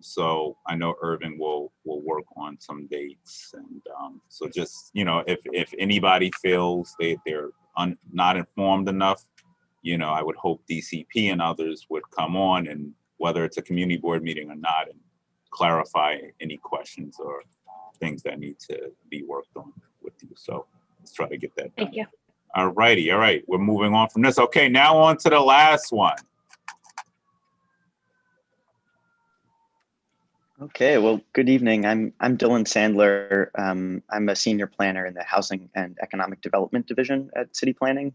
So I know Irving will work on some dates, and so just if anybody feels they're not informed enough, I would hope DCP and others would come on, and whether it's a community board meeting or not, and clarify any questions or things that need to be worked on with you. So let's try to get that done. Thank you. All righty. All right. We're moving on from this. Okay. Now on to the last one. Okay, well, good evening. I'm Dylan Sandler. I'm a senior planner in the Housing and Economic Development Division at City Planning.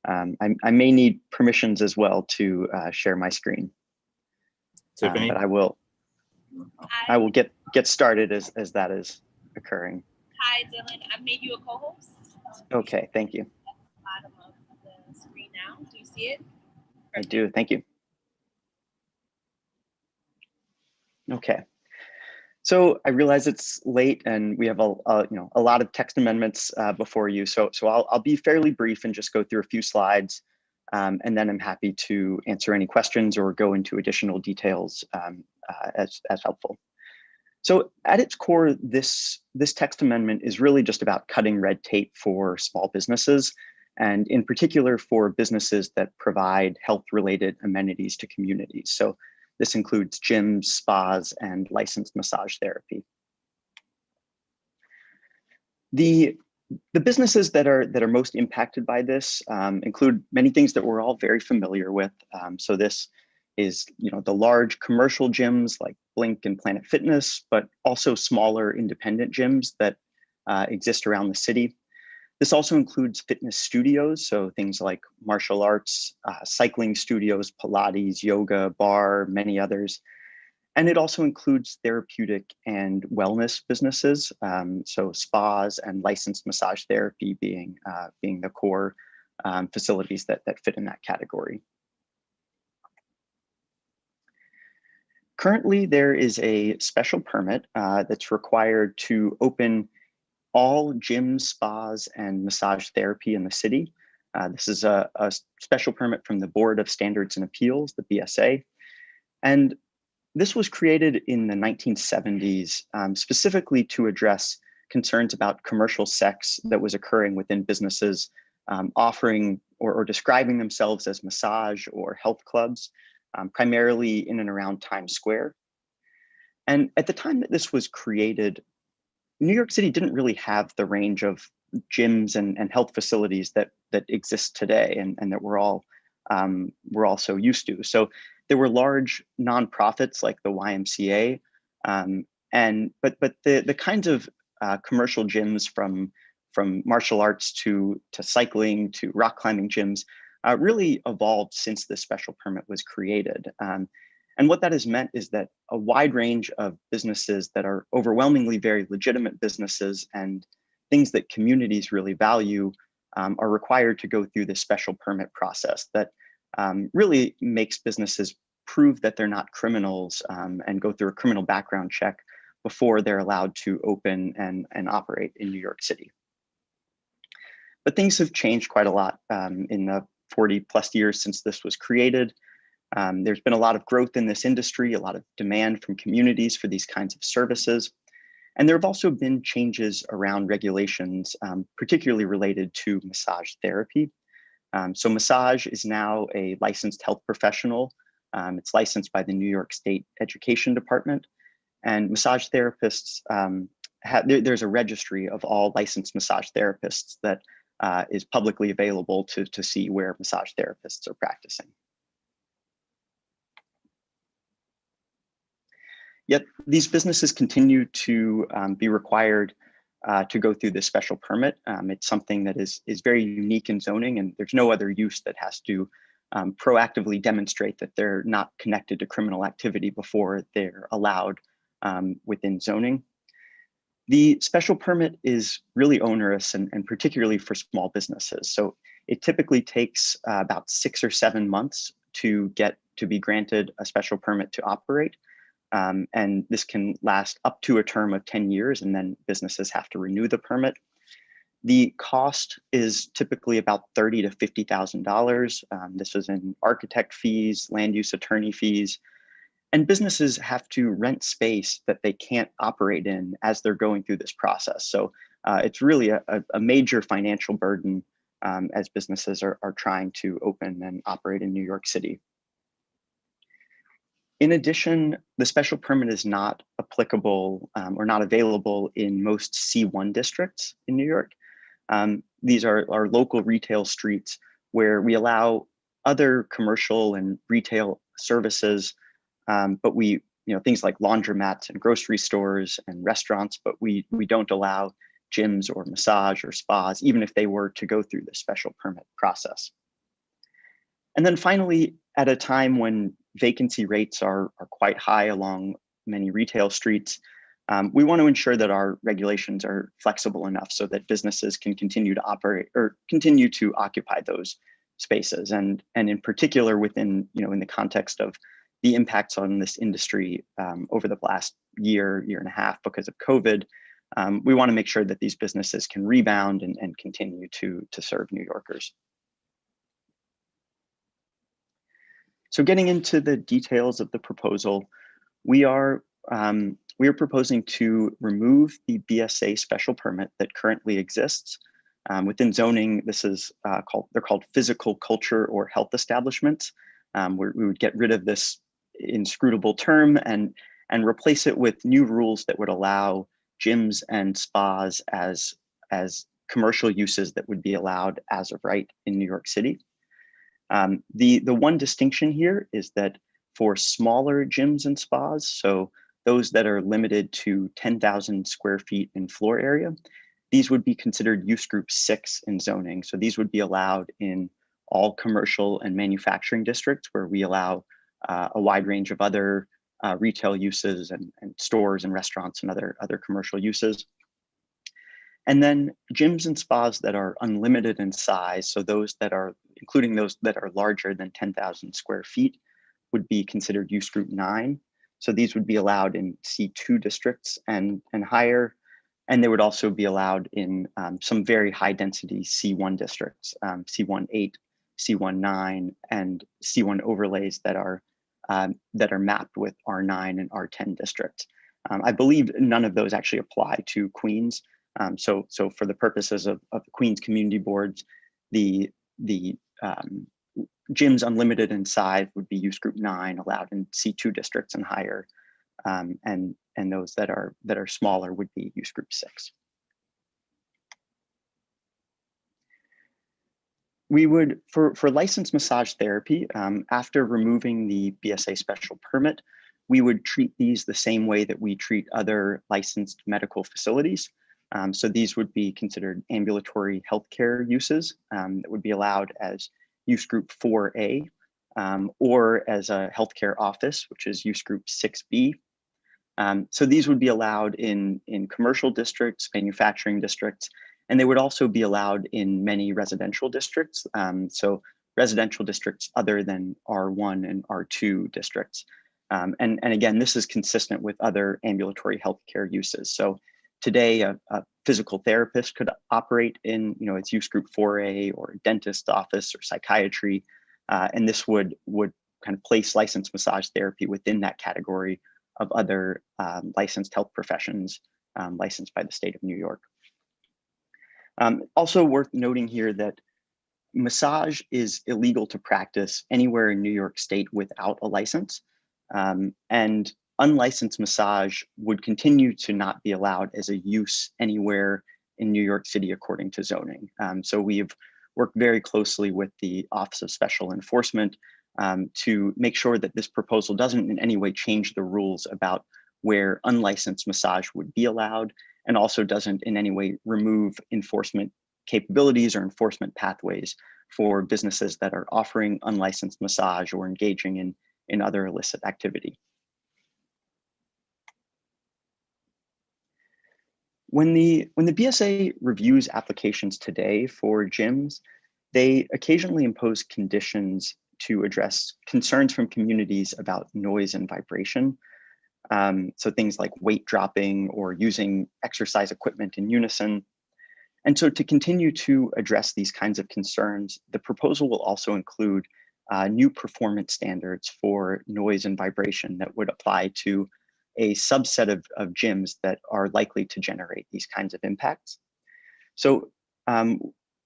I may need permissions as well to share my screen. Tiffany? But I will get started as that is occurring. Hi, Dylan. I made you a co-host. Okay, thank you. Bottom of the screen now. Do you see it? I do, thank you. Okay. So I realize it's late and we have a lot of text amendments before you. So I'll be fairly brief and just go through a few slides, and then I'm happy to answer any questions or go into additional details as helpful. So at its core, this text amendment is really just about cutting red tape for small businesses, and in particular for businesses that provide health-related amenities to communities. So this includes gyms, spas, and licensed massage therapy. The businesses that are most impacted by this include many things that we're all very familiar with. So this is the large commercial gyms like Blink and Planet Fitness, but also smaller independent gyms that exist around the city. This also includes fitness studios, so things like martial arts, cycling studios, Pilates, yoga, bar, many others. And it also includes therapeutic and wellness businesses, so spas and licensed massage therapy being the core facilities that fit in that category. Currently, there is a special permit that's required to open all gyms, spas, and massage therapy in the city. This is a special permit from the Board of Standards and Appeals, the BSA. And this was created in the 1970s specifically to address concerns about commercial sex that was occurring within businesses offering or describing themselves as massage or health clubs, primarily in and around Times Square. And at the time that this was created, New York City didn't really have the range of gyms and health facilities that exist today and that we're all so used to. So there were large nonprofits like the YMCA, but the kinds of commercial gyms from martial arts to cycling to rock climbing gyms really evolved since the special permit was created. And what that has meant is that a wide range of businesses that are overwhelmingly very legitimate businesses and things that communities really value are required to go through this special permit process that really makes businesses prove that they're not criminals and go through a criminal background check before they're allowed to open and operate in New York City. But things have changed quite a lot in the 40 plus years since this was created. There's been a lot of growth in this industry, a lot of demand from communities for these kinds of services. And there have also been changes around regulations, particularly related to massage therapy. So massage is now a licensed health professional. It's licensed by the New York State Education Department. And massage therapists, there's a registry of all licensed massage therapists that is publicly available to see where massage therapists are practicing. Yet these businesses continue to be required to go through this special permit. It's something that is very unique in zoning, and there's no other use that has to proactively demonstrate that they're not connected to criminal activity before they're allowed within zoning. The special permit is really onerous and particularly for small businesses. So it typically takes about 6 or 7 months to be granted a special permit to operate. And this can last up to a term of 10 years, and then businesses have to renew the permit. The cost is typically about $30,000 to $50,000. This is in architect fees, land use attorney fees, and businesses have to rent space that they can't operate in as they're going through this process. So it's really a major financial burden as businesses are trying to open and operate in New York City. In addition, the special permit is not applicable or not available in most C1 districts in New York. These are our local retail streets where we allow other commercial and retail services, but we things like laundromats and grocery stores and restaurants, but we don't allow gyms or massage or spas, even if they were to go through the special permit process. And then finally, at a time when vacancy rates are quite high along many retail streets, we want to ensure that our regulations are flexible enough so that businesses can continue to operate or continue to occupy those spaces. And in particular, within, in the context of the impacts on this industry over the last year and a half because of COVID, we want to make sure that these businesses can rebound and continue to serve New Yorkers. So getting into the details of the proposal, we are proposing to remove the BSA special permit that currently exists. Within zoning, this is they're called physical, culture, or health establishments. We would get rid of this inscrutable term and replace it with new rules that would allow gyms and spas as commercial uses that would be allowed as of right in New York City. The one distinction here is that for smaller gyms and spas, so those that are limited to 10,000 square feet in floor area, these would be considered use group 6 in zoning. So these would be allowed in all commercial and manufacturing districts where we allow a wide range of other retail uses and stores and restaurants and other commercial uses. And then gyms and spas that are unlimited in size, so those that are, including those that are larger than 10,000 square feet, would be considered use group 9. So these would be allowed in C2 districts and higher, and they would also be allowed in some very high density C1 districts, C1-8, C1-9, and C1 overlays that are mapped with R9 and R10 districts. I believe none of those actually apply to Queens. So for the purposes of Queens community boards, the gyms unlimited in size would be use group 9, allowed in C2 districts and higher, and those that are smaller would be use group 6. We would, for licensed massage therapy, after removing the BSA special permit, we would treat these the same way that we treat other licensed medical facilities. So these would be considered ambulatory healthcare uses that would be allowed as use group 4A, or as a healthcare office, which is use group 6B. So these would be allowed in commercial districts, manufacturing districts, and they would also be allowed in many residential districts. So residential districts other than R1 and R2 districts. And again, this is consistent with other ambulatory healthcare uses. So today, a physical therapist could operate in, its use group 4A, or a dentist office or psychiatry. And this would kind of place licensed massage therapy within that category of other licensed health professions licensed by the state of New York. Also worth noting here that massage is illegal to practice anywhere in New York State without a license. And unlicensed massage would continue to not be allowed as a use anywhere in New York City according to zoning. So we've worked very closely with the Office of Special Enforcement to make sure that this proposal doesn't in any way change the rules about where unlicensed massage would be allowed, and also doesn't in any way remove enforcement capabilities or enforcement pathways for businesses that are offering unlicensed massage or engaging in other illicit activity. When the BSA reviews applications today for gyms, they occasionally impose conditions to address concerns from communities about noise and vibration. So things like weight dropping or using exercise equipment in unison. And so to continue to address these kinds of concerns, the proposal will also include new performance standards for noise and vibration that would apply to a subset of gyms that are likely to generate these kinds of impacts. So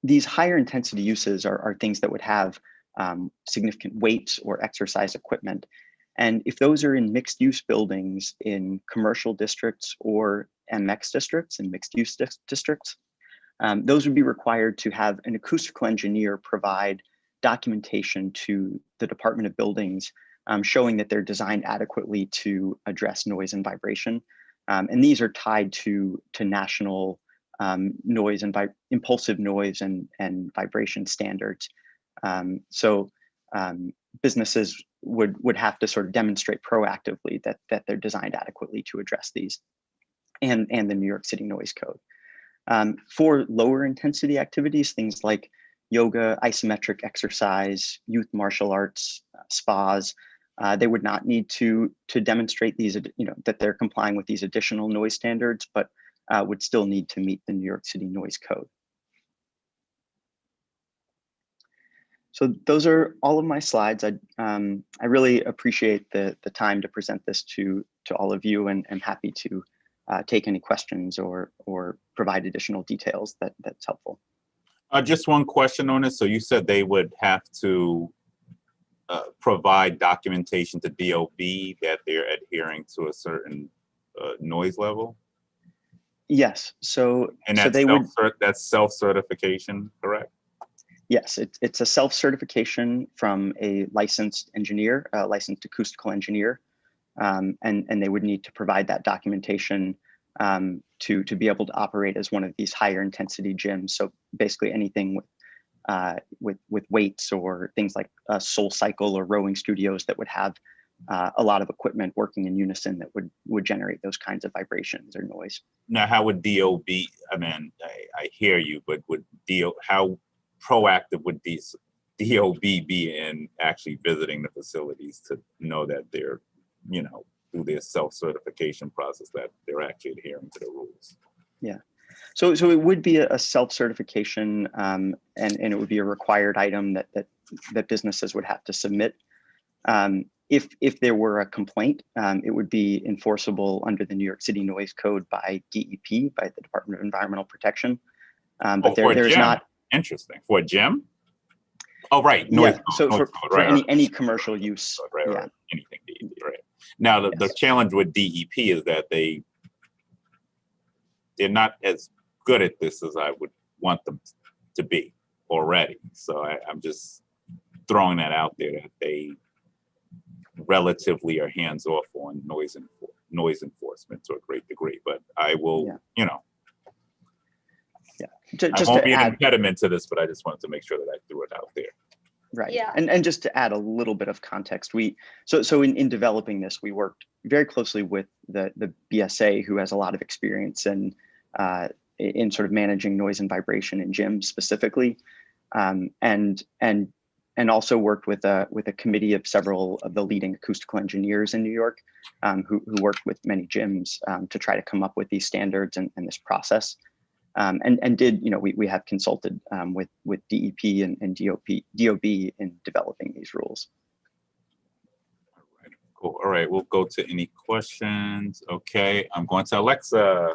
these higher intensity uses are things that would have significant weights or exercise equipment. And if those are in mixed use buildings in commercial districts or MX districts and mixed use districts, those would be required to have an acoustical engineer provide documentation to the Department of Buildings showing that they're designed adequately to address noise and vibration. And these are tied to national noise and impulsive noise and vibration standards. So businesses would have to sort of demonstrate proactively that they're designed adequately to address these, and the New York City Noise Code. For lower intensity activities, things like yoga, isometric exercise, youth martial arts, spas, they would not need to demonstrate these, that they're complying with these additional noise standards, but would still need to meet the New York City Noise Code. So those are all of my slides. I really appreciate the time to present this to all of you, and I'm happy to take any questions or provide additional details that's helpful. Just one question on it. So you said they would have to provide documentation to DOB that they're adhering to a certain noise level? Yes. So and so they would. That's self-certification, correct? Yes, it's a self-certification from a licensed engineer, a licensed acoustical engineer, and they would need to provide that documentation to be able to operate as one of these higher intensity gyms. So basically anything with weights or things like Soul Cycle or rowing studios that would have a lot of equipment working in unison that would generate those kinds of vibrations or noise. Now, how would DOB? I mean, I hear you, but how proactive would these DOB be in actually visiting the facilities to know that they're, through their self-certification process, that they're actually adhering to the rules? Yeah. So it would be a self-certification, and it would be a required item that businesses would have to submit. If there were a complaint, it would be enforceable under the New York City Noise Code by DEP, by the Department of Environmental Protection. But there's not. Interesting. For a gym? Oh, right. Noise, yeah. So for any commercial use. Right. Anything DEP, right. Now, the challenge with DEP is that they're not as good at this as I would want them to be already. So I'm just throwing that out there, that they relatively are hands off on noise enforcement to a great degree. But I will, I won't be an impediment to this, but I just wanted to make sure that I threw it out there. Right. Yeah. And just to add a little bit of context, so in developing this, we worked very closely with the BSA, who has a lot of experience in sort of managing noise and vibration in gyms specifically, and also worked with a committee of several of the leading acoustical engineers in New York, who worked with many gyms to try to come up with these standards and this process. We have consulted with DEP and DOB in developing these rules. All right, cool. All right, we'll go to any questions. Okay, I'm going to Alexa.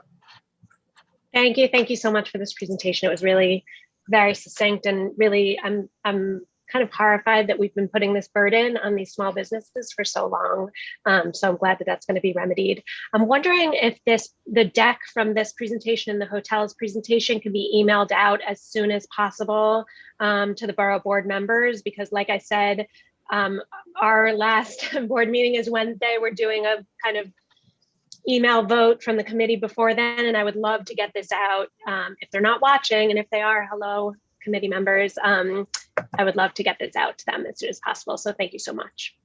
Thank you so much for this presentation. It was really very succinct, and really, I'm kind of horrified that we've been putting this burden on these small businesses for so long. So I'm glad that that's going to be remedied. I'm wondering if the deck from this presentation and the hotel's presentation could be emailed out as soon as possible to the borough board members, because like I said, our last board meeting is Wednesday. We're doing a kind of email vote from the committee before then, and I would love to get this out. If they're not watching, and if they are, hello, committee members, I would love to get this out to them as soon as possible. So thank you so much.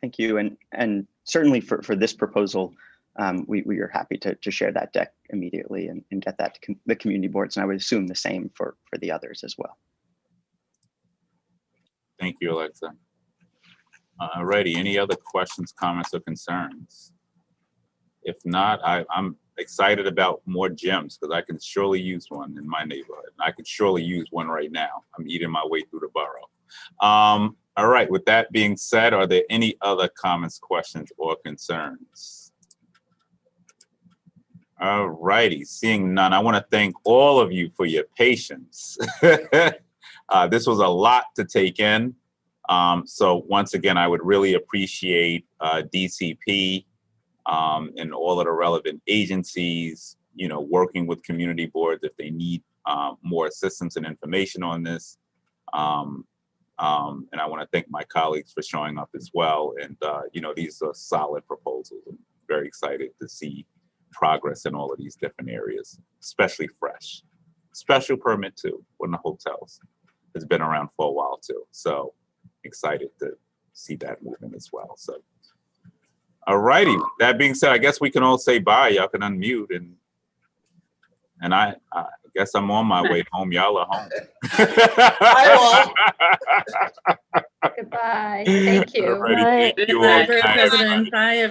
Thank you. And certainly for this proposal, we are happy to share that deck immediately and get that to the community boards. And I would assume the same for the others as well. Thank you, Alexa. Alrighty, any other questions, comments, or concerns? If not, I'm excited about more gyms, because I can surely use one in my neighborhood. I could surely use one right now. I'm eating my way through the borough. All right, with that being said, are there any other comments, questions, or concerns? All righty, seeing none, I want to thank all of you for your patience. This was a lot to take in. So once again, I would really appreciate DCP and all of the relevant agencies, working with community boards if they need more assistance and information on this. And I want to thank my colleagues for showing up as well. And, these are solid proposals. I'm very excited to see progress in all of these different areas, especially fresh. Special permit too, when the hotels has been around for a while too. So excited to see that moving as well. So, all righty. That being said, I guess we can all say bye. Y'all can unmute and I guess I'm on my way home. Y'all are home. Goodbye. Thank you. Alrighty, thank you all. Bye, President. Bye, everyone.